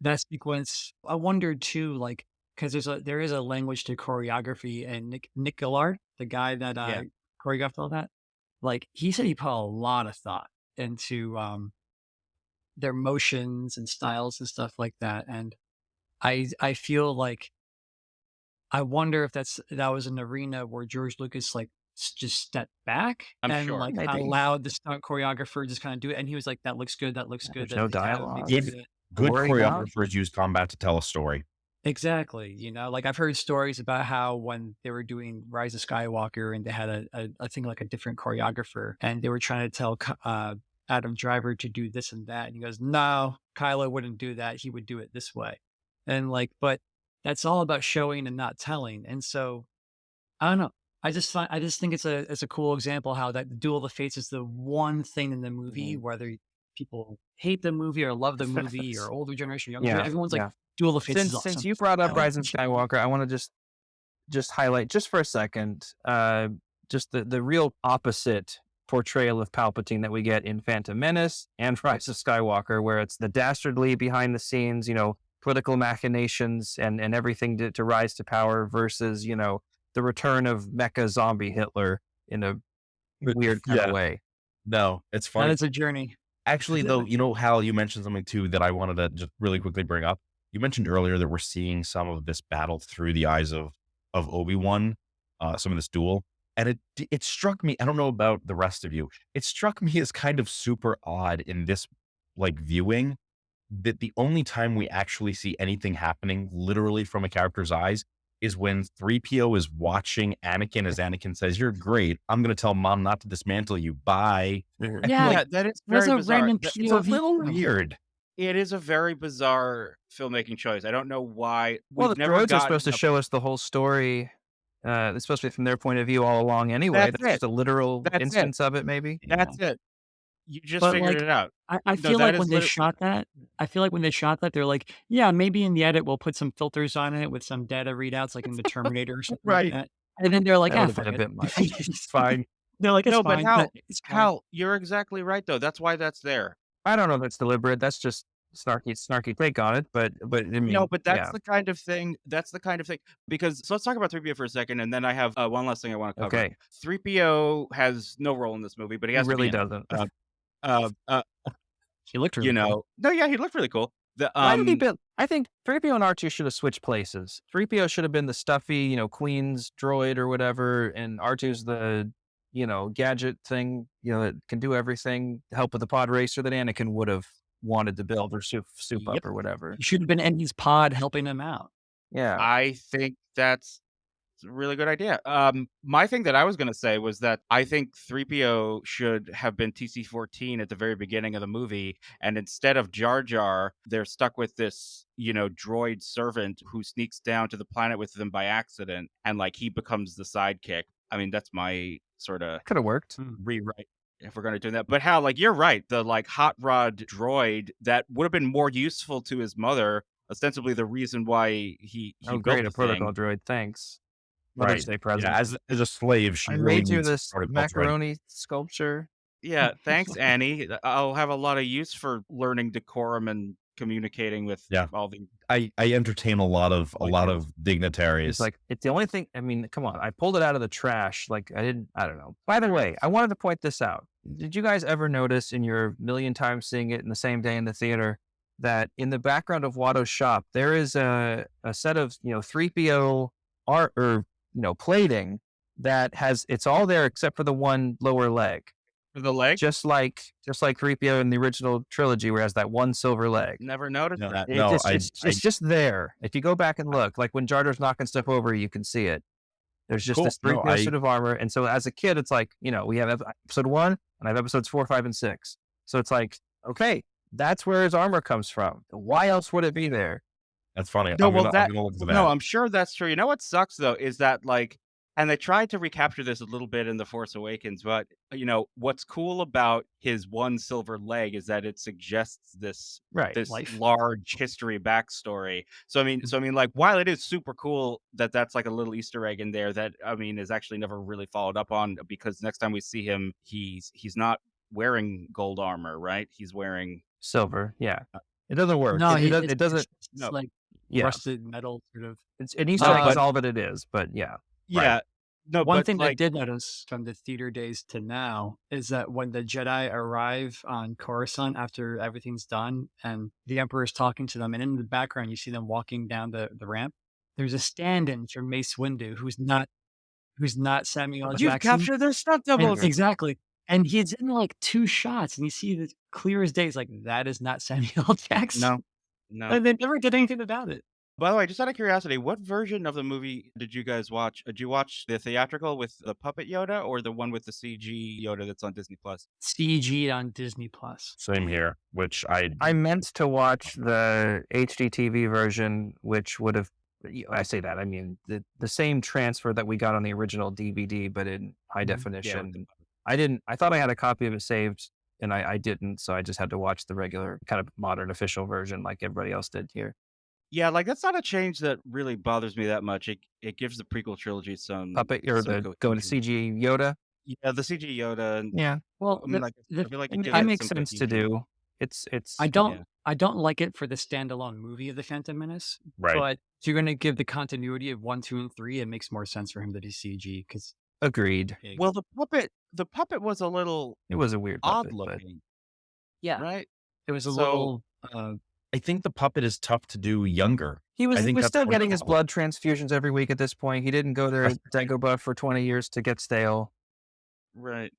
that sequence. I wondered too, like, because there is a language to choreography, and Nick Gillard, the guy that Yeah. choreographed all that, like he said he put a lot of thought into their motions and styles and stuff like that. And I feel like I wonder if that was an arena where George Lucas like just stepped back I'm and sure. like Maybe. allowed the stunt choreographer just kind of do it, and he was like, "That looks good. That looks good. There's no The talent makes dialogue. it." Good Worry about? choreographers use combat to tell a story. Exactly. Like I've heard stories about how when they were doing Rise of Skywalker and they had I think like a different choreographer and they were trying to tell Adam Driver to do this and that. And he goes, no, Kylo wouldn't do that. He would do it this way. And like, but that's all about showing and not telling. And so I don't know. I just think it's a cool example how that the Duel of the Fates is the one thing in the movie, whether people hate the movie or love the movie or older generation, younger generation, everyone's like, Duel of the Fates is Since awesome. you brought up I like Rise of Skywalker, I want to just highlight just for a second, just the real opposite portrayal of Palpatine that we get in Phantom Menace and Rise of Skywalker, where it's the dastardly behind the scenes, political machinations and everything to rise to power versus, the return of mecha zombie Hitler in a weird kind of way. No, it's That funny. is a journey. Actually, though, Hal, you mentioned something too that I wanted to just really quickly bring up. You mentioned earlier that we're seeing some of this battle through the eyes of Obi-Wan, some of this duel. And it struck me, I don't know about the rest of you, it struck me as kind of super odd in this like viewing that the only time we actually see anything happening literally from a character's eyes is when 3PO is watching Anakin as Anakin says, "You're great. I'm going to tell mom not to dismantle you. Bye." And Yeah, That is there's very a bizarre. random That- it's a POV. little weird. It is a very bizarre filmmaking choice. I don't know why. Well, We've the never droids are gotten supposed to show us the whole story. It's supposed to be from their point of view all along anyway. That's That's just it. a literal That's it. instance of it, maybe. That's it. You just But, figured like, it out. I No, feel that like is when they liter- shot that, they're like, yeah, maybe in the edit we'll put some filters on it with some data readouts, like in the Terminator or something Right. like that. And then they're like, That ah, would've fuck been a it. bit much. It's fine. They're like, it's No, but fine. Hal, It's fine. Hal, you're exactly right though. That's why that's there. I don't know if that's deliberate. That's just snarky take on it. But I mean, No, but that's yeah. the kind of thing. That's the kind of thing. Because so let's talk about 3PO for a second, and then I have one last thing I want to cover. Okay. 3PO has no role in this movie, but he He has really to be in it. doesn't. He looked really cool. No, yeah, he looked really cool. I think 3PO and R2 should have switched places. 3PO should have been the stuffy, Queen's droid or whatever, and R2's the, gadget thing, that can do everything, help with the pod racer that Anakin would have wanted to build or soup up Yep. or whatever. He should have been in his pod helping him out. Yeah. I think that's a really good idea. My thing that I was going to say was that I think 3PO should have been TC-14 at the very beginning of the movie, and instead of Jar Jar, they're stuck with this, droid servant who sneaks down to the planet with them by accident, and like he becomes the sidekick. I mean, that's my sort of Could have worked. rewrite if we're going to do that. But Hal, like you're right, the like hot rod droid that would have been more useful to his mother, ostensibly the reason why he Oh, built great, the a protocol thing. droid. Thanks. Right. Mother's Day present. Yeah, as a slave, she I really made you needs this protocol droid. macaroni sculpture. Yeah, thanks, Annie. I'll have a lot of use for learning decorum and communicating with Yeah. all the. I entertain a lot of Like dignitaries. It's like, it's the only thing. I mean, come on. I pulled it out of the trash. Like, I don't know. By the way, I wanted to point this out. Did you guys ever notice in your million times seeing it in the same day in the theater that in the background of Watto's shop, there is a set of, 3PO art or, plating that has, it's all there except for the one lower leg. The leg? just like 3PO in the original trilogy, where he has that one silver leg. Never noticed No, that. no, It's just there. If you go back and look, like when Jar Jar's knocking stuff over, you can see it. There's just cool. this No, 3PO suit of armor. And so as a kid, it's like, we have episode 1 and I have episodes 4, 5, and 6. So it's like, okay, that's where his armor comes from. Why else would it be there? that's funny. No, I'm well, gonna look for that. no, I'm sure that's true. You know what sucks though is that and they tried to recapture this a little bit in The Force Awakens, but what's cool about his one silver leg is that it suggests this Right. Life. large history backstory. So I mean, like, while it is super cool that that's like a little Easter egg in there that is actually never really followed up on, because next time we see him, he's not wearing gold armor, right? He's wearing Silver. Yeah. It doesn't work. No, It doesn't. It's no. like Yeah. rusted metal sort of. It's an Easter egg is all that it is. But yeah. Yeah. No, One but thing that I like, did notice from the theater days to now is that when the Jedi arrive on Coruscant after everything's done and the Emperor is talking to them, and in the background you see them walking down the ramp, there's a stand-in for Mace Windu who's not Samuel L. you've Jackson. captured their stunt And- doubles. exactly. And he's in like 2 shots, and you see the clear as day. It's like, that is not Samuel L. Jackson. No. And they never did anything about it. By the way, just out of curiosity, what version of the movie did you guys watch? Did you watch the theatrical with the puppet Yoda, or the one with the CG Yoda that's on Disney Plus? CG on Disney Plus. Same here, which I meant to watch the HDTV version, which would have, I say that, I mean, the same transfer that we got on the original DVD, but in high definition. I thought I had a copy of it saved, and I didn't, so I just had to watch the regular kind of modern official version like everybody else did here. Yeah, like, that's not a change that really bothers me that much. It gives the prequel trilogy some Puppet or some the going to CG Yoda. Yeah, the CG Yoda. And Yeah. Well, I mean, like, I feel like it gives That it makes some sense to cohesion. do. It's I don't Yeah. I don't like it for the standalone movie of the Phantom Menace, right. but if you're gonna give the continuity of 1, 2, and 3, it makes more sense for him to be CG because agreed. Well, the puppet was a little It was a weird odd puppet, but looking, yeah, right? it was a So- little. I think the puppet is tough to do younger. he was I think that's still what getting it his was. blood transfusions every week at this point. He didn't go to Dagobah for 20 years to get stale. Right.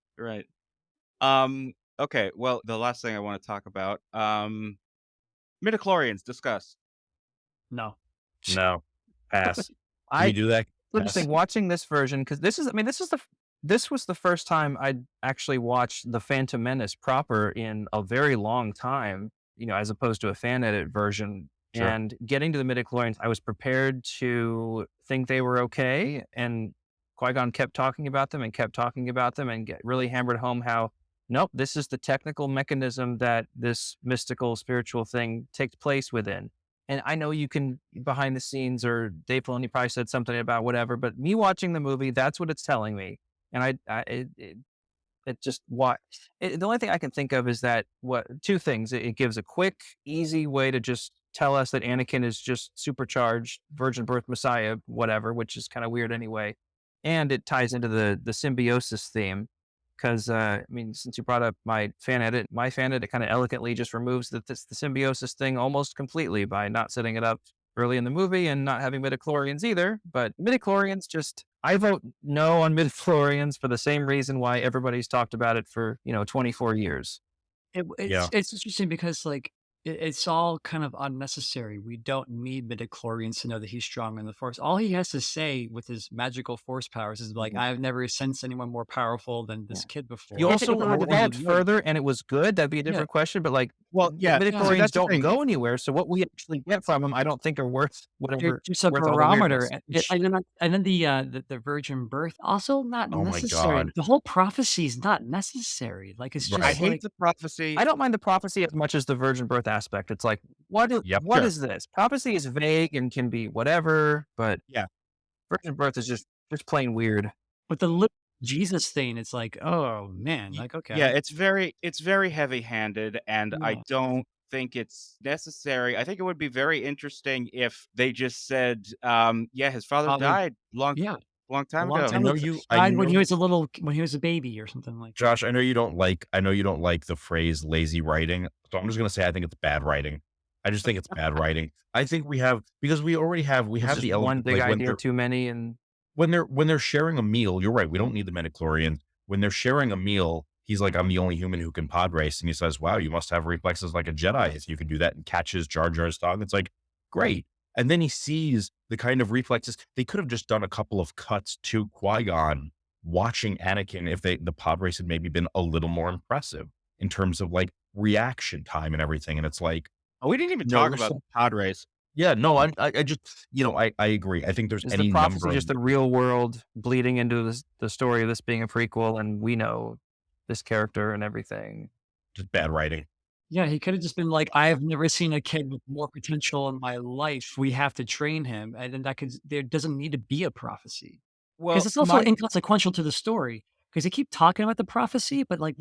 Okay, well, the last thing I want to talk about, midichlorians, discuss. No, No, pass. Can I we do that? interesting watching this version because this was the first time I'd actually watched the Phantom Menace proper in a very long time, as opposed to a fan edit version. Sure. And getting to the midichlorians, I was prepared to think they were okay, and Qui-Gon kept talking about them and get really hammered home how, nope, this is the technical mechanism that this mystical spiritual thing takes place within. And I know you can behind the scenes, or Dave Filoni probably said something about whatever, but me watching the movie, that's what it's telling me. And the only thing I can think of is that two things. It gives a quick, easy way to just tell us that Anakin is just supercharged virgin birth Messiah, whatever, which is kind of weird anyway. And it ties into the symbiosis theme. Because, since you brought up my fan edit kind of elegantly just removes the symbiosis thing almost completely by not setting it up early in the movie and not having midichlorians either. But midichlorians I vote no on midichlorians for the same reason why everybody's talked about it for, 24 years. it's interesting because it's all kind of unnecessary. We don't need midichlorians to know that he's strong in the Force. All he has to say with his magical Force powers is like, "I've never sensed anyone more powerful than this kid before." You also If it want was to add good, further and it was good, that'd be a different question. But Well, yeah, see, midichlorians that's the don't thing. go anywhere. So what we actually get from them, I don't think are worth they're whatever. just a worth all the barometer, weirdness. and then the virgin birth also not Oh my necessary. God. The whole prophecy is not necessary. Like it's just Right. I hate like the prophecy. I don't mind the prophecy as much as the virgin birth aspect. It's like, what Yep. is this? Prophecy is vague and can be whatever, but Yeah. virgin birth is just plain weird. with the little Jesus thing. It's like, oh man, like okay, Yeah, it's very heavy-handed, and I Yeah. don't think it's necessary. I think it would be very interesting if they just said, his father Father- died long yeah. time A long ago. time know ago. you- Died when know- he was a baby or something like. Josh, I know you don't like the phrase lazy writing. So I'm just gonna say I think it's bad writing. I just think it's bad writing. I think we have It's the just element one big like, when idea they're- too many, and when they're sharing a meal. You're right. We don't need the midichlorians. When they're sharing a meal, he's like, I'm the only human who can pod race. And he says, wow, you must have reflexes like a Jedi if you can do that, and catches Jar Jar's dog. It's like, great. And then he sees the kind of reflexes. They could have just done a couple of cuts to Qui-Gon watching Anakin if the pod race had maybe been a little more impressive in terms of like reaction time and everything. And it's like, Oh, we didn't even no, talk there's about the pod race. yeah, no, I just, I agree. I think there's Is any the number prophecy of just the real world bleeding into the story of this being a prequel, and we know this character and everything? just bad writing. Yeah, he could have just been like, I have never seen a kid with more potential in my life. We have to train him. And then there doesn't need to be a prophecy. Because Well, it's also inconsequential to the story. Because they keep talking about the prophecy, but like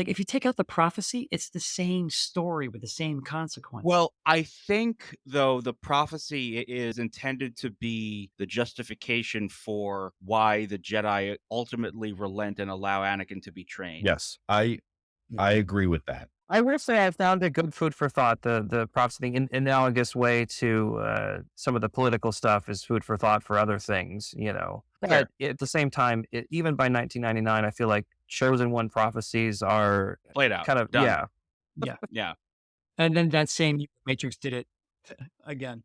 if you take out the prophecy, it's the same story with the same consequence. Well, I think though the prophecy is intended to be the justification for why the Jedi ultimately relent and allow Anakin to be trained. Yes, I agree with that. I will say I found it good food for thought. The prophecy thing, in analogous way to some of the political stuff, is food for thought for other things, you know. Sure. But at the same time, even by 1999, I feel like chosen one prophecies are Played out. kind of Done. yeah. Yeah. Yeah. And then that same Matrix did it again.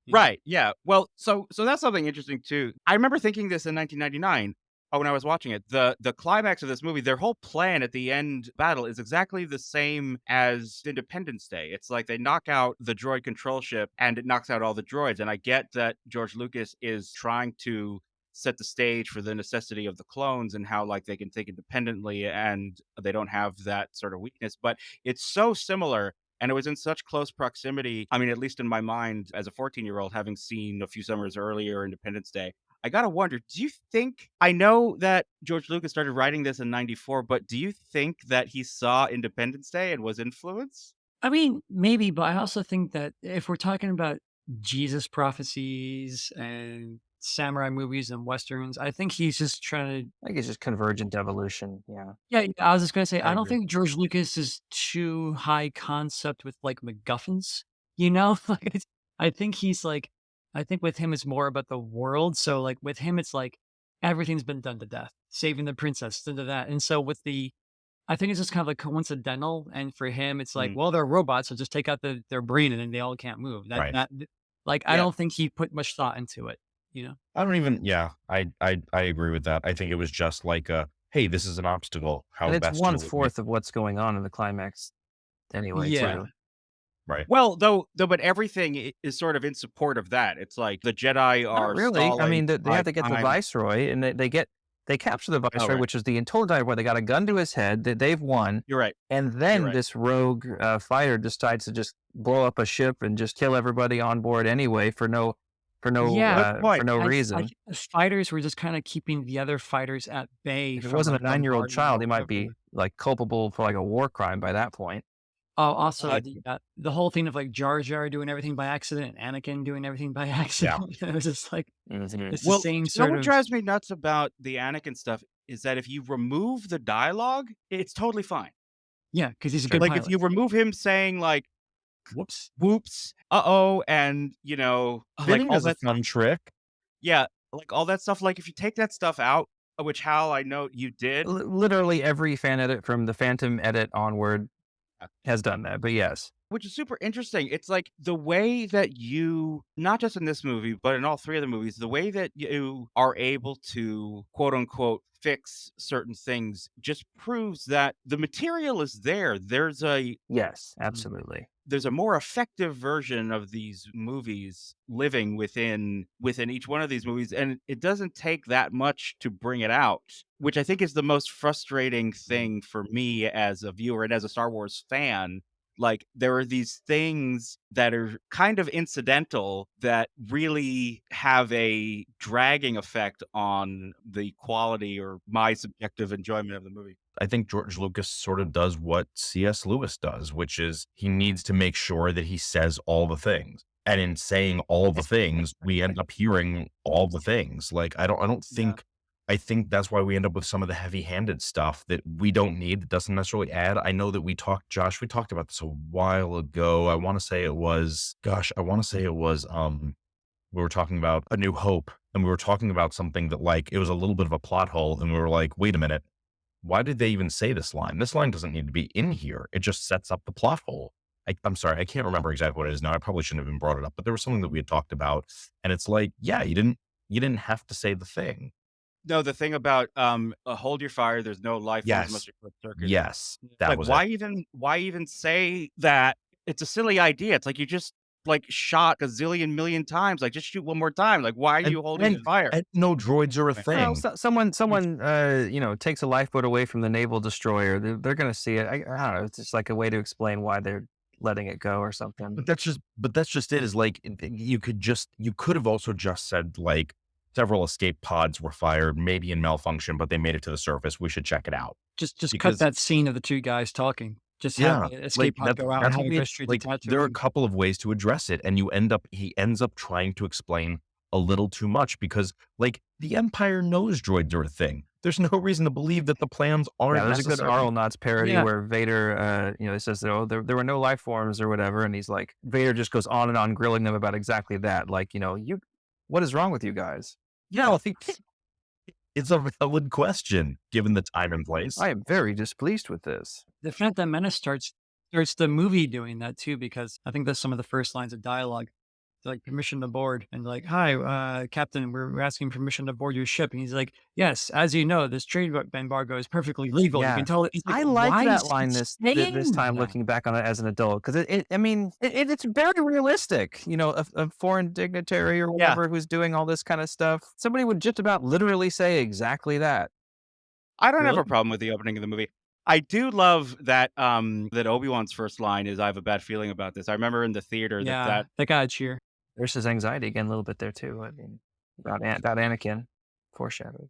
Right. Yeah. Well, so that's something interesting too. I remember thinking this in 1999 when I was watching it. The climax of this movie, their whole plan at the end battle is exactly the same as Independence Day. It's like they knock out the droid control ship and it knocks out all the droids. And I get that George Lucas is trying to set the stage for the necessity of the clones and how like they can think independently and they don't have that sort of weakness, but it's so similar. And it was in such close proximity. I mean, at least in my mind, as a 14-year-old, having seen a few summers earlier Independence Day, I gotta wonder, do you think, I know that George Lucas started writing this in 94, but do you think that he saw Independence Day and was influenced? I mean, maybe, but I also think that if we're talking about Jesus prophecies and samurai movies and westerns, I think he's just trying to. I think it's just convergent evolution. Yeah. Yeah, I was just gonna say, I I don't agree. think George Lucas is too high concept with like MacGuffins. You know, like I think he's like, I think with him it's more about the world. So like with him, it's like everything's been done to death, saving the princess, into that. And so with the I think it's just kind of like coincidental, and for him, it's like, Mm. well, they're robots, so just take out their brain, and then they all can't move. Right. Like, I Yeah. don't think he put much thought into it, you know? I don't even, yeah, I agree with that. I think it was just like hey, this is an obstacle. How And it's best to one eliminate- fourth of what's going on in the climax anyway, Yeah. too. Right. Well, though, but everything is sort of in support of that. It's like the Jedi are Not really. I stalling mean, they by have to get the time. viceroy, and they capture the viceroy, right. which is the entire where they got a gun to his head. They've won, You're right. and then right. this rogue fighter decides to just blow up a ship and just kill everybody on board anyway for no Yeah. Good point. for no I reason. think the fighters were just kinda keeping the other fighters at bay If it from, wasn't like, a 9-year-old bombarding child, or he might whatever. be like culpable for like a war crime by that point. Oh, also, Uh, the whole thing of, like, Jar Jar doing everything by accident and Anakin doing everything by accident. It was just like, Mhm. it's the Well, same you know sort what of. drives me nuts about the Anakin stuff is that if you remove the dialogue, it's totally fine. Yeah, because he's a good Like pilot. if you remove him saying like Whoops. "whoops," "uh-oh," and like Spinning all is a that, fun trick. yeah, like all that stuff. Like if you take that stuff out, which Hal, I know you did. Literally every fan edit from the Phantom edit onward has done that. But yes, Which is super interesting. It's like the way that you, not just in this movie, but in all three of the movies, the way that you are able to quote unquote fix certain things just proves that the material is there. yes, absolutely. There's a more effective version of these movies living within each one of these movies, and it doesn't take that much to bring it out, which I think is the most frustrating thing for me as a viewer and as a Star Wars fan. Like there are these things that are kind of incidental that really have a dragging effect on the quality or my subjective enjoyment of the movie. I think George Lucas sort of does what C.S. Lewis does, which is he needs to make sure that he says all the things. And in saying all the things, we end up hearing all the things. Like I don't think I think that's why we end up with some of the heavy-handed stuff that we don't need, that doesn't necessarily add. I know that we talked about this a while ago. I want to say it was, we were talking about A New Hope, and we were talking about something that like, it was a little bit of a plot hole, and we were like, wait a minute, why did they even say this line? This line doesn't need to be in here. It just sets up the plot hole. I'm sorry, I can't remember exactly what it is now. I probably shouldn't have even brought it up, but there was something that we had talked about, and it's like, yeah, you didn't have to say the thing. No, the thing about, hold your fire, there's no life forms unless Yes, you're short circuited. yes, that Like, was it. why even say that? It's a silly idea. It's like you just, like, shot a zillion million times, like, just shoot one more time. Like, why are And you holding and the fire? and no droids are a Well, thing. someone, takes a lifeboat away from the naval destroyer. They're going to see it. I don't know. It's just like a way to explain why they're letting it go or something. But that's just it, is like, you could have also just said, like, several escape pods were fired, maybe in malfunction, but they made it to the surface. We should check it out. Just cut Because that scene of the two guys talking. Just have yeah, the like, escape pod that's go out and that's have what it we go had, straight to like, there are a Tatooine. couple of ways to address it, and he ends up trying to explain a little too much because, like, the Empire knows droids are a thing. There's no reason to believe that the plans Yeah, aren't there's a good necessary. Arlenauts parody Yeah. where Vader, it says, oh, there were no life forms or whatever, and he's like, Vader just goes on and on grilling them about exactly that. Like, what is wrong with you guys? Yeah, I think it's a valid question given the time and place. I am very displeased with this. The Phantom Menace starts the movie doing that too, because I think that's some of the first lines of dialogue. They're like, permission to board, and like, hi, Captain, we're asking permission to board your ship, and he's like, yes, as you know, this trade embargo is perfectly legal. You Yeah. can tell it. He's like, I like why that is he line this saying time, that? looking back on it as an adult, because it's very realistic. A foreign dignitary or Yeah. whatever who's doing all this kind of stuff, somebody would just about literally say exactly that. I don't have Really? a problem with the opening of the movie. I do love that, that Obi-Wan's first line is, "I have a bad feeling about this." I remember in the theater Yeah, that got a cheer. There's his anxiety again a little bit there too. I mean, about Anakin, foreshadowed.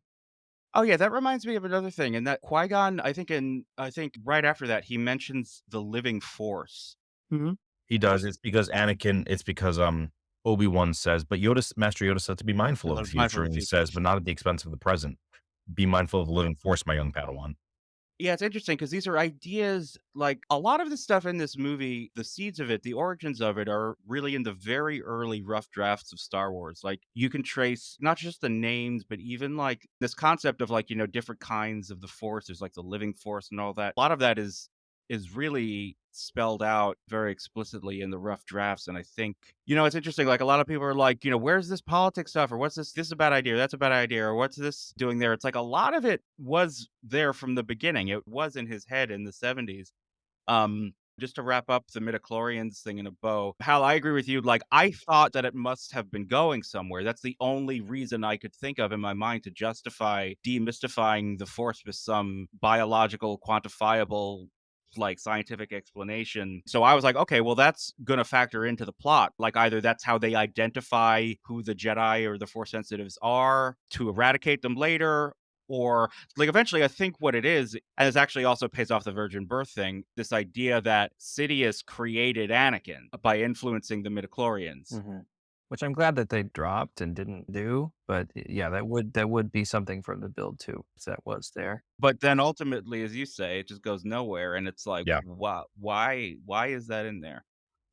Oh, yeah, that reminds me of another thing, and that Qui-Gon, I think right after that, he mentions the living force. Hmm. He does. It's because Obi-Wan says, but Master Yoda said to be mindful of the Mindful future, of and the he future. says, but not at the expense of the present. Be mindful of the living force, my young Padawan. Yeah, it's interesting because these are ideas, like, a lot of the stuff in this movie, the seeds of it, the origins of it are really in the very early rough drafts of Star Wars. Like, you can trace not just the names, but even, like, this concept of, like, different kinds of the Force. There's, like, the living Force and all that. A lot of that is really spelled out very explicitly in the rough drafts. And I think, it's interesting. Like, a lot of people are like, where's this politics stuff? Or what's this? This is a bad idea. Or that's a bad idea. Or what's this doing there? It's like a lot of it was there from the beginning. It was in his head in the 70s. Just to wrap up the midichlorians thing in a bow, Hal, I agree with you. Like, I thought that it must have been going somewhere. That's the only reason I could think of in my mind to justify demystifying the Force with some biological, quantifiable, like, scientific explanation. So I was like, okay, well, that's gonna factor into the plot. Like, either that's how they identify who the Jedi or the Force sensitives are to eradicate them later, or, like, eventually I think what it is, and this actually also pays off the virgin birth thing, this idea that Sidious created Anakin by influencing the midichlorians. Which I'm glad that they dropped and didn't do. But yeah, that would be something from the build too. If that was there. But then ultimately, as you say, it just goes nowhere, and it's like, Yeah. why is that in there?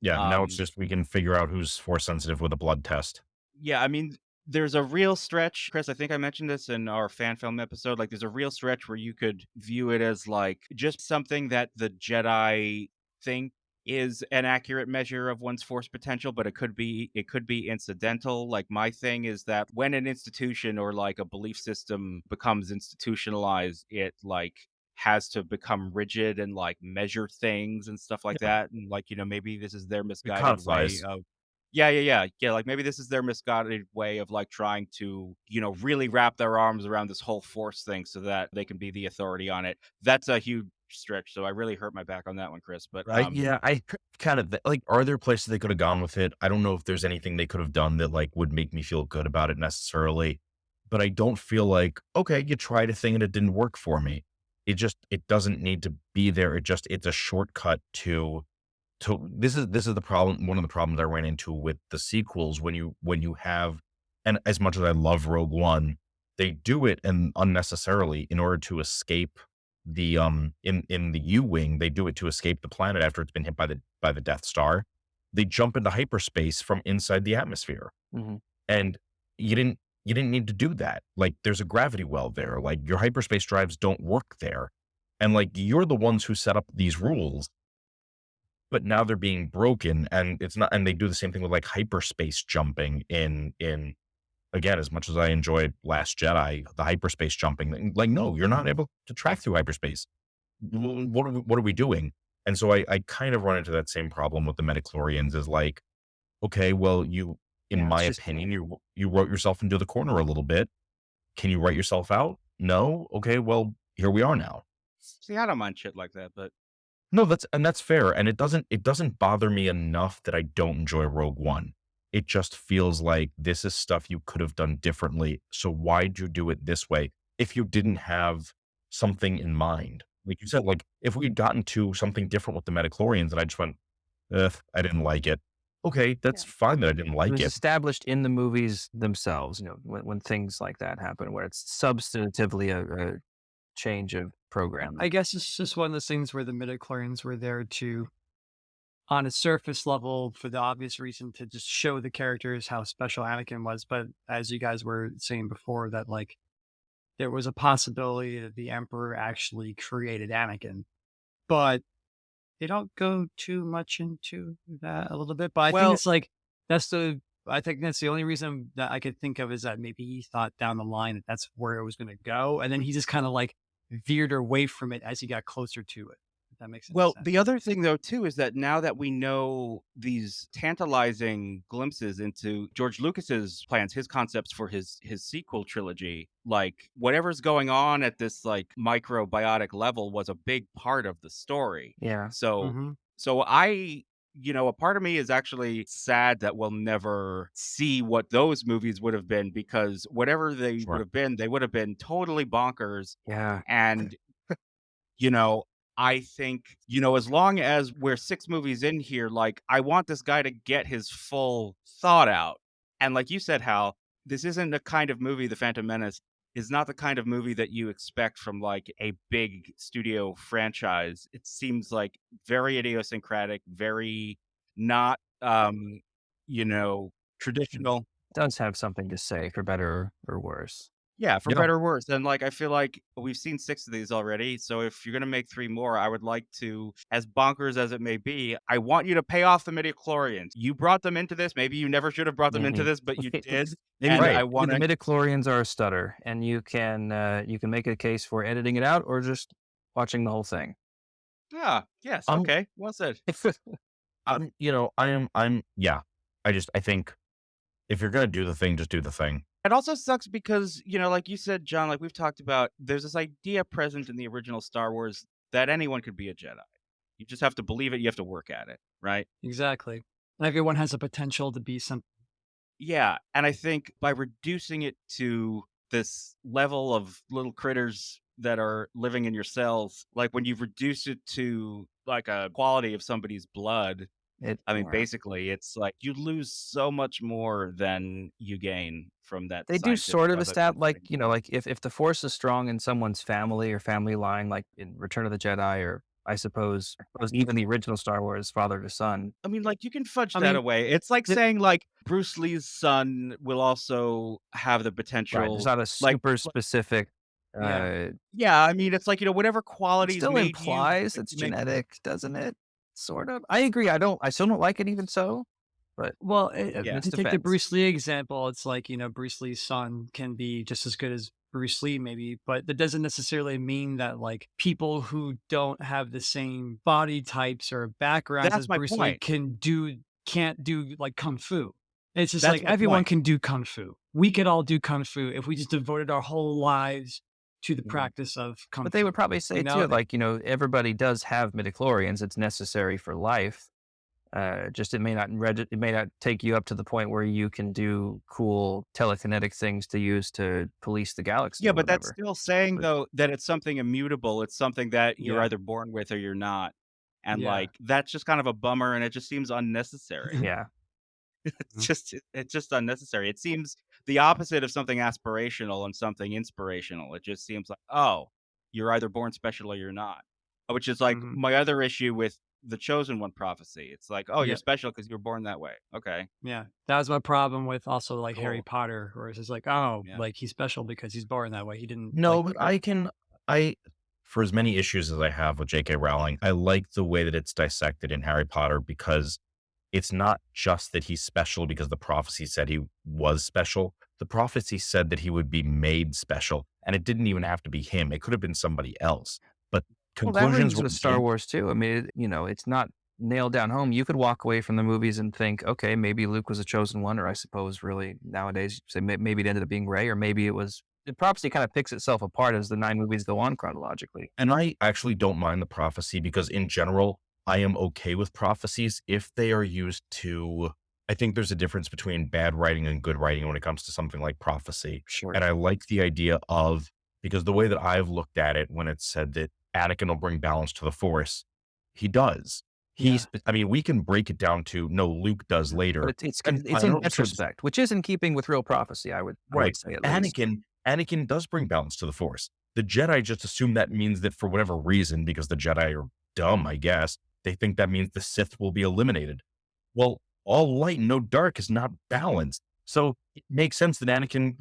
Yeah. Now it's Um, just we can figure out who's force sensitive with a blood test. yeah, I mean, there's a real stretch, Chris. I think I mentioned this in our fan film episode. Like, there's a real stretch where you could view it as, like, just something that the Jedi think is an accurate measure of one's force potential, but it could be incidental. Like, my thing is that when an institution or, like, a belief system becomes institutionalized, it, like, has to become rigid and, like, measure things and stuff like Yeah. that. And, like, maybe this is their It misguided way codifies. of, yeah. Like, maybe this is their misguided way of, like, trying to, really wrap their arms around this whole force thing so that they can be the authority on it. That's a huge stretch. So I really hurt my back on that one, Chris. But Right? Yeah, I kind of like, are there places they could have gone with it? I don't know if there's anything they could have done that, like, would make me feel good about it necessarily, but I don't feel like, okay, you tried a thing and it didn't work for me. It doesn't need to be there. It's a shortcut to this is the problem. One of the problems I ran into with the sequels, when you have, and as much as I love Rogue One, they do it and unnecessarily in order to escape the in the U-wing. They do it to escape the planet after it's been hit by the Death Star. They jump into hyperspace from inside the atmosphere, Mhm. and you didn't you didn't need to do that. Like, there's a gravity well there. Like, your hyperspace drives don't work there. And like, you're the ones who set up these rules, but now they're being broken. And it's not, and they do the same thing with like hyperspace jumping in again, as much as I enjoyed Last Jedi, the hyperspace jumping, like, no, you're not able to track through hyperspace. What are we doing? And so I kind of run into that same problem with the Metachlorians is like, okay, well, in Yeah, my it's just opinion, you wrote yourself into the corner a little bit. Can you write yourself out? No. Okay, well, here we are now. See, I don't mind shit like that, but No, that's fair. And it doesn't bother me enough that I don't enjoy Rogue One. It just feels like this is stuff you could have done differently. So why'd you do it this way if you didn't have something in mind? Like you said, like if we'd gotten to something different with the Metachlorians and I just went, ugh, I didn't like it. Okay, that's Yeah. fine that I didn't It like was it. established in the movies themselves, when things like that happen, where it's substantively a change of program. I guess it's just one of those things where the midichlorians were there to, on a surface level, for the obvious reason to just show the characters how special Anakin was. But as you guys were saying before, that like there was a possibility that the Emperor actually created Anakin, but they don't go too much into that a little bit. But I think well, it's like that's the. I think that's the only reason that I could think of is that maybe he thought down the line that that's where it was going to go, and then he just kind of like veered away from it as he got closer to it. If that makes any well, sense. the other thing though too is that now that we know these tantalizing glimpses into George Lucas's plans, his concepts for his sequel trilogy, like whatever's going on at this like microbiotic level was a big part of the story. Yeah. So Hmm. so a part of me is actually sad that we'll never see what those movies would have been because whatever they would Sure. have been, they would have been totally bonkers. Yeah. And you know, I think, as long as we're 6 movies in here, like, I want this guy to get his full thought out. And like you said, Hal, this isn't the kind of movie, The Phantom Menace is not the kind of movie that you expect from like a big studio franchise. It seems like very idiosyncratic, very not traditional. Does have something to say for better or worse. Yeah, for Yeah. better or worse. And like I feel like we've seen 6 of these already. So if you're gonna make 3 more, I would like to, as bonkers as it may be, I want you to pay off the midichlorians. You brought them into this. Maybe you never should have brought them into Mhm. this, but you did. Maybe And the I Right. maybe want the to. midichlorians are a stutter, and you can make a case for editing it out or just watching the whole thing. Yeah. Yes. I'm Okay. Well said. yeah. I think if you're gonna do the thing, just do the thing. It also sucks because, like you said, John, like we've talked about, there's this idea present in the original Star Wars that anyone could be a Jedi. You just have to believe it. You have to work at it. Right. Exactly. And everyone has a potential to be something. Yeah, and I think by reducing it to this level of little critters that are living in your cells, like when you reduce it to like a quality of somebody's blood, It I mean, yeah. basically, it's like you lose so much more than you gain from that They do scientific sort of other establish, than like, getting like if the Force is strong in someone's family or family line, like in Return of the Jedi, or I suppose even the original Star Wars, father to son. I mean, like, you can fudge I that mean, away. It's like the, saying, like, Bruce Lee's son will also have the Right. There's potential, not a like, super specific. yeah. yeah, I mean, it's like, whatever It qualities still made you implies it's make. genetic, doesn't it? Sort of. I agree. I still don't like it even so, but Well, in Yeah. its to take the defense. Bruce Lee example, it's like, Bruce Lee's son can be just as good as Bruce Lee, maybe, but that doesn't necessarily mean that like people who don't have the same body types or backgrounds That's as my Bruce Lee point. can't do like kung fu. It's just That's like my everyone point. can do kung fu. We could all do kung fu if we just devoted our whole lives to the Yeah. practice of kung But they fu. would probably say too, like, everybody does have midichlorians. It's necessary for life. Just it may not take you up to the point where you can do cool telekinetic things to use to police the galaxy Yeah, or but that's whatever. still saying, But though, that it's something immutable. It's something that you're Yeah. either born with or you're not. And, Yeah. like, that's just kind of a bummer, and it just seems unnecessary. yeah, It's just unnecessary. It seems the opposite of something aspirational and something inspirational. It just seems like, oh, you're either born special or you're not. Which is like Mhm. my other issue with the chosen one prophecy. It's like, oh, you're Yeah. special because you were born that way. Okay, Yeah. That was my problem with also like Harry cool. Potter, where it's just like, oh, Yeah. like he's special because he's born that way. He didn't No, like, but I, for as many issues as I have with J.K. Rowling, I like the way that it's dissected in Harry Potter because it's not just that he's special because the prophecy said he was special. The prophecy said that he would be made special, and it didn't even have to be him. It could have been somebody else. But Well, that conclusions rings were with Star made. Wars too. I mean, it's not nailed down home. You could walk away from the movies and think, okay, maybe Luke was a chosen one, or I suppose really nowadays, say maybe it ended up being Rey, or maybe it was. The prophecy kind of picks itself apart as the 9 movies go on chronologically. And I actually don't mind the prophecy because in general, I am okay with prophecies if they are used to. I think there's a difference between bad writing and good writing when it comes to something like prophecy. Sure. And I like the idea of, because the way that I've looked at it when it's said that Anakin will bring balance to the Force, he does. yeah, I mean, we can break it down to no, Luke does But later. it's And it's I in don't- so it's- retrospect, which is in keeping with real prophecy. I would Right. say at least. Anakin does bring balance to the Force. The Jedi just assume that means that for whatever reason, because the Jedi are dumb, I guess, they think that means the Sith will be eliminated. Well, all light and no dark is not balanced. So it makes sense that Anakin,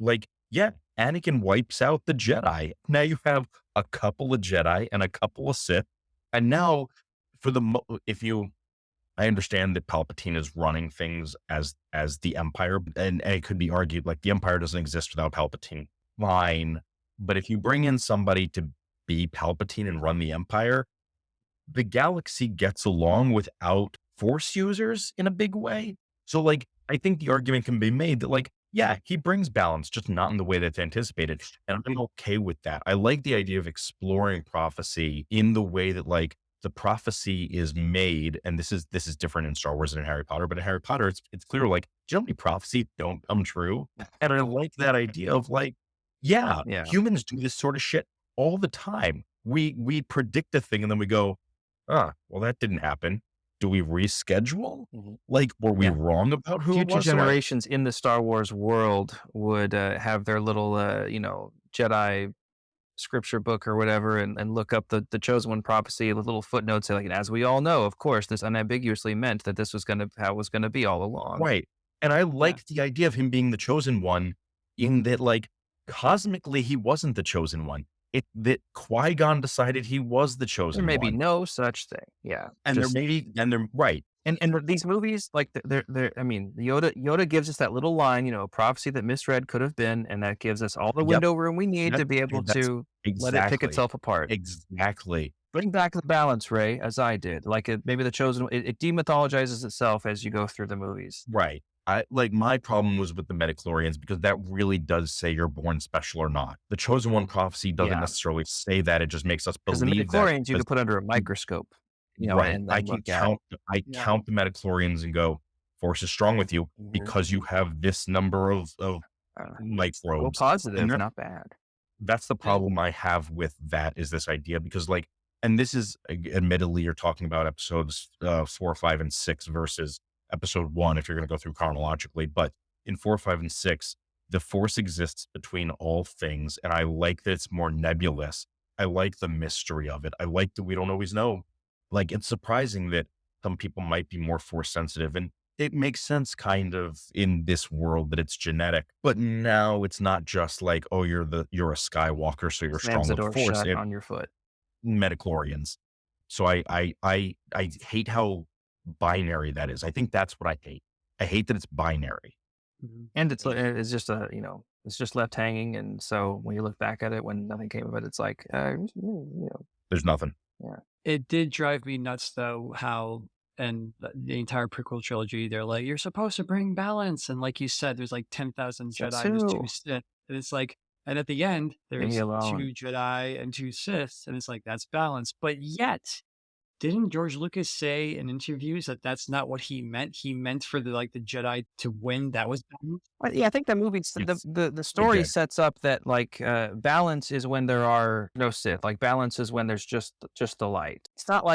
Anakin wipes out the Jedi. Now you have a couple of Jedi and a couple of Sith. And now I understand that Palpatine is running things as the Empire, and it could be argued like the Empire doesn't exist without Palpatine. Fine. But if you bring in somebody to be Palpatine and run the Empire, the galaxy gets along without Force users in a big way. So I think the argument can be made that yeah, he brings balance, just not in the way that's anticipated. And I'm okay with that. I like the idea of exploring prophecy in the way that the prophecy is made. And this is different in Star Wars than in Harry Potter, but in Harry Potter, it's clear, do you know how many prophecies don't come true? And I like that idea of yeah, Yeah. humans do this sort of shit all the time. We predict a thing and then we go, well, that didn't happen. Do we reschedule? Mhm. Were we Yeah. wrong about who it Future was? generations in the Star Wars world would have their little, Jedi scripture book or whatever and look up the chosen one prophecy, the little footnotes say, as we all know, of course, this unambiguously meant that this was how it was going to be all along. Right. And I like the idea of him being the chosen one in that, cosmically, he wasn't the chosen one. That Qui-Gon decided he was the chosen There may be one. no such thing. Yeah. And they're right. And these movies, they're I mean, Yoda gives us that little line, prophecy that misread could have been, and that gives us all the Yep. window room we need to That's- be able that's to let it pick itself apart. Exactly. Bring back the balance, Ray, as I did. Maybe the chosen, it demythologizes itself as you go through the movies. Right. My problem was with the midichlorians because that really does say you're born special or not. The chosen one prophecy doesn't necessarily say that. It just makes us Because the believe that. midichlorians you could put under a microscope, Right. and I then can look at. count. I count the midichlorians and go, Force is strong with you Mhm. because you have this number of Well, microbes. positive, And that- not bad. That's the problem I have with that is this idea because and this is admittedly you're talking about episodes 4, 5, and 6 versus episode 1 if you're going to go through chronologically. But in 4, 5, and 6, the Force exists between all things, and I like that it's more nebulous. I like the mystery of it. I like that we don't always know. It's surprising that some people might be more Force sensitive, and it makes sense kind of in this world that it's genetic. But now it's not just you're a Skywalker, so you're strong Slams the with door Force. shut on your foot. Midichlorians. So I hate how binary that is. I think that's what I hate. I hate that it's binary. Mhm. And it's just it's just left hanging. And so when you look back at it, when nothing came of it, it's There's nothing. It did drive me nuts though how and the entire prequel trilogy they're like you're supposed to bring balance and like you said there's 10,000 Jedi, there's 2 Sith, and it's and at the end there's me 2 alone. Jedi and 2 Siths, and it's that's balance. But yet didn't George Lucas say in interviews that that's not what he meant? He meant for the Jedi to win. That was balance. Yeah, I think the movie, Yes, the story did. sets up that balance is when there are no Sith. Balance is when there's just the light. It's not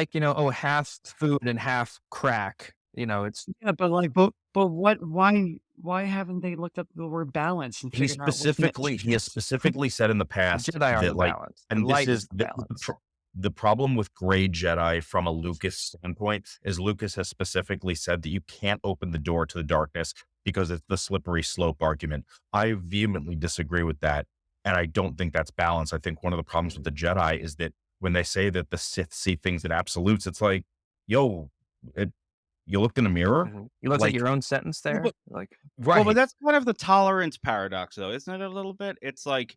half food and half crack. It's Yeah, but what? Why haven't they looked up the word balance and He figured out what specifically said in the past Jedi are the that balance. and light this is the balance. The problem with Gray Jedi from a Lucas standpoint is Lucas has specifically said that you can't open the door to the darkness because it's the slippery slope argument. I vehemently disagree with that. And I don't think that's balanced. I think one of the problems with the Jedi is that when they say that the Sith see things in absolutes, it's like, yo, it, you looked in a mirror? You looked at Like, your own sentence Well, there. but Like, well, but right. that's kind of the tolerance paradox, though, isn't it? A little bit. It's like,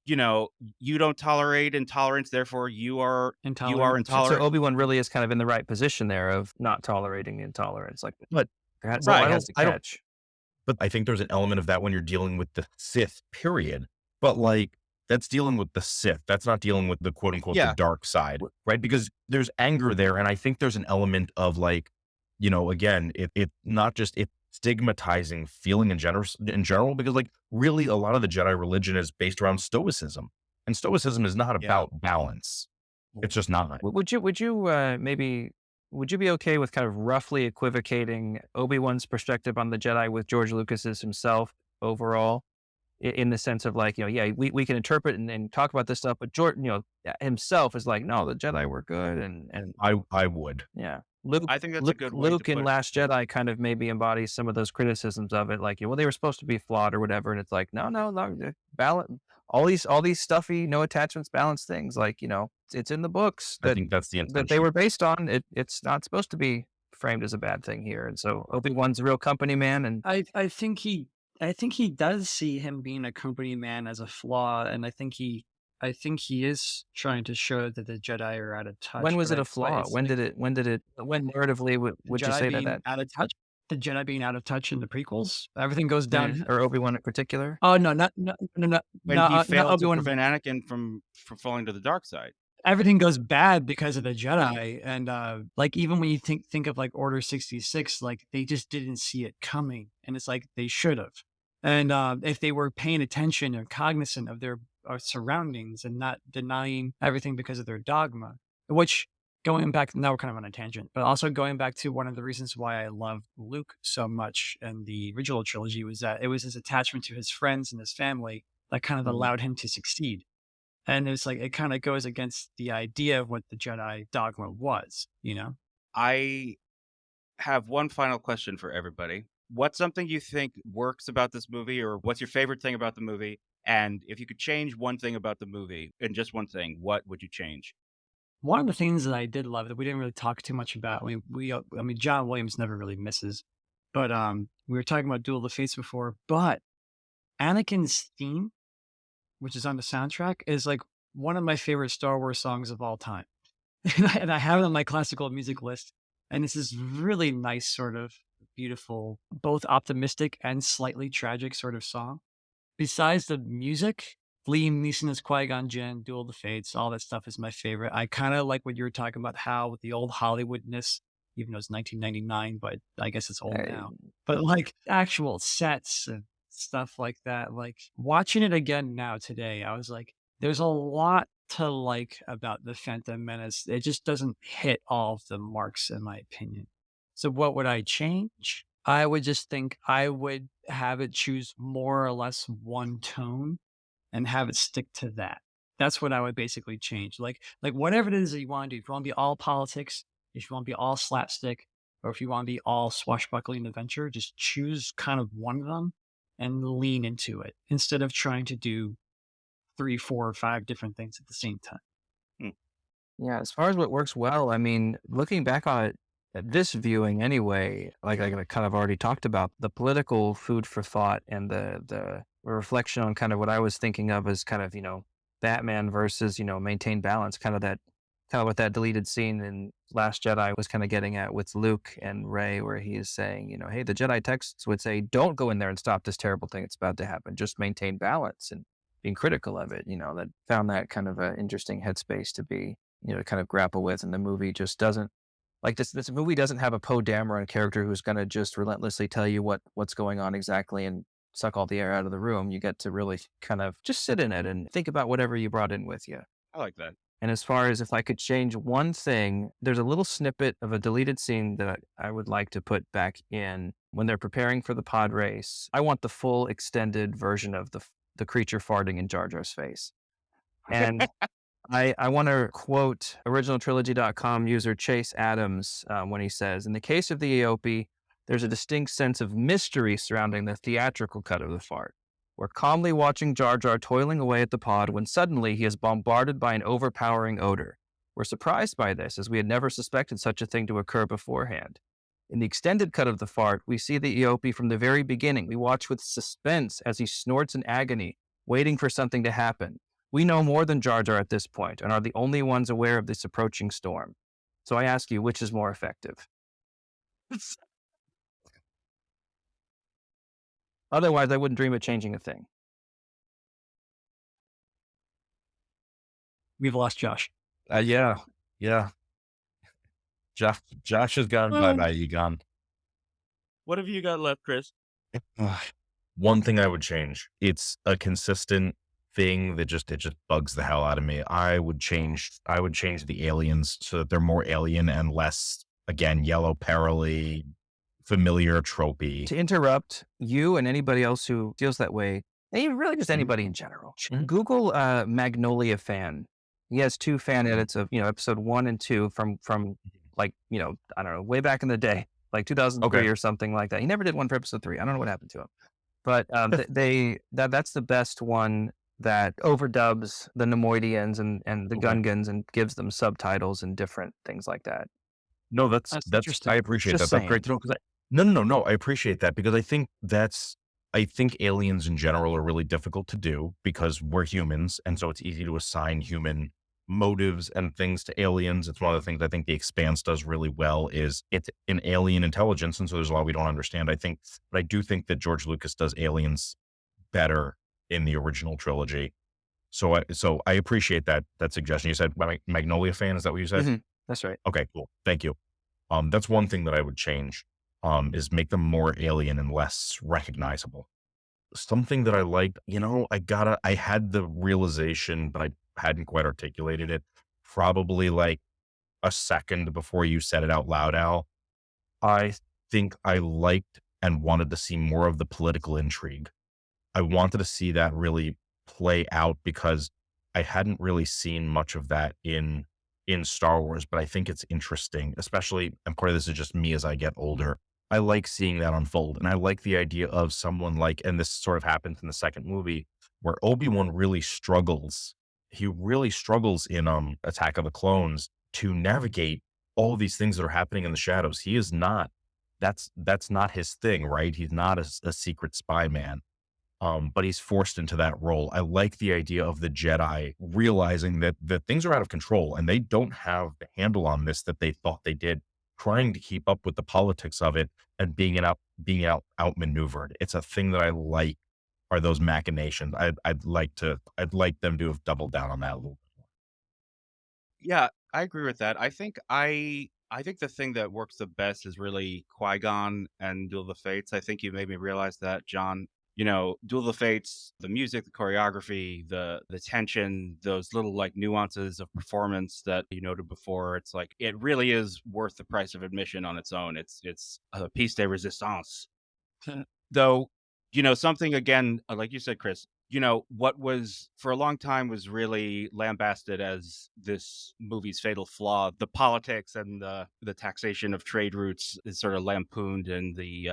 you don't tolerate intolerance, therefore you are Intolerant. intolerant. Obi-Wan really is kind of in the right position there of not tolerating intolerance. Like, But, that well, guy has to I don't, catch. but I think there's an element of that when you're dealing with the Sith, period. But like, that's dealing with the Sith. That's not dealing with the quote unquote the Yeah. dark side, right? Because there's anger there, and I think there's an element of like, again, it not just it stigmatizing feeling in general, because like really a lot of the Jedi religion is based around stoicism, and stoicism is not Yeah. about balance. It's just not. Would you be okay with kind of roughly equivocating Obi-Wan's perspective on the Jedi with George Lucas's himself overall? In the sense of like, yeah, we can interpret and talk about this stuff, but Jordan, himself is like, no, the Jedi were good. And I would. yeah, I think that's a good way to Luke in put it. Last Jedi kind of maybe embodies some of those criticisms of it. Like, well, they were supposed to be flawed or whatever. And it's like, no, balance, all these stuffy, no attachments, balance things. Like, it's in the books I that think that's the that they intention. were based on. It's not supposed to be framed as a bad thing here. And so Obi-Wan's a real company man. And I think he does see him being a company man as a flaw, and I think he is trying to show that the Jedi are out of touch. when was but it a but flaw? it's When like narratively would the you Jedi say being that? out of touch. The Jedi being out of touch in the prequels. Everything goes down. Or Obi-Wan in particular? Oh no, not no no no When no, he not failed to Obi-Wan. prevent Anakin from falling to the dark side. Everything goes bad because of the Jedi, and like even when you think of like Order 66, like they just didn't see it coming, and it's like they should have. And if they were paying attention or cognizant of their surroundings and not denying everything because of their dogma, which going back now we're kind of on a tangent, but also going back to one of the reasons why I love Luke so much in the original trilogy was that it was his attachment to his friends and his family that kind of allowed him to succeed. And it's like it kind of goes against the idea of what the Jedi dogma was, I have one final question for everybody. What's something you think works about this movie, or what's your favorite thing about the movie? And if you could change one thing about the movie, and just one thing, what would you change? One of the things that I did love that we didn't really talk too much about. I mean, John Williams never really misses, but we were talking about Duel of the Fates before. But Anakin's theme, which is on the soundtrack, is like one of my favorite Star Wars songs of all time, and I have it on my classical music list. And this is really nice, sort of beautiful, both optimistic and slightly tragic sort of song. Besides the music, Liam Neeson as Qui-Gon Jinn, Duel of the Fates, all that stuff is my favorite. I kind of like what you were talking about, how with the old Hollywoodness, even though it's 1999, but I guess it's old now. But like actual sets and stuff like that, like watching it again now today, I was like, there's a lot to like about the Phantom Menace. It just doesn't hit all of the marks, in my opinion. So what would I change? I would just think I would have it choose more or less one tone and have it stick to that. That's what I would basically change. Like whatever it is that you want to do. If you want to be all politics, if you want to be all slapstick, or if you want to be all swashbuckling adventure, just choose kind of one of them and lean into it instead of trying to do 3, 4, or 5 different things at the same time. Yeah, as far as what works well, I mean, looking back on it, at this viewing anyway, like I kind of already talked about, the political food for thought and the reflection on kind of what I was thinking of as kind of, Batman versus, maintain balance, kind of what that deleted scene in Last Jedi was kind of getting at with Luke and Rey, where he is saying, hey, the Jedi texts would say, don't go in there and stop this terrible thing that's about to happen. Just maintain balance and being critical of it, that found that kind of an interesting headspace to be, to kind of grapple with. And the movie just doesn't, like this movie doesn't have a Poe Dameron character who's going to just relentlessly tell you what's going on exactly and suck all the air out of the room. You get to really kind of just sit in it and think about whatever you brought in with you. I like that. And as far as if I could change one thing, there's a little snippet of a deleted scene that I would like to put back in when they're preparing for the pod race. I want the full extended version of the creature farting in Jar Jar's face. And I want to quote originaltrilogy.com user Chase Adams when he says, in the case of the Aope, there's a distinct sense of mystery surrounding the theatrical cut of the fart. We're calmly watching Jar Jar toiling away at the pod when suddenly he is bombarded by an overpowering odor. We're surprised by this, as we had never suspected such a thing to occur beforehand. In the extended cut of the fart, we see the Aope from the very beginning. We watch with suspense as he snorts in agony, waiting for something to happen. We know more than Jar Jar at this point and are the only ones aware of this approaching storm. So I ask you, which is more effective? Otherwise, I wouldn't dream of changing a thing. We've lost Josh. Yeah. Josh has gone. Bye-bye, you gone. What have you got left, Chris? One thing I would change. It's a consistent thing that it just bugs the hell out of me. I would change the aliens so that they're more alien and less, again, yellow perily, familiar tropey. To interrupt you and anybody else who feels that way, and really just anybody in general, Google Magnolia Fan. He has 2 fan edits of, episode 1 and 2 from like, I don't know, way back in the day, like 2003 or something like that. He never did one for episode 3. I don't know what happened to him. But that's the best one that overdubs the Nemoidians and the Gungans and gives them subtitles and different things like that. No, that's interesting. I appreciate Just that. That's great to know. No, I appreciate that because I think aliens in general are really difficult to do because we're humans, and so it's easy to assign human motives and things to aliens. It's one of the things I think The Expanse does really well is it's an alien intelligence, and so there's a lot we don't understand. But I do think that George Lucas does aliens better in the original trilogy. So I appreciate that suggestion. You said Magnolia Fan, is that what you said? Mm-hmm. That's right. Okay, cool. Thank you. That's one thing that I would change. Is make them more alien and less recognizable. Something that I liked, I had the realization, but I hadn't quite articulated it. Probably like a second before you said it out loud, Al. I think I liked and wanted to see more of the political intrigue. I wanted to see that really play out because I hadn't really seen much of that in Star Wars, but I think it's interesting, especially, and part of this is just me as I get older. I like seeing that unfold. And I like the idea of someone like, and this sort of happens in the second movie, where Obi-Wan really struggles. He really struggles in Attack of the Clones to navigate all these things that are happening in the shadows. He is not, that's not his thing, right? He's not a secret spy man. But he's forced into that role. I like the idea of the Jedi realizing that things are out of control and they don't have the handle on this that they thought they did, trying to keep up with the politics of it and being outmaneuvered. It's a thing that I like, are those machinations. I'd like them to have doubled down on that a little bit more. Yeah, I agree with that. I think the thing that works the best is really Qui-Gon and Duel of the Fates. I think you made me realize that, John. Duel of the Fates, the music, the choreography, the tension, those little like nuances of performance that you noted before. It's like, it really is worth the price of admission on its own. It's a piece de resistance. Though, something again, like you said, Chris, what was for a long time was really lambasted as this movie's fatal flaw. The politics and the taxation of trade routes is sort of lampooned in the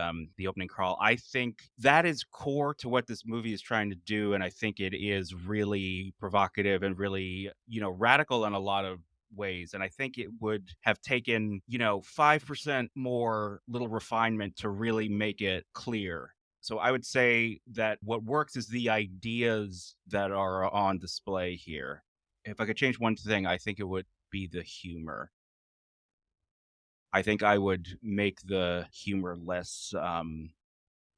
opening crawl. I think that is core to what this movie is trying to do, and I think it is really provocative and really, radical in a lot of ways. And I think it would have taken, 5% more little refinement to really make it clear. So I would say that what works is the ideas that are on display here. If I could change one thing, I think it would be the humor. I think I would make the humor less, I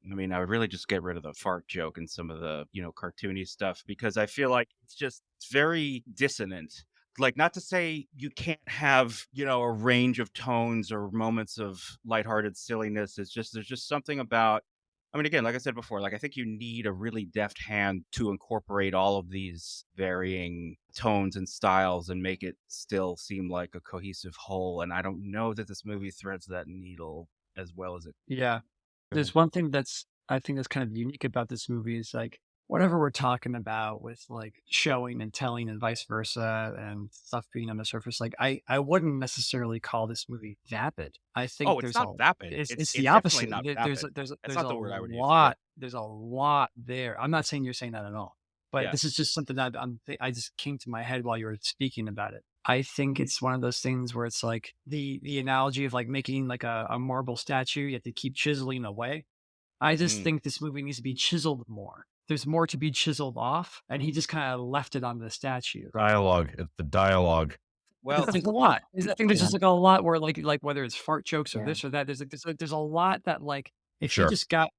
would really just get rid of the fart joke and some of the, cartoony stuff, because I feel like it's very dissonant. Like, not to say you can't have, a range of tones or moments of lighthearted silliness. There's just something about, again, like I said before, like I think you need a really deft hand to incorporate all of these varying tones and styles and make it still seem like a cohesive whole. And I don't know that this movie threads that needle as well as it. Yeah. There's one thing I think that's kind of unique about this movie is like whatever we're talking about with like showing and telling and vice versa and stuff being on the surface, like I wouldn't necessarily call this movie vapid. I think Oh, it's there's not vapid. it's the It's definitely opposite. not There's vapid. That's there's not a the word I would use. Yeah. there's a lot there. I'm not saying you're saying that at all, but Yeah. this is just something that I just came to my head while you were speaking about it. I think it's one of those things where it's like the analogy of like making like a marble statue, you have to keep chiseling away. I just Mm. think this movie needs to be chiseled more. There's more to be chiseled off, and he just kind of left it on the statue. Dialogue. It's the dialogue. Well, There's a lot. I think there's Yeah. just like a lot where like whether it's fart jokes or Yeah. this or that, there's a lot that like if he Sure. just got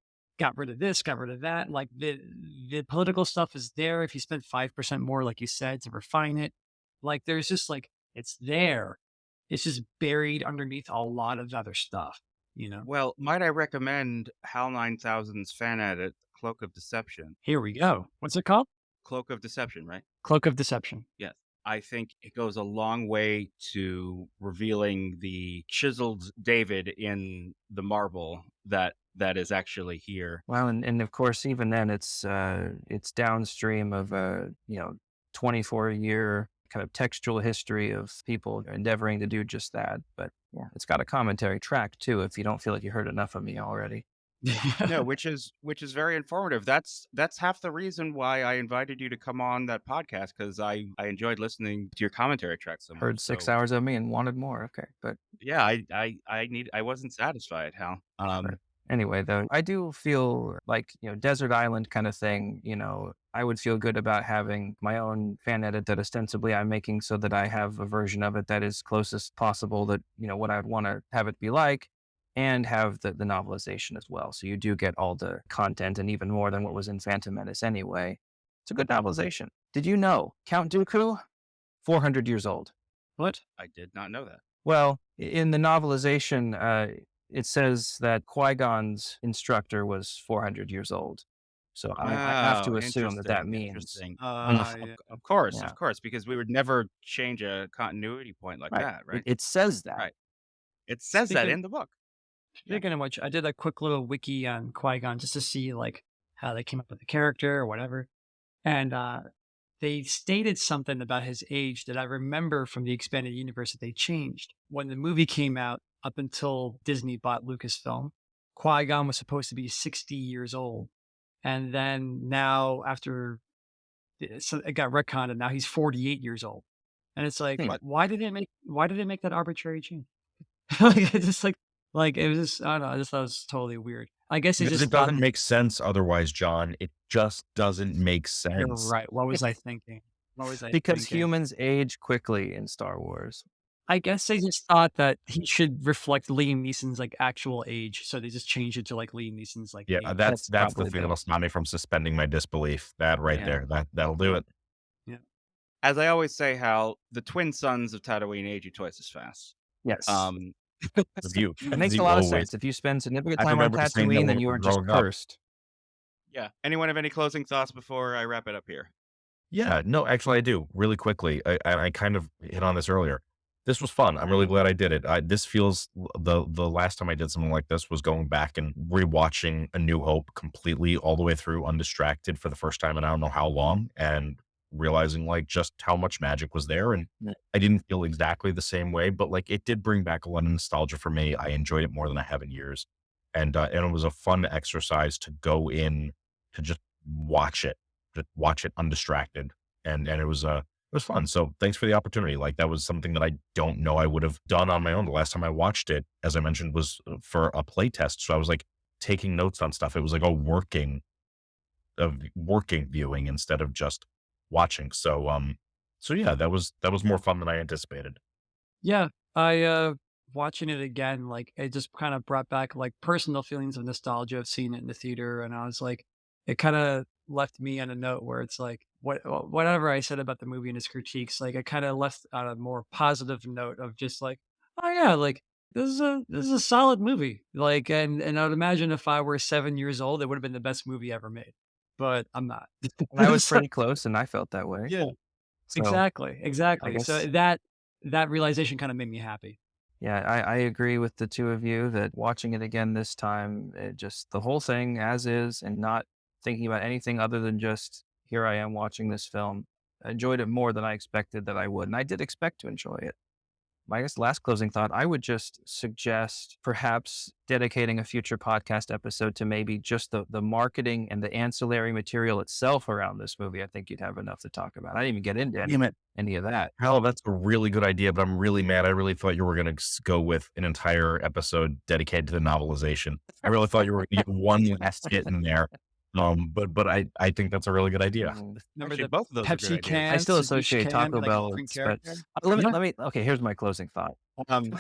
rid of this, got rid of that, like the political stuff is there. If you spent 5% more, like you said, to refine it, like there's just like it's there. It's just buried underneath a lot of other stuff, you know. well, might I recommend HAL 9000's fan edit, Cloak of Deception? Here we go. What's it called? Cloak of Deception, right? Cloak of Deception. Yes. I think it goes a long way to revealing the chiseled David in the marble that is actually here. Well, and of course, even then, it's downstream of a 24-year kind of textual history of people endeavoring to do just that. But yeah, it's got a commentary track too. If you don't feel like you heard enough of me already, No, which is very informative. That's half the reason why I invited you to come on that podcast, because I enjoyed listening to your commentary track so much. heard 6 So hours of me and wanted more. Okay, but yeah, I wasn't satisfied, Hal. anyway, though, I do feel like, desert island kind of thing, I would feel good about having my own fan edit that ostensibly I'm making so that I have a version of it that is closest possible that, what I'd want to have it be like, and have the novelization as well. So you do get all the content and even more than what was in Phantom Menace anyway. It's a good novelization. Did you know Count Dooku, 400 years old? What? I did not know that. Well, in the novelization, it says that Qui-Gon's instructor was 400 years old. So I have to Oh, assume that interesting, means interesting. Yeah. Of yeah, course, because we would never change a continuity point like right. that, It, right? it says that. Right. It says that Speaking in the book. Yeah. speaking of which, I did a quick little wiki on Qui-Gon just to see like how they came up with the character or whatever. And they stated something about his age that I remember from the expanded universe that they changed. When the movie came out, up until Disney bought Lucasfilm, Qui-Gon was supposed to be 60 years old. And then now after so it got retconned and now he's 48 years old. And it's like, Hmm. why did they make that arbitrary change? Like it just like it was just I don't know, I just thought it was totally weird. I guess it Because just it thought doesn't make sense otherwise, John. It just doesn't make you're sense. right. What was I thinking? What was I Because thinking? humans age quickly in Star Wars. I guess they just thought that he should reflect Liam Neeson's like actual age, so they just changed it to like Liam Neeson's like Yeah, age. that's the probably thing it. that'll stop me from suspending my disbelief. That right Yeah. there, that'll do it. As I always say, Hal, the twin sons of Tatooine age you twice as fast. Yes. The view. It makes a lot of sense. If you spend significant I time on remember saying that Tatooine, when then we you were are just growing up. cursed. Yeah. Anyone have any closing thoughts before I wrap it up here? Yeah, no, actually I do. Really quickly. I kind of hit on this earlier. This was fun. I'm really glad I did it. This feels the last time I did something like this was going back and rewatching A New Hope completely all the way through undistracted for the first time in I don't know how long, and realizing like just how much magic was there. And Yeah. I didn't feel exactly the same way, but like it did bring back a lot of nostalgia for me. I enjoyed it more than I have in years. And it was a fun exercise to go in to just watch it undistracted. And it was fun. So thanks for the opportunity. Like that was something that I don't know I would have done on my own. The last time I watched it, as I mentioned, was for a play test. So I was like taking notes on stuff. It was like a working viewing instead of just watching. So yeah, that was more fun than I anticipated. Yeah, I watching it again, like it just kind of brought back like personal feelings of nostalgia of seeing it in the theater, and I was like, it kind of left me on a note where it's like whatever I said about the movie and its critiques, like I kind of left on a more positive note of just like, oh yeah, like this is a solid movie, like and I would imagine if I were 7 years old, it would have been the best movie ever made, but I'm not. And I was So- pretty close, and I felt that way. yeah, So exactly, I exactly. So guess, that realization kind of made me happy. yeah, I agree with the two of you that watching it again this time, it just the whole thing as is, and not thinking about anything other than just here I am watching this film. I enjoyed it more than I expected that I would. And I did expect to enjoy it. I guess last closing thought, I would just suggest perhaps dedicating a future podcast episode to maybe just the marketing and the ancillary material itself around this movie. I think you'd have enough to talk about. I didn't even get into Damn it. any of that. Hell, that's a really good idea, but I'm really mad. I really thought you were going to go with an entire episode dedicated to the novelization. I really thought you were going to get one last hit in there. But I think that's a really good idea. Remember Actually, the both of those are good Pepsi ideas. can? I still Suzuki associate can Taco with, like, a Bell. different But character? let me. Okay, here's my closing thought. Um,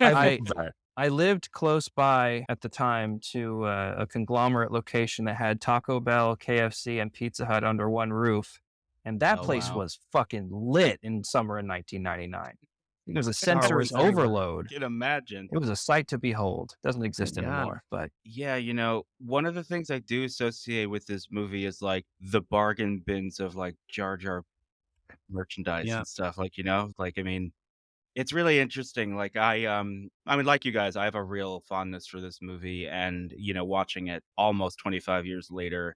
I Sorry. I lived close by at the time to a conglomerate location that had Taco Bell, KFC, and Pizza Hut under one roof, and that Oh, place wow. was fucking lit in summer in 1999. It was a Star sensory Wars everywhere. overload. I can imagine. It was a sight to behold. Doesn't exist God. anymore, but Yeah, one of the things I do associate with this movie is like the bargain bins of like Jar Jar merchandise Yeah. and stuff. Like, I mean, it's really interesting. Like I mean, like you guys, I have a real fondness for this movie, and watching it almost 25 years later,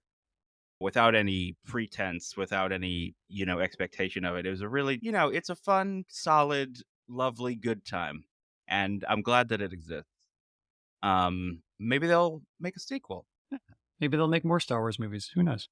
without any pretense, without any expectation of it, it was a really it's a fun, solid, lovely, good time, and I'm glad that it exists. Maybe they'll make a sequel. Maybe they'll make more Star Wars movies. Who knows?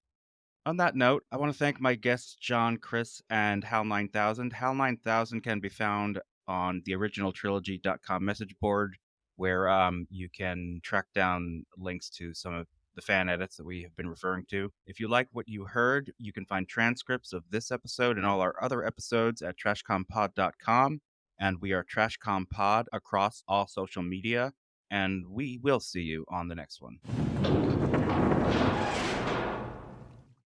On that note, I want to thank my guests, John, Chris, and Hal 9000. Hal 9000 can be found on the originaltrilogy.com message board, where you can track down links to some of the fan edits that we have been referring to. If you like what you heard, you can find transcripts of this episode and all our other episodes at trashcompod.com. And we are TrashCompod across all social media. And we will see you on the next one.